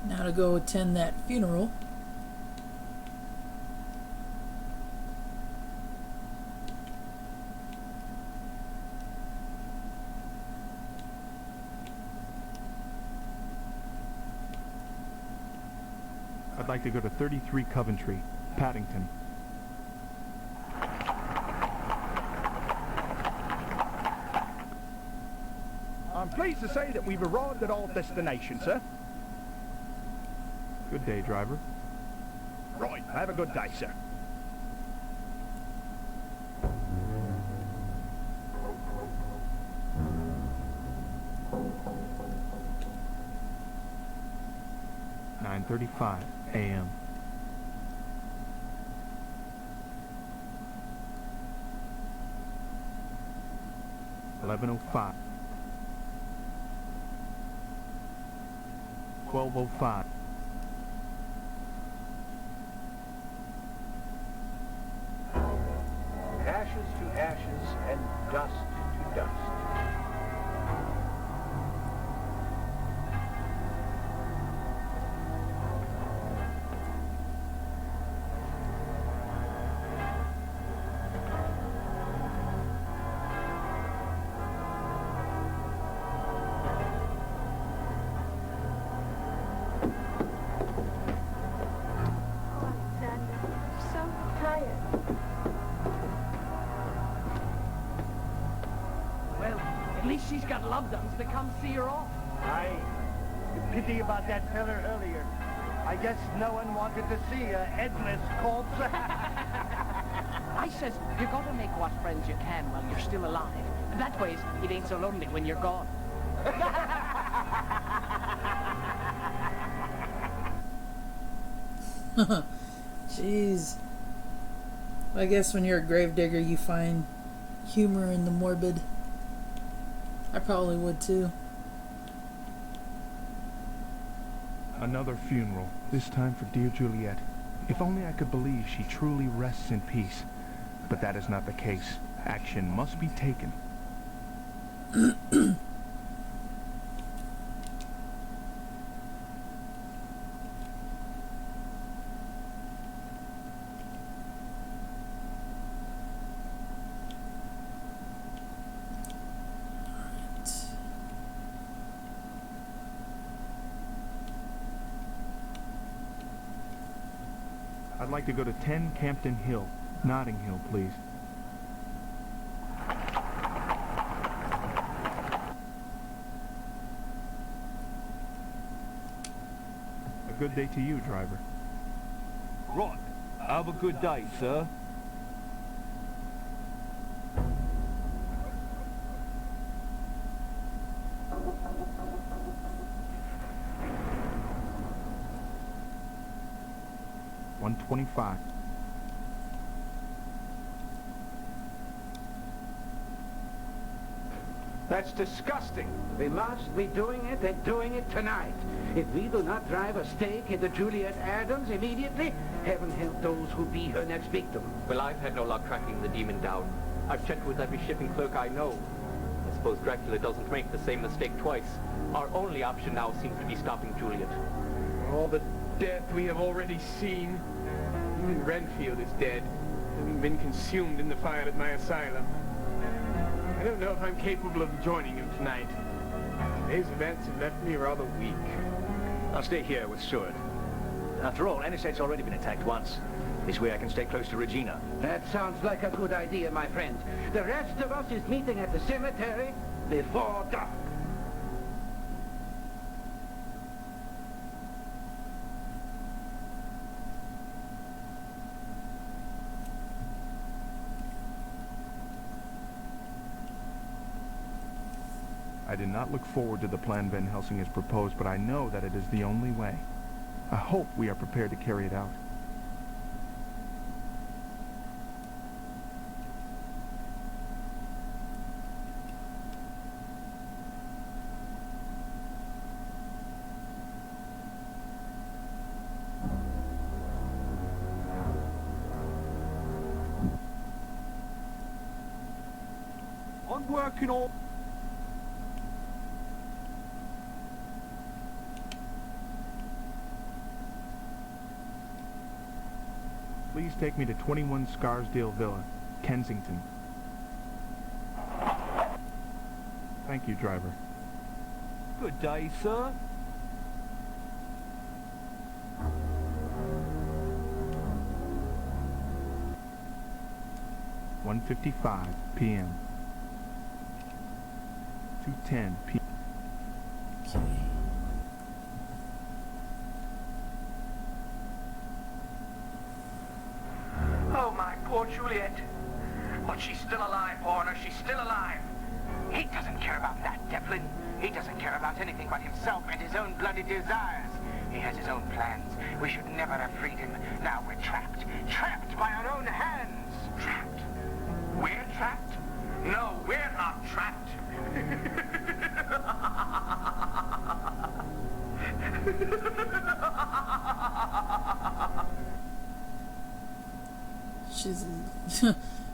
Now to go attend that funeral. I'd like to go to 33 Coventry, Paddington. I'm pleased to say that we've arrived at our destination, sir. Good day, driver. Right, have a good day, sir. $9:35 a.m. $11:05. $12:05. Ashes to ashes and dust to dust. least she's got loved ones to come see her off. Aye. The pity about that feller earlier. I guess no one wanted to see a headless corpse. I says, you gotta make what friends you can while you're still alive. That way, it ain't so lonely when you're gone. Jeez. I guess when you're a gravedigger, you find humor in the morbid. I probably would too. Another funeral, this time for dear Juliet. If only I could believe she truly rests in peace. But that is not the case. Action must be taken. I'd like to go to 10 Campton Hill, Notting Hill, please. A good day to you, driver. Right. Have a good day, sir. $125. That's disgusting. We must be doing it and doing it tonight. If we do not drive a stake into Juliet Adams immediately, heaven help those who be her next victim. Well, I've had no luck tracking the demon down. I've checked with every shipping clerk I know. I suppose Dracula doesn't make the same mistake twice. Our only option now seems to be stopping Juliet. All the death we have already seen. Even Renfield is dead, having been consumed in the fire at my asylum. I don't know if I'm capable of joining him tonight. Today's events have left me rather weak. I'll stay here with Seward. After all, Aniset's already been attacked once. This way I can stay close to Regina. That sounds like a good idea, my friend. The rest of us is meeting at the cemetery before dark. I did not look forward to the plan Van Helsing has proposed, but I know that it is the only way. I hope we are prepared to carry it out. I'm working on... Please take me to 21 Scarsdale Villa, Kensington. Thank you, driver. Good day, sir. $1:55 p.m. 2:10 p.m. Oh, my poor Juliet. But she's still alive, Horner. She's still alive. He doesn't care about that, Devlin. He doesn't care about anything but himself and his own bloody desires. He has his own plans. We should never have freed him. Now we're trapped. Trapped by our own hands. Trapped. We're trapped? No, we're not trapped.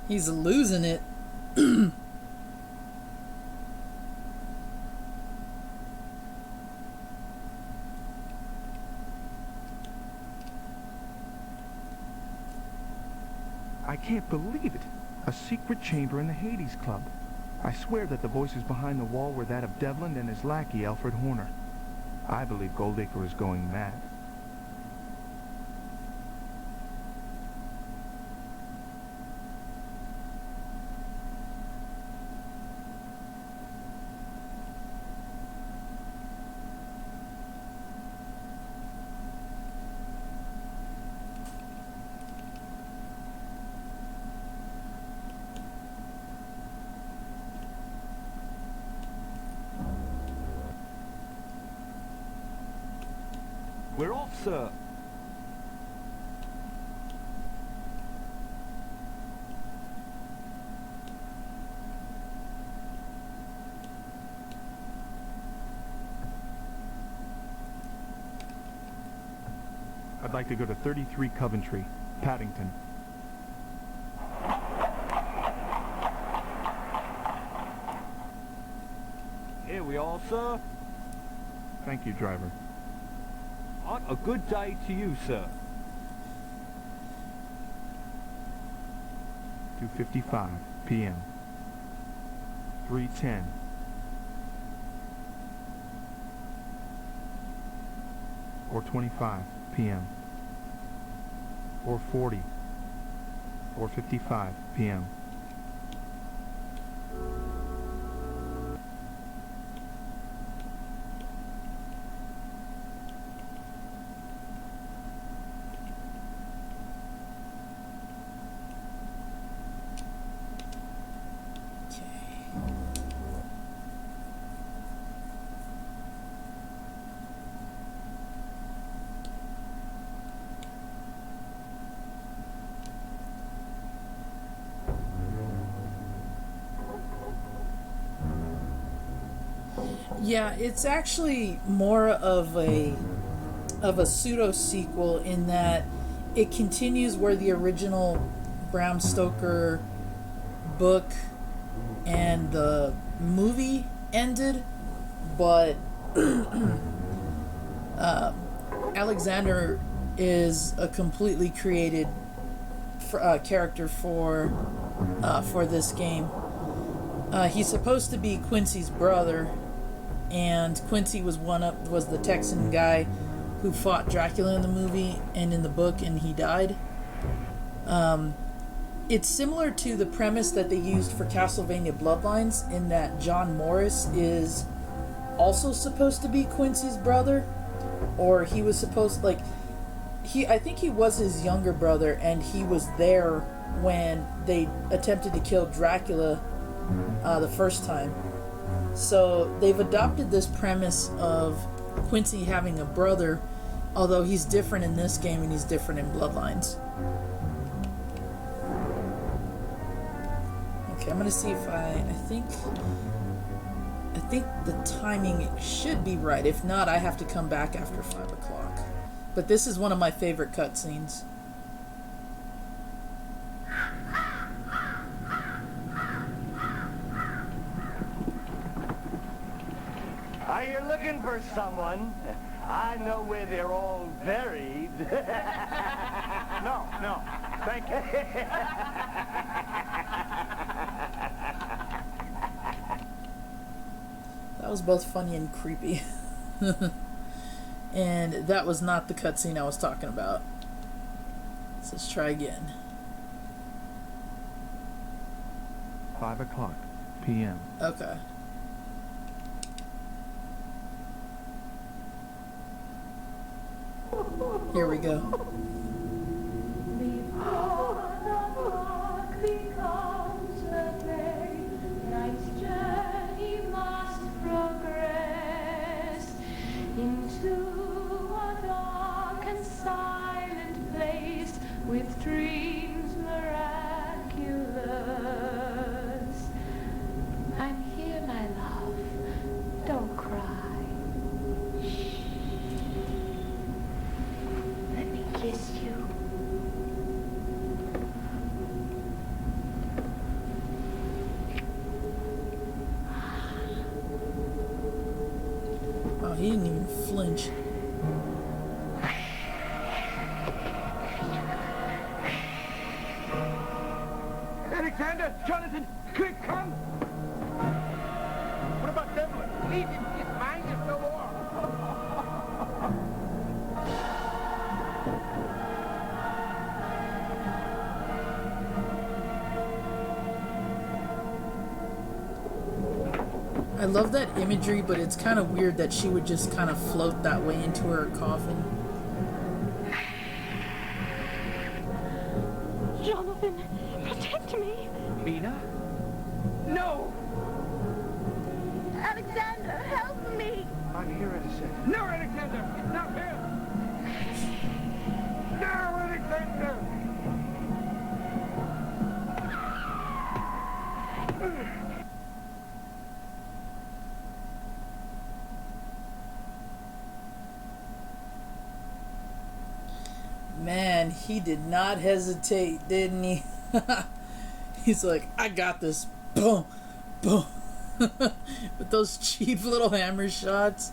He's losing it. I can't believe it. A secret chamber in the Hades Club. I swear that the voices behind the wall were that of Devlin and his lackey, Alfred Horner. I believe Goldacre is going mad. We're off, sir. I'd like to go to 33 Coventry, Paddington. Here we are, sir. Thank you, driver. A good day to you, sir. 2:55 p.m. 3:10. Or 25 p.m. 4:40. 4:55 p.m. Yeah, it's actually more of a pseudo-sequel in that it continues where the original Bram Stoker book and the movie ended, but Alexander is a completely created character for this game. He's supposed to be Quincy's brother, and Quincy was the Texan guy who fought Dracula in the movie and in the book, and he died. It's similar to the premise that they used for Castlevania Bloodlines, in that John Morris is also supposed to be Quincy's brother, or he was supposed, like, I think he was his younger brother, and he was there when they attempted to kill Dracula the first time. So they've adopted this premise of Quincy having a brother, although he's different in this game and he's different in Bloodlines. Okay, I'm gonna see if I think the timing should be right. If not, I have to come back after 5 o'clock. But this is one of my favorite cutscenes. Are you looking for someone? I know where they're all buried. No, thank you. That was both funny and creepy. And that was not the cutscene I was talking about. So let's try again. 5 o'clock p.m. Okay. Here we go. Before the dark becomes the day, life's journey must progress into a dark and silent place with dreams miraculous. I'm here, my love. Don't cry. Kiss you. Oh, he didn't even flinch. Alexander, Jonathan, quick, come! What about Devlin? Leave him. His mind is no more. I love that imagery, but it's kind of weird that she would just kind of float that way into her coffin. Jonathan, protect me. Mina? No! Alexander, help me. I'm here, Alexander. No, Alexander, it's not here. Man, he did not hesitate, didn't he? He's like, I got this. Boom. Boom. With those cheap little hammer shots.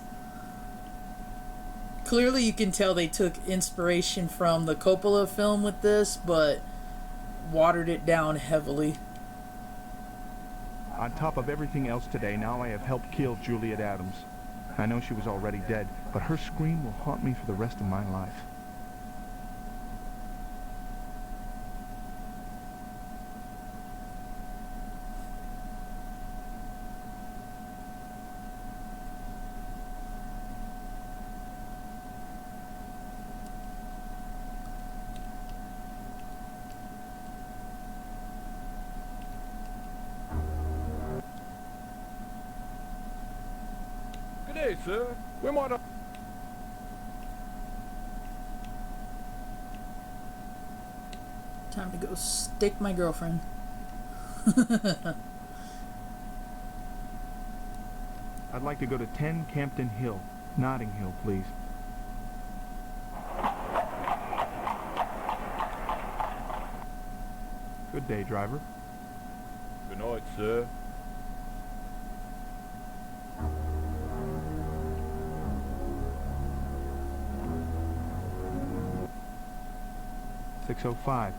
Clearly you can tell they took inspiration from the Coppola film with this, but watered it down heavily. On top of everything else today, now I have helped kill Juliet Adams. I know she was already dead, but her scream will haunt me for the rest of my life. Hey, sir. Where might I... Time to go stick my girlfriend. I'd like to go to 10 Campden Hill, Notting Hill, please. Good day, driver. Good night, sir. .605.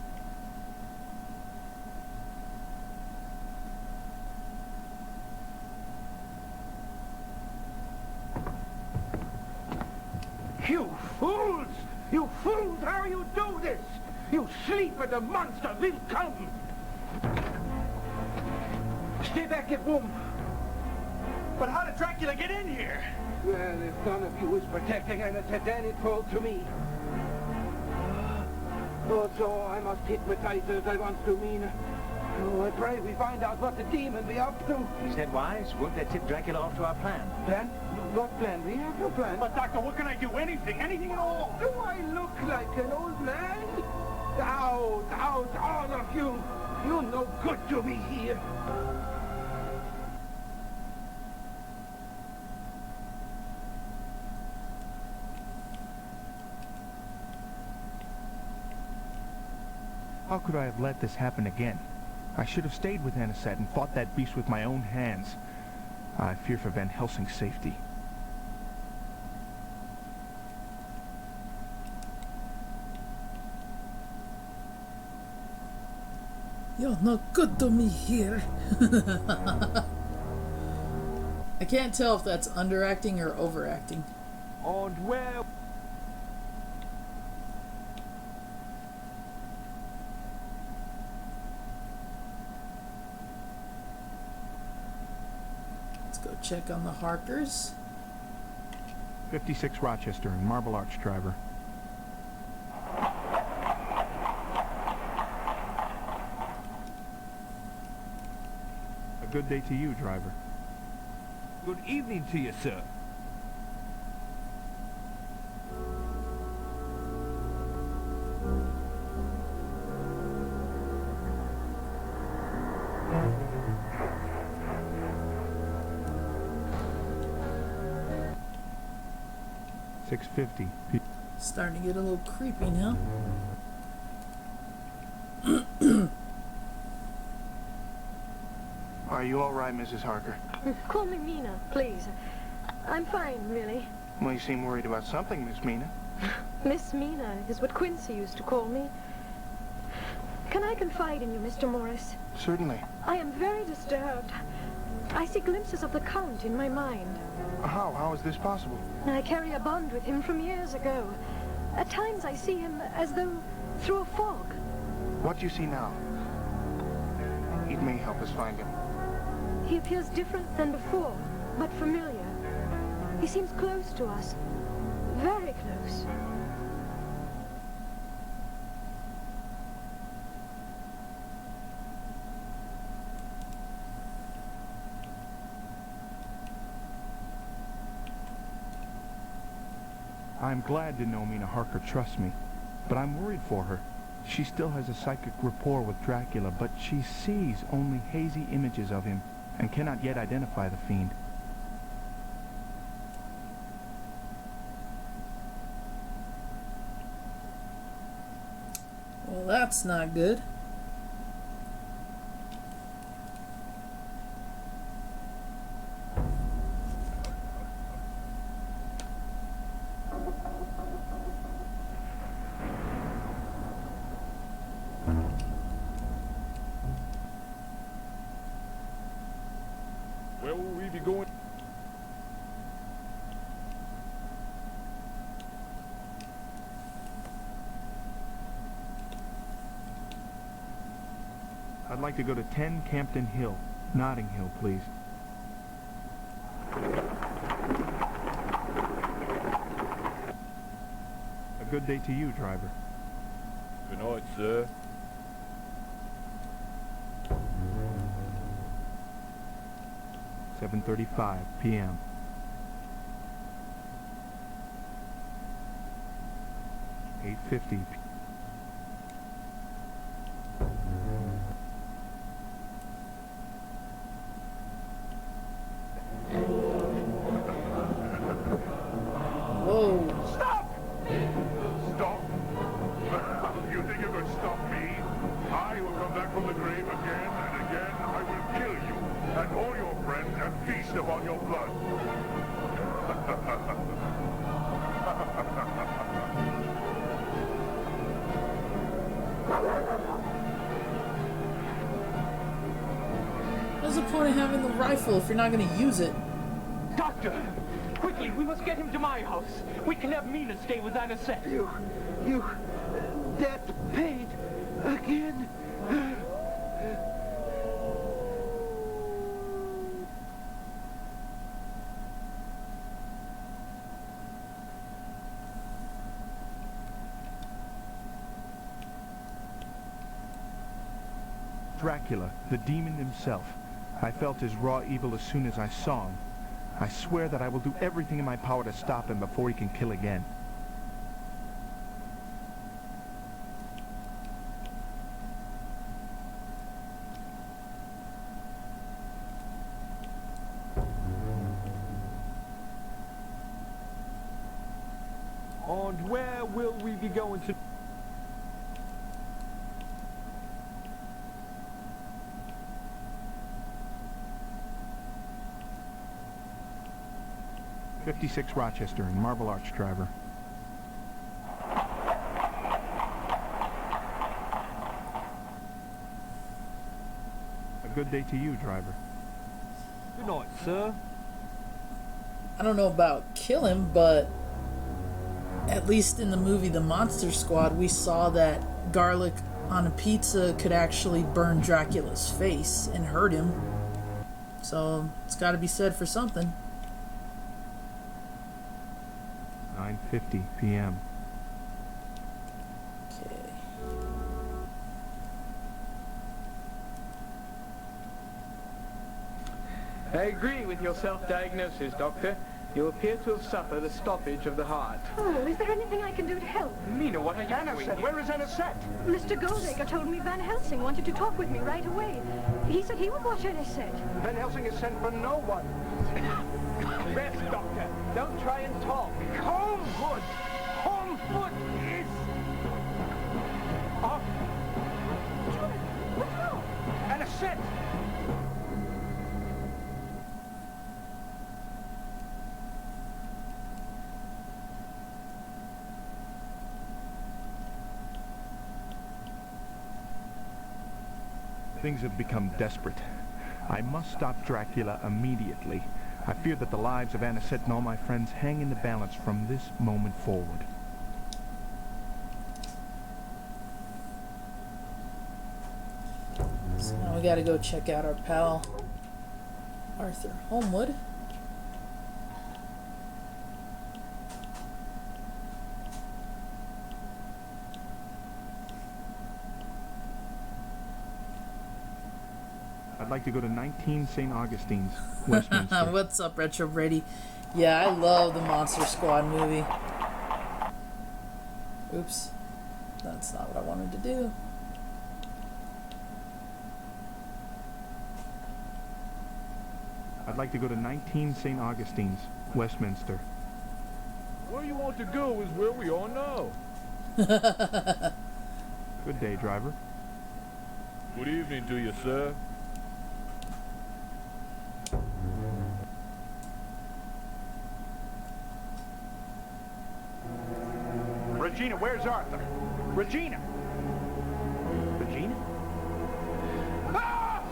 You fools! You fools! How you do this? You sleep and the monster will come! Stay back at home. But how did Dracula get in here? Well, if none of you is protecting Annette, then it falls to me. Oh, so I must hypnotize her as I once do, Mina. Oh, I pray we find out what the demon be up to. Is that wise? Won't that tip Dracula off to our plan? Plan? What plan? We have no plan. But, Doctor, what can I do? Anything at all. Do I look like an old man? Out, all of you. You're no good to me here. How could I have let this happen again? I should have stayed with Anisette and fought that beast with my own hands. I fear for Van Helsing's safety. You're not good to me here. I can't tell if that's underacting or overacting. And where... Go check on the Harkers. 56 Rochester and Marble Arch, driver. A good day to you, driver. Good evening to you, sir. .650. Starting to get a little creepy now. Are you all right, Mrs. Harker? Call me Mina, please. I'm fine, really. Well, you seem worried about something, Miss Mina. Miss Mina is what Quincy used to call me. Can I confide in you, Mr. Morris? Certainly. I am very disturbed. I see glimpses of the Count in my mind. How? How is this possible? I carry a bond with him from years ago. At times I see him as though through a fog. What do you see now? It may help us find him. He appears different than before, but familiar. He seems close to us. Very close. I'm glad to know Mina Harker trusts me, but I'm worried for her. She still has a psychic rapport with Dracula, but she sees only hazy images of him and cannot yet identify the fiend. Well, that's not good. Where will we be going? I'd like to go to 10 Campden Hill, Notting Hill, please. A good day to you, driver. Good night, sir. $7:35 p.m. $8:50. Whoa. Stop! Stop? You think you could stop me? I will come back from the grave again and again. I will kill you and all your friends and feast upon your blood. What's the point of having the rifle if you're not going to use it? Doctor! Quickly, we must get him to my house. We can have Mina stay with Anisette. That pain again. Dracula, the demon himself. I felt his raw evil as soon as I saw him. I swear that I will do everything in my power to stop him before he can kill again. And where will we be going to? '56 Rochester in Marble Arch, driver. A good day to you, driver. Good night, sir. I don't know about kill him, but at least in the movie The Monster Squad, we saw that garlic on a pizza could actually burn Dracula's face and hurt him. So it's got to be said for something. 9:50 p.m. Okay. I agree with your self-diagnosis, Doctor. You appear to have suffered a stoppage of the heart. Oh, is there anything I can do to help? Mina, what are you doing here? Where is Anisette? Mr. Goldacre told me Van Helsing wanted to talk with me right away. He said he would watch Anisette. Van Helsing is sent for no one. Rest, Doctor. Don't try and talk. Holmwood! Holmwood is... Oh. What's wrong? Anisette! Things have become desperate. I must stop Dracula immediately. I fear that the lives of Anisette and all my friends hang in the balance from this moment forward. So now we gotta go check out our pal Arthur Holmwood. I'd like to go to 19 St. Augustine's, Westminster. What's up, Retro Brady? Yeah, I love the Monster Squad movie. Oops. That's not what I wanted to do. I'd like to go to 19 St. Augustine's, Westminster. Where you want to go is where we all know. Good day, driver. Good evening to you, sir. Regina, where's Arthur? Regina! Regina? Ah!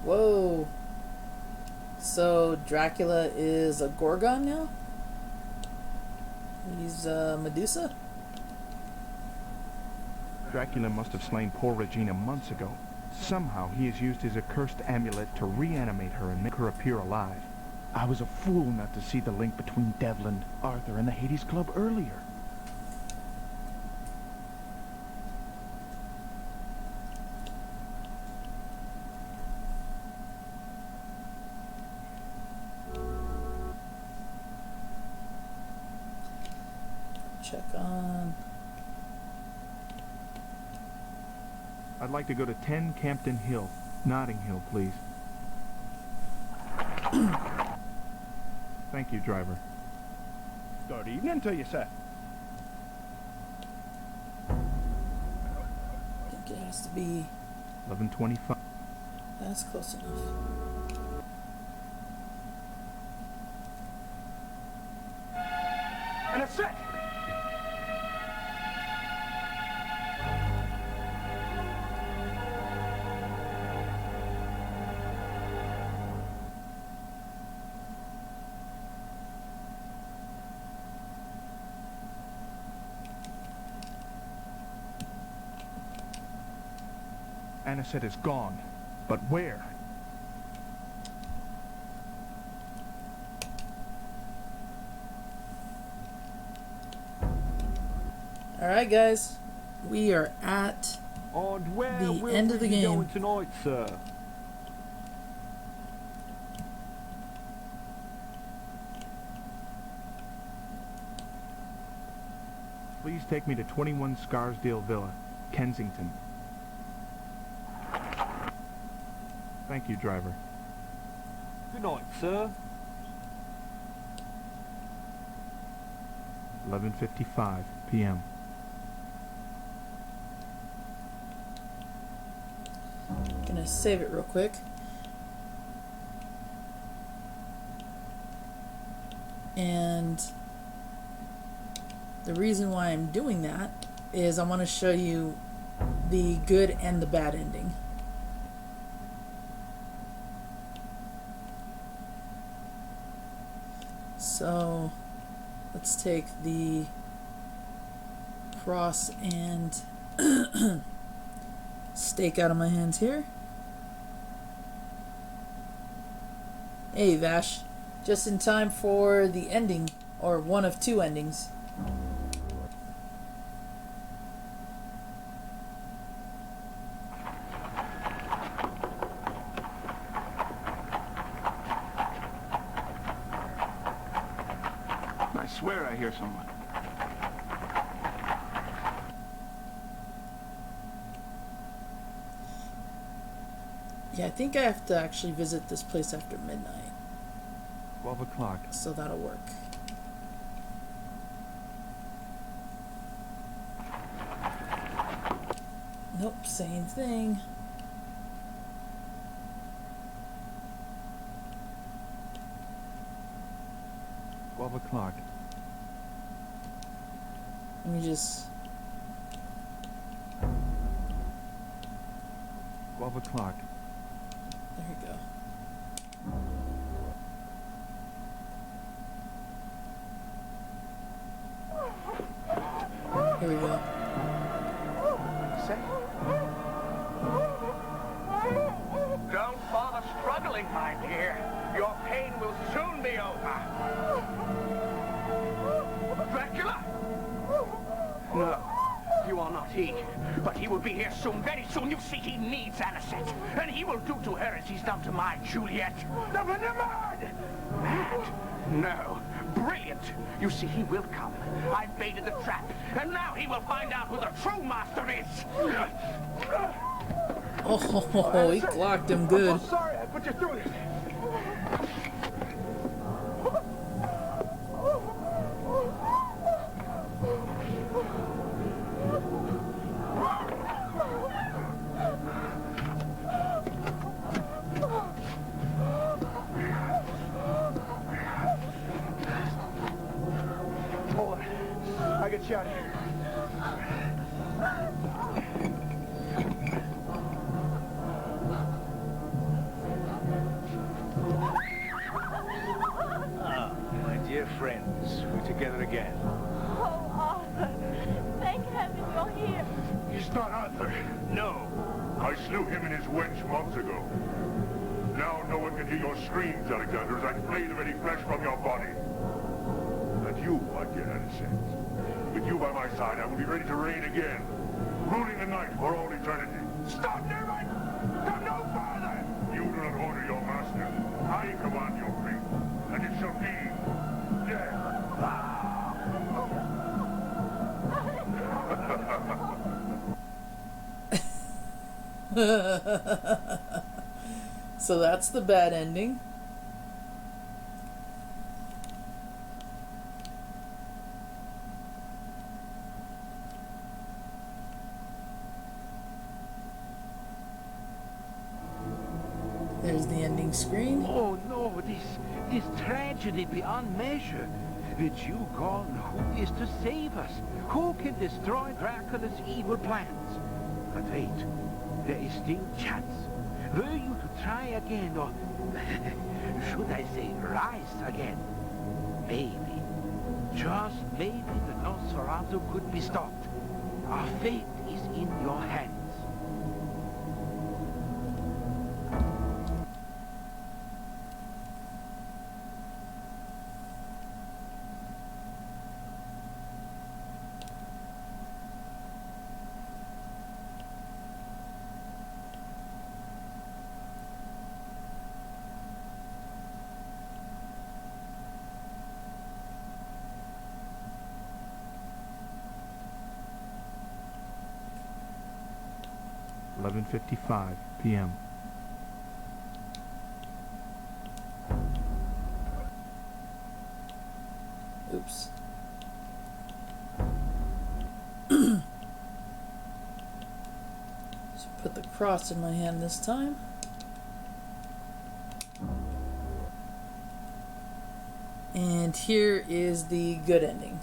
Whoa. So Dracula is a Gorgon now? He's Medusa? Dracula must have slain poor Regina months ago. Somehow he has used his accursed amulet to reanimate her and make her appear alive. I was a fool not to see the link between Devlin, Arthur, and the Hades Club earlier. Check on... I'd like to go to 10 Campden Hill, Notting Hill, please. Thank you, driver. Good evening to you, sir. I think it has to be... 11:25. That's close enough. And it's set! Anisette is gone. But where? Alright guys, we are at And where the will end of the we be game. going tonight, sir? Please take me to 21 Scarsdale Villa, Kensington. Thank you, driver. Good night, sir. 11:55 p.m. Gonna save it real quick. And the reason why I'm doing that is I want to show you the good and the bad ending. So let's take the cross and stake out of my hands here. Hey Vash, just in time for the ending, or one of two endings. I swear I hear someone. Yeah, I think I have to actually visit this place after midnight. 12 o'clock. So that'll work. Nope, same thing. $12. Let me just... 12 o'clock. There you go. Here we go. Don't bother struggling, my dear. Your pain will soon be over. Dracula? No, you are not he. But he will be here soon, very soon. You see, he needs Anisette. And he will do to her as he's done to my Juliet. Up in the mud! Mad? No. Brilliant! You see, he will come. I've baited the trap, and now he will find out who the true master is! Oh, he clocked him good. I'm so sorry I put you through this. Hold on. I get you out of here. Ah, my dear friends, we're together again. Oh, Arthur. Thank heaven you're here. He's not Arthur. No. I slew him and his wench months ago. Now no one can hear your screams, Alexander, as I flay the very flesh from your body. And you, my dear innocent, with you by my side, I will be ready to reign again, ruling the night for all eternity. Stop, David! Come no farther! You do not order your master. I command your fate, and it shall be death. So that's the bad ending. There's the ending screen. Oh no, this tragedy beyond measure. With you gone, who is to save us? Who can destroy Dracula's evil plans? But wait, there is still chance. Were you to try again, or should I say rise again? Maybe, just maybe the Nosferatu could be stopped. Our fate is in your hands. $11:55 p.m. Oops. So put the cross in my hand this time. And here is the good ending.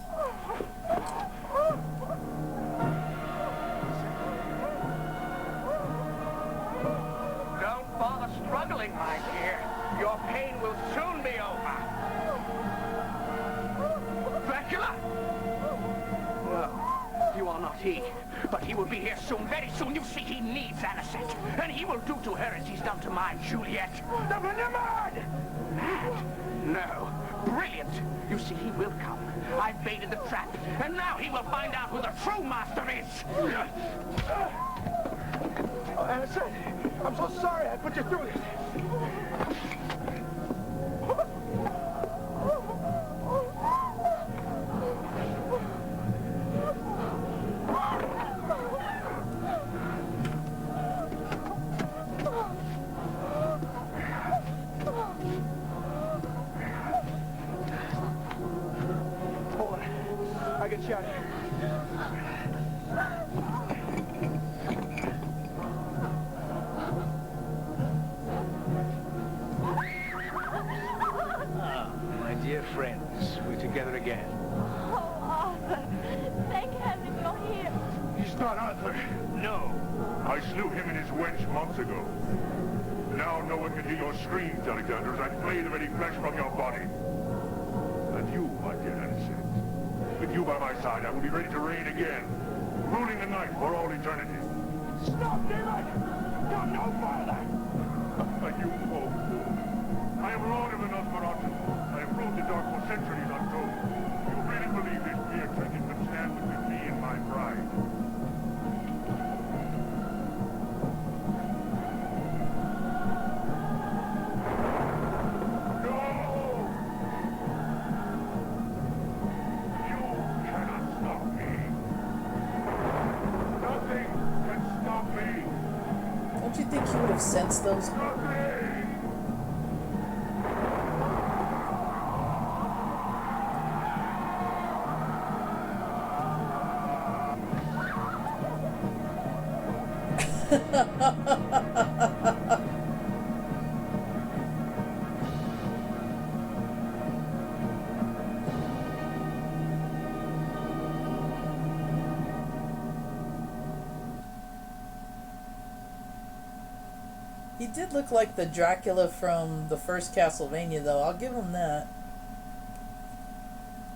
Don't bother struggling, my dear. Your pain will soon be over. Dracula! No, you are not he. But he will be here soon, very soon. You see, he needs Anisette. And he will do to her as he's done to my Juliet. Never mind! Mad? No. Brilliant. You see, he will come. I've baited the trap. And now he will find out who the true master is. Anisette, I'm so sorry I put you through this. Hold on. I get you out of here. Ah, my dear friends, we're together again. Oh, Arthur. Thank heaven you're here. He's not Arthur. No. I slew him and his wench months ago. Now no one can hear your screams, Alexander, as I flay the very flesh from your body. And you, my dear innocent, with you by my side, I will be ready to reign again, ruling the night for all eternity. Stop, David! Come no farther! You fool. I am Lord of the Nosferatu. I have ruled the dark for centuries untold. You really believe this mere trinket can stand between me and my bride? Don't you think he would have sensed those? He did look like the Dracula from the first Castlevania, though. I'll give him that.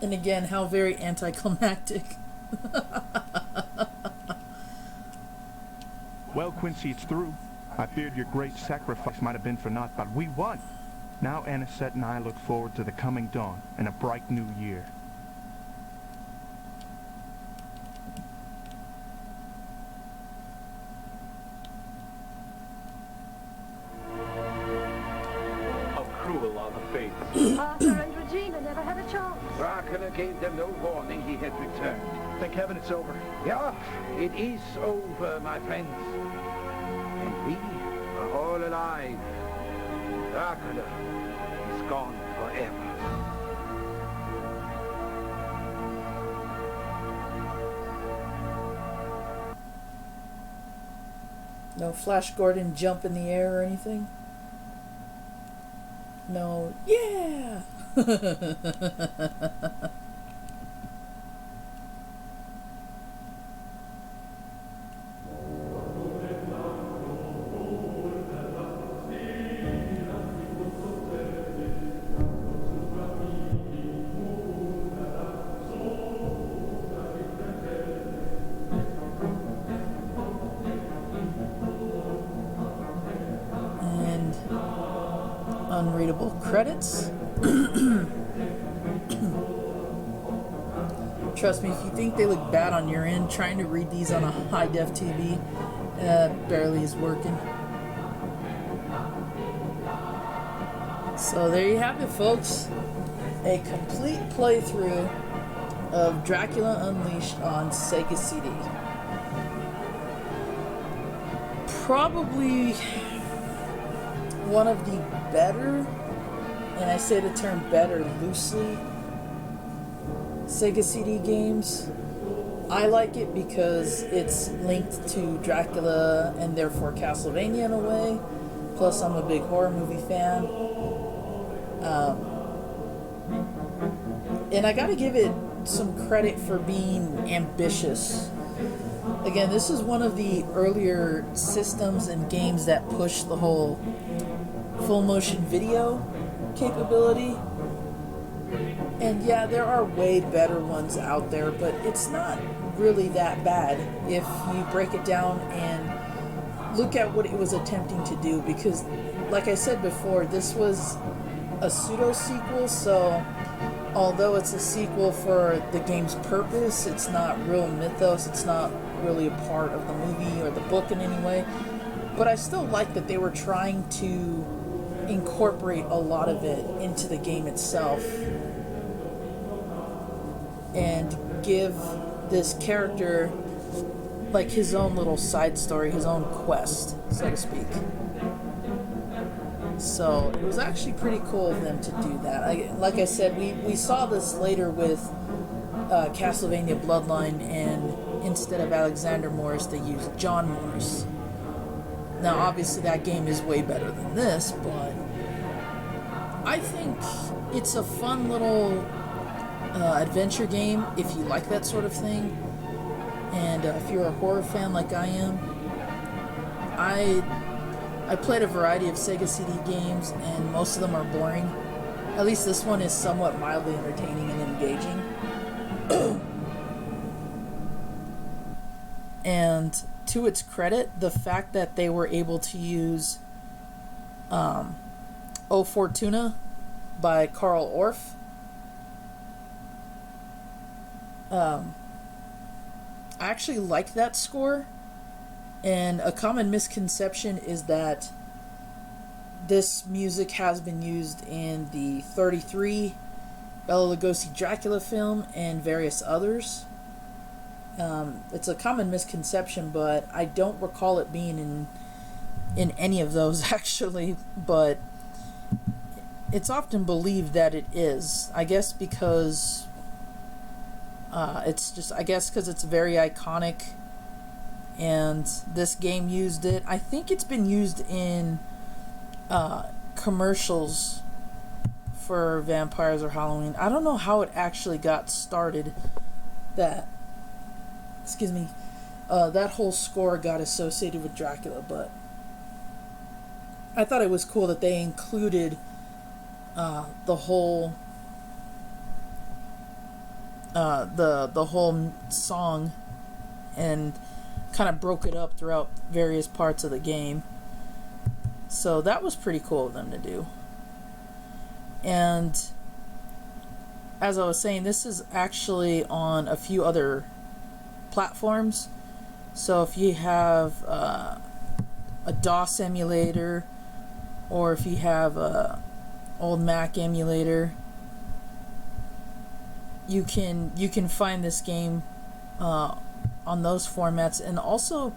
And again, how very anticlimactic. Well, Quincy, it's through. I feared your great sacrifice might have been for naught, but we won. Now Anisette and I look forward to the coming dawn and a bright new year. How cruel are the fates. Arthur and Regina never had a chance. Dracula gave them no warning he had returned. Thank heaven it's over. Yeah, it is over, my friends. And we are all alive. Dracula is gone forever. No Flash Gordon jump in the air or anything? No, yeah! And unreadable credits. Trust me, if you think they look bad on your end, trying to read these on a high-def TV barely is working. So there you have it, folks. A complete playthrough of Dracula Unleashed on Sega CD. Probably one of the better, and I say the term better loosely, Sega CD games. I like it because it's linked to Dracula and therefore Castlevania in a way. Plus, I'm a big horror movie fan. And I gotta give it some credit for being ambitious. Again, this is one of the earlier systems and games that pushed the whole full motion video capability. And yeah, there are way better ones out there, but it's not really that bad if you break it down and look at what it was attempting to do, because like I said before, this was a pseudo-sequel, so although it's a sequel for the game's purpose, it's not real mythos, it's not really a part of the movie or the book in any way. But I still like that they were trying to incorporate a lot of it into the game itself and give this character like his own little side story, his own quest, so to speak. So it was actually pretty cool of them to do that. Like I said, we saw this later with Castlevania Bloodline, and instead of Alexander Morris, they used John Morris. Now, obviously, that game is way better than this, but I think it's a fun little adventure game if you like that sort of thing. And if you're a horror fan like I am, I played a variety of Sega CD games, and most of them are boring. At least this one is somewhat mildly entertaining and engaging. And to its credit, the fact that they were able to use O Fortuna by Carl Orff, I actually liked that score. And a common misconception is that this music has been used in the 33 Bela Lugosi Dracula film and various others. It's a common misconception, but I don't recall it being in in any of those actually, but it's often believed that it is. I guess because it's very iconic, and this game used it. I think it's been used in commercials for vampires or Halloween. I don't know how it actually got started. That whole score got associated with Dracula, but I thought it was cool that they included the whole song and kind of broke it up throughout various parts of the game. So that was pretty cool of them to do. And as I was saying, this is actually on a few other platforms. So if you have a DOS emulator, or if you have a old Mac emulator, you can find this game on those formats. And also,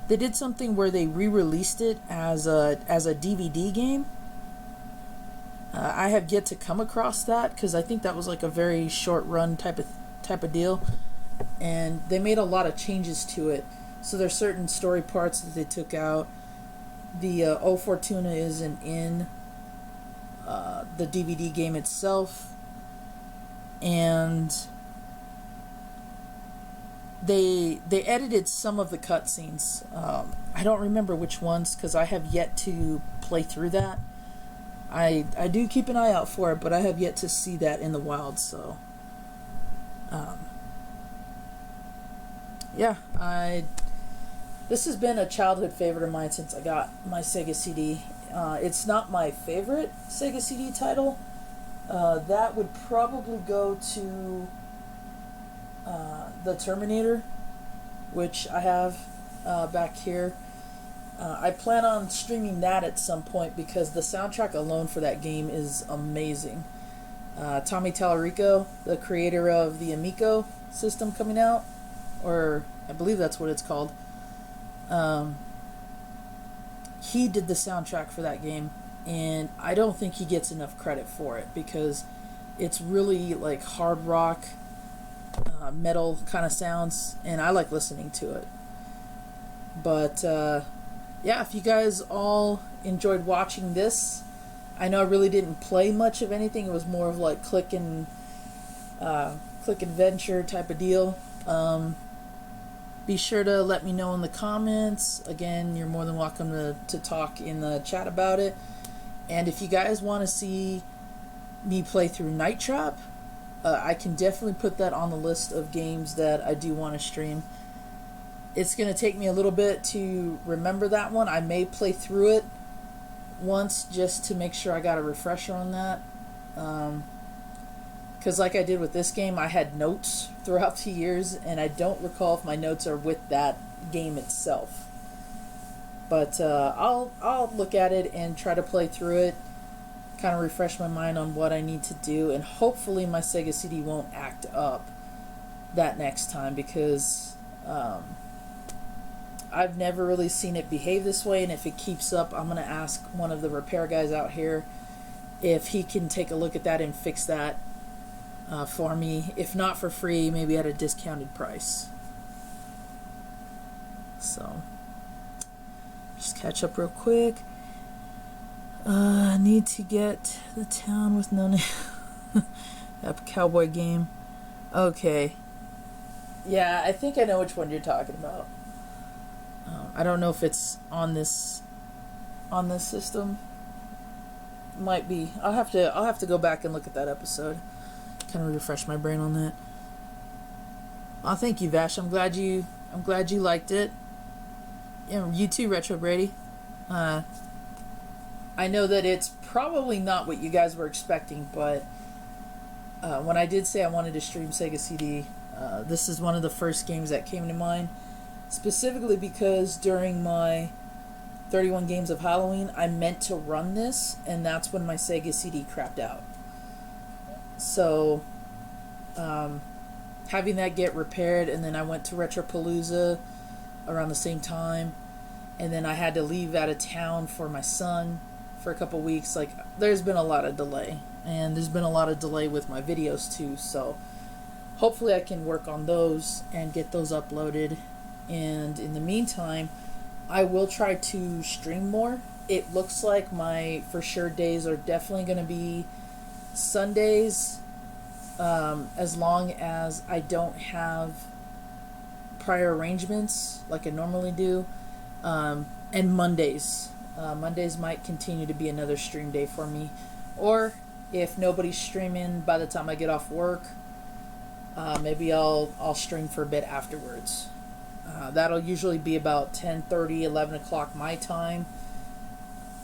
they did something where they re-released it as a DVD game. I have yet to come across that, because I think that was like a very short run type of deal, and they made a lot of changes to it. So there's certain story parts that they took out. The O Fortuna isn't in the DVD game itself, and they edited some of the cutscenes. I don't remember which ones, because I have yet to play through that. I do keep an eye out for it, but I have yet to see that in the wild. So yeah, this has been a childhood favorite of mine since I got my Sega CD. It's not my favorite Sega CD title. That would probably go to the Terminator, which I have back here. I plan on streaming that at some point, because the soundtrack alone for that game is amazing. Tommy Tallarico, the creator of the Amico system coming out, or I believe that's what it's called, he did the soundtrack for that game, and I don't think he gets enough credit for it, because it's really like hard rock, metal kind of sounds, and I like listening to it. But yeah, if you guys all enjoyed watching this, I know I really didn't play much of anything. It was more of like click adventure type of deal. Be sure to let me know in the comments. Again, you're more than welcome to talk in the chat about it. And if you guys want to see me play through Night Trap, I can definitely put that on the list of games that I do want to stream. It's going to take me a little bit to remember that one. I may play through it once just to make sure I got a refresher on that. Because like I did with this game, I had notes throughout the years, and I don't recall if my notes are with that game itself. But I'll look at it and try to play through it, kind of refresh my mind on what I need to do, and hopefully my Sega CD won't act up that next time, because I've never really seen it behave this way, and if it keeps up, I'm going to ask one of the repair guys out here if he can take a look at that and fix that for me. If not for free, maybe at a discounted price. So, just catch up real quick. I need to get the town with no name. That cowboy game. Okay. Yeah, I think I know which one you're talking about. I don't know if it's on this system. Might be. I'll have to go back and look at that episode. Kind of refresh my brain on that. Oh, thank you, Vash. I'm glad you liked it. Yeah, you too, Retro Brady. I know that it's probably not what you guys were expecting, but when I did say I wanted to stream Sega CD, this is one of the first games that came to mind. Specifically because during my 31 games of Halloween, I meant to run this, and that's when my Sega CD crapped out. So, having that get repaired, and then I went to Retropalooza around the same time, and then I had to leave out of town for my son for a couple weeks. Like, there's been a lot of delay, and there's been a lot of delay with my videos too, so hopefully I can work on those and get those uploaded. And in the meantime, I will try to stream more. It looks like my for sure days are definitely going to be Sundays, as long as I don't have prior arrangements like I normally do, and Mondays. Mondays might continue to be another stream day for me, or if nobody's streaming by the time I get off work, maybe I'll stream for a bit afterwards. That'll usually be about 10:30, 11 o'clock my time,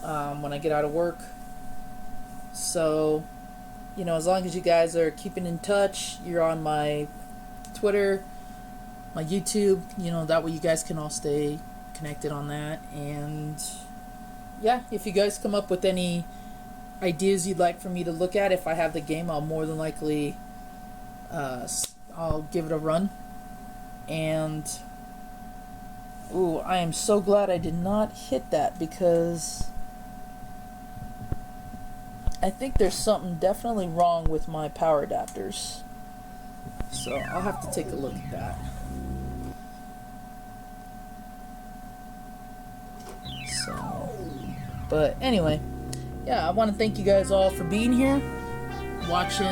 when I get out of work. So, you know, as long as you guys are keeping in touch, you're on my Twitter, my YouTube, you know, that way you guys can all stay connected on that. And yeah, if you guys come up with any ideas you'd like for me to look at, if I have the game, I'll more than likely I'll give it a run. And ooh, I am so glad I did not hit that, because I think there's something definitely wrong with my power adapters. So I'll have to take a look at that. So, but anyway, yeah, I want to thank you guys all for being here, watching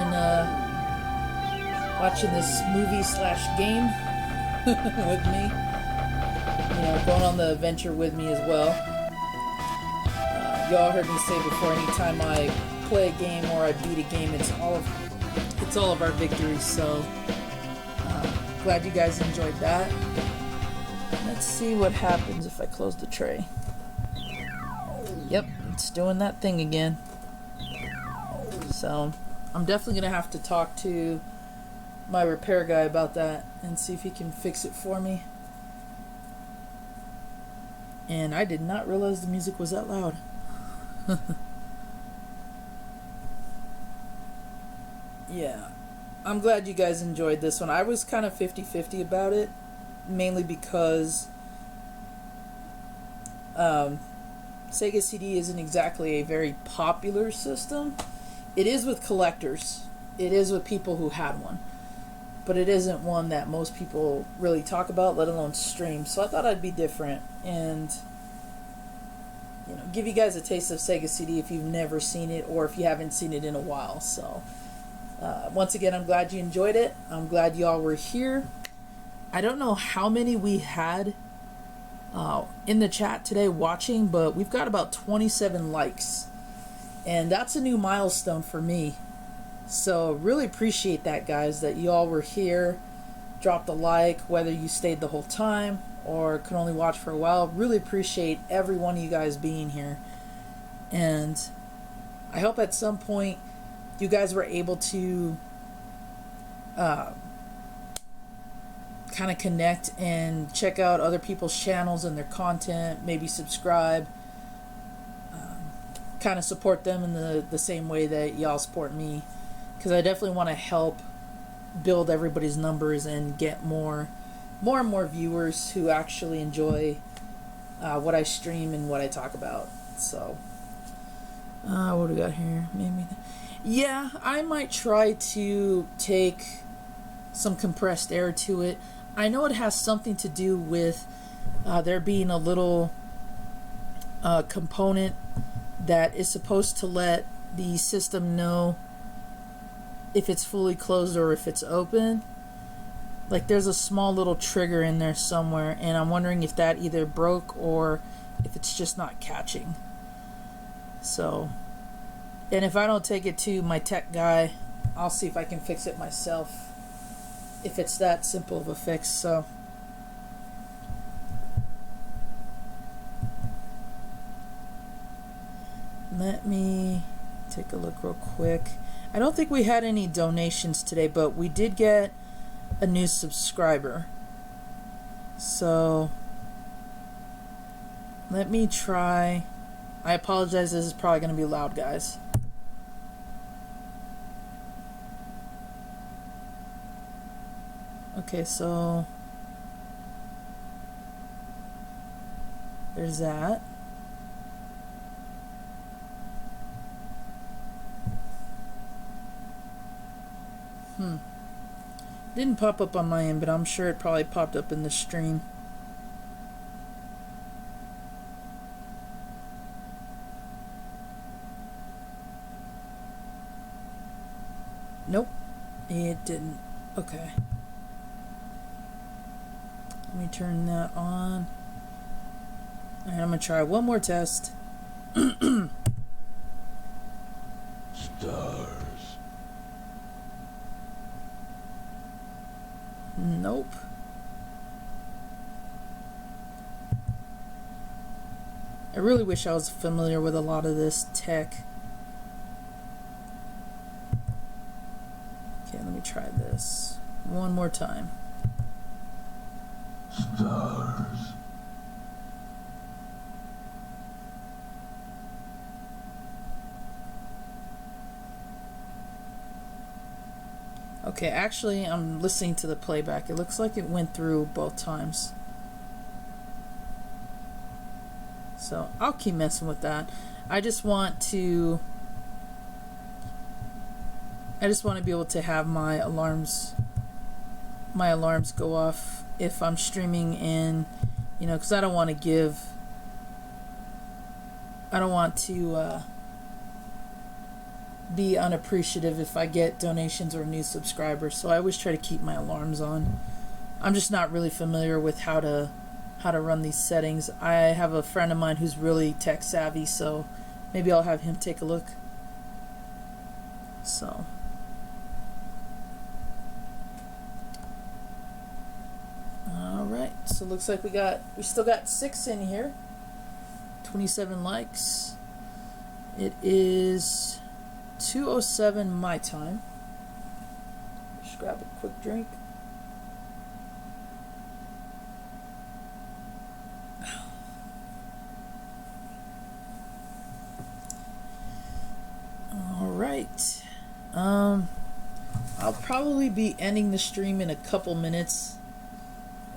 this movie / game with me. You know, going on the adventure with me as well. Y'all heard me say before, anytime I play a game or I beat a game, it's all of our victories. So glad you guys enjoyed that. Let's see what happens if I close the tray. Yep, it's doing that thing again. So I'm definitely gonna have to talk to my repair guy about that and see if he can fix it for me. And I did not realize the music was that loud. Yeah, I'm glad you guys enjoyed this one. I was kind of 50-50 about it, mainly because Sega CD isn't exactly a very popular system. It is with collectors. It is with people who had one. But it isn't one that most people really talk about, let alone stream. So I thought I'd be different and, you know, give you guys a taste of Sega CD if you've never seen it or if you haven't seen it in a while. So once again, I'm glad you enjoyed it. I'm glad y'all were here. I don't know how many we had in the chat today watching, but we've got about 27 likes. And that's a new milestone for me. So really appreciate that, guys, that you all were here, dropped a like, whether you stayed the whole time or could only watch for a while. Really appreciate every one of you guys being here. And I hope at some point you guys were able to kind of connect and check out other people's channels and their content, maybe subscribe, kind of support them in the same way that y'all support me. Because I definitely want to help build everybody's numbers and get more and more viewers who actually enjoy what I stream and what I talk about. So, what do we got here? Maybe, yeah, I might try to take some compressed air to it. I know it has something to do with there being a little component that is supposed to let the system know if it's fully closed or if it's open. Like, there's a small little trigger in there somewhere, and I'm wondering if that either broke or if it's just not catching. So, and if I don't take it to my tech guy, I'll see if I can fix it myself, if it's that simple of a fix. So let me take a look real quick. I don't think we had any donations today, but we did get a new subscriber. So let me try. I apologize, this is probably going to be loud, guys. Okay, so There's that. Didn't pop up on my end, but I'm sure it probably popped up in the stream. Nope, it didn't. Okay. Let me turn that on. Alright, I'm gonna try one more test. Stars. Nope. I really wish I was familiar with a lot of this tech. Okay, let me try this one more time. Stars. Okay, actually, I'm listening to the playback. It looks like it went through both times. So, I'll keep messing with that. I just want to be able to have my alarms go off if I'm streaming in, you know, because I don't want to be unappreciative if I get donations or new subscribers, so I always try to keep my alarms on. I'm just not really familiar with how to run these settings. I have a friend of mine who's really tech savvy, so maybe I'll have him take a look. So alright, so looks like we still got 6 in here. 27 likes. It is 2:07 my time. Just grab a quick drink. Alright. I'll probably be ending the stream in a couple minutes.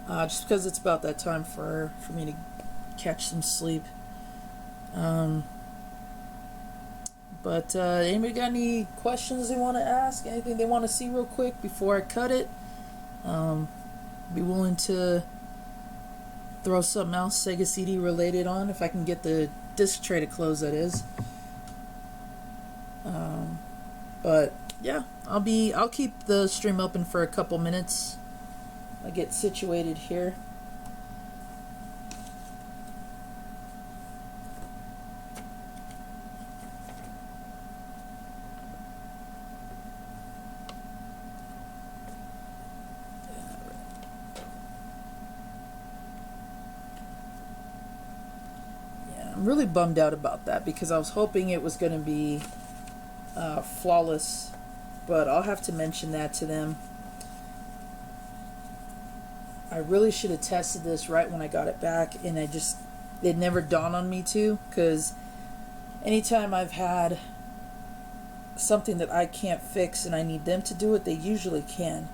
Just because it's about that time for me to catch some sleep. But anybody got any questions they want to ask? Anything they want to see real quick before I cut it? Be willing to throw something else Sega CD related on if I can get the disc tray to close, that is. But yeah, I'll keep the stream open for a couple minutes. I get situated here. I'm really bummed out about that because I was hoping it was going to be flawless, but I'll have to mention that to them. I really should have tested this right when I got it back, and it never dawned on me to, because anytime I've had something that I can't fix and I need them to do it, they usually can.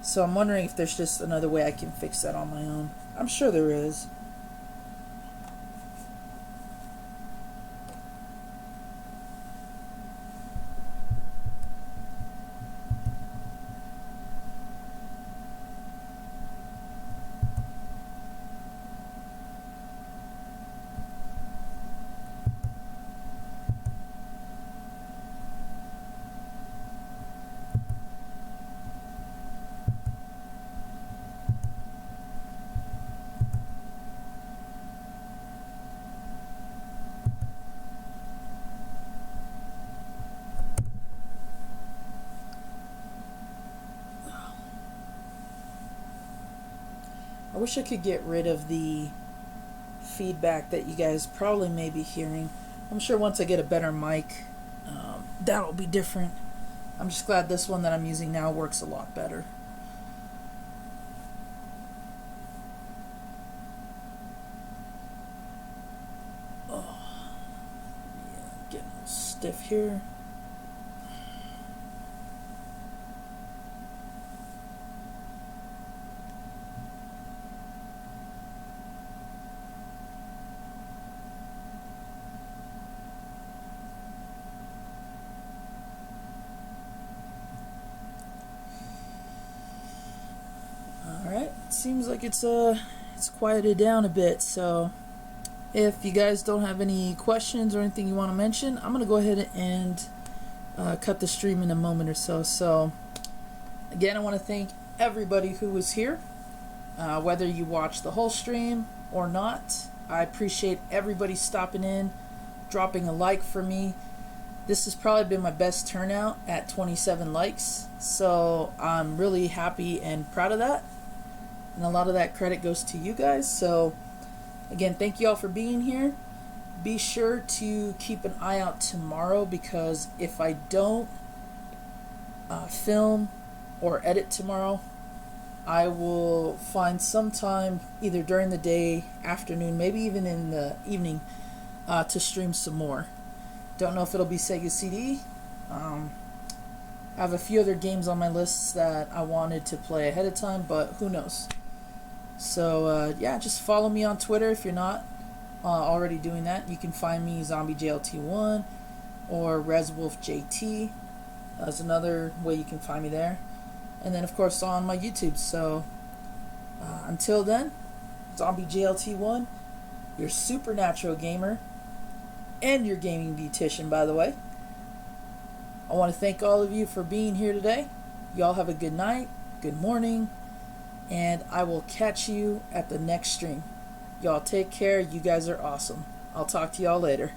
So I'm wondering if there's just another way I can fix that on my own. I'm sure there is. I wish I could get rid of the feedback that you guys probably may be hearing. I'm sure once I get a better mic, that'll be different. I'm just glad this one that I'm using now works a lot better. Oh, yeah, getting a little stiff here. seems like it's quieted down a bit. So if you guys don't have any questions or anything you want to mention, I'm gonna go ahead and cut the stream in a moment or so. So again, I want to thank everybody who was here, whether you watched the whole stream or not. I appreciate everybody stopping in, dropping a like for me. This has probably been my best turnout at 27 likes, so I'm really happy and proud of that, and a lot of that credit goes to you guys. So again, thank you all for being here. Be sure to keep an eye out tomorrow, because if I don't film or edit tomorrow, I will find some time either during the day, afternoon, maybe even in the evening, to stream some more. Don't know if it'll be Sega CD. I have a few other games on my list that I wanted to play ahead of time, but who knows. So yeah, just follow me on Twitter if you're not already doing that. You can find me ZombieJLT1 or ResWolfJT. That's another way you can find me there. And then of course on my YouTube. So until then, ZombieJLT1, your supernatural gamer, and your gaming beautician, by the way. I want to thank all of you for being here today. Y'all have a good night, good morning, and I will catch you at the next stream. Y'all take care. You guys are awesome. I'll talk to y'all later.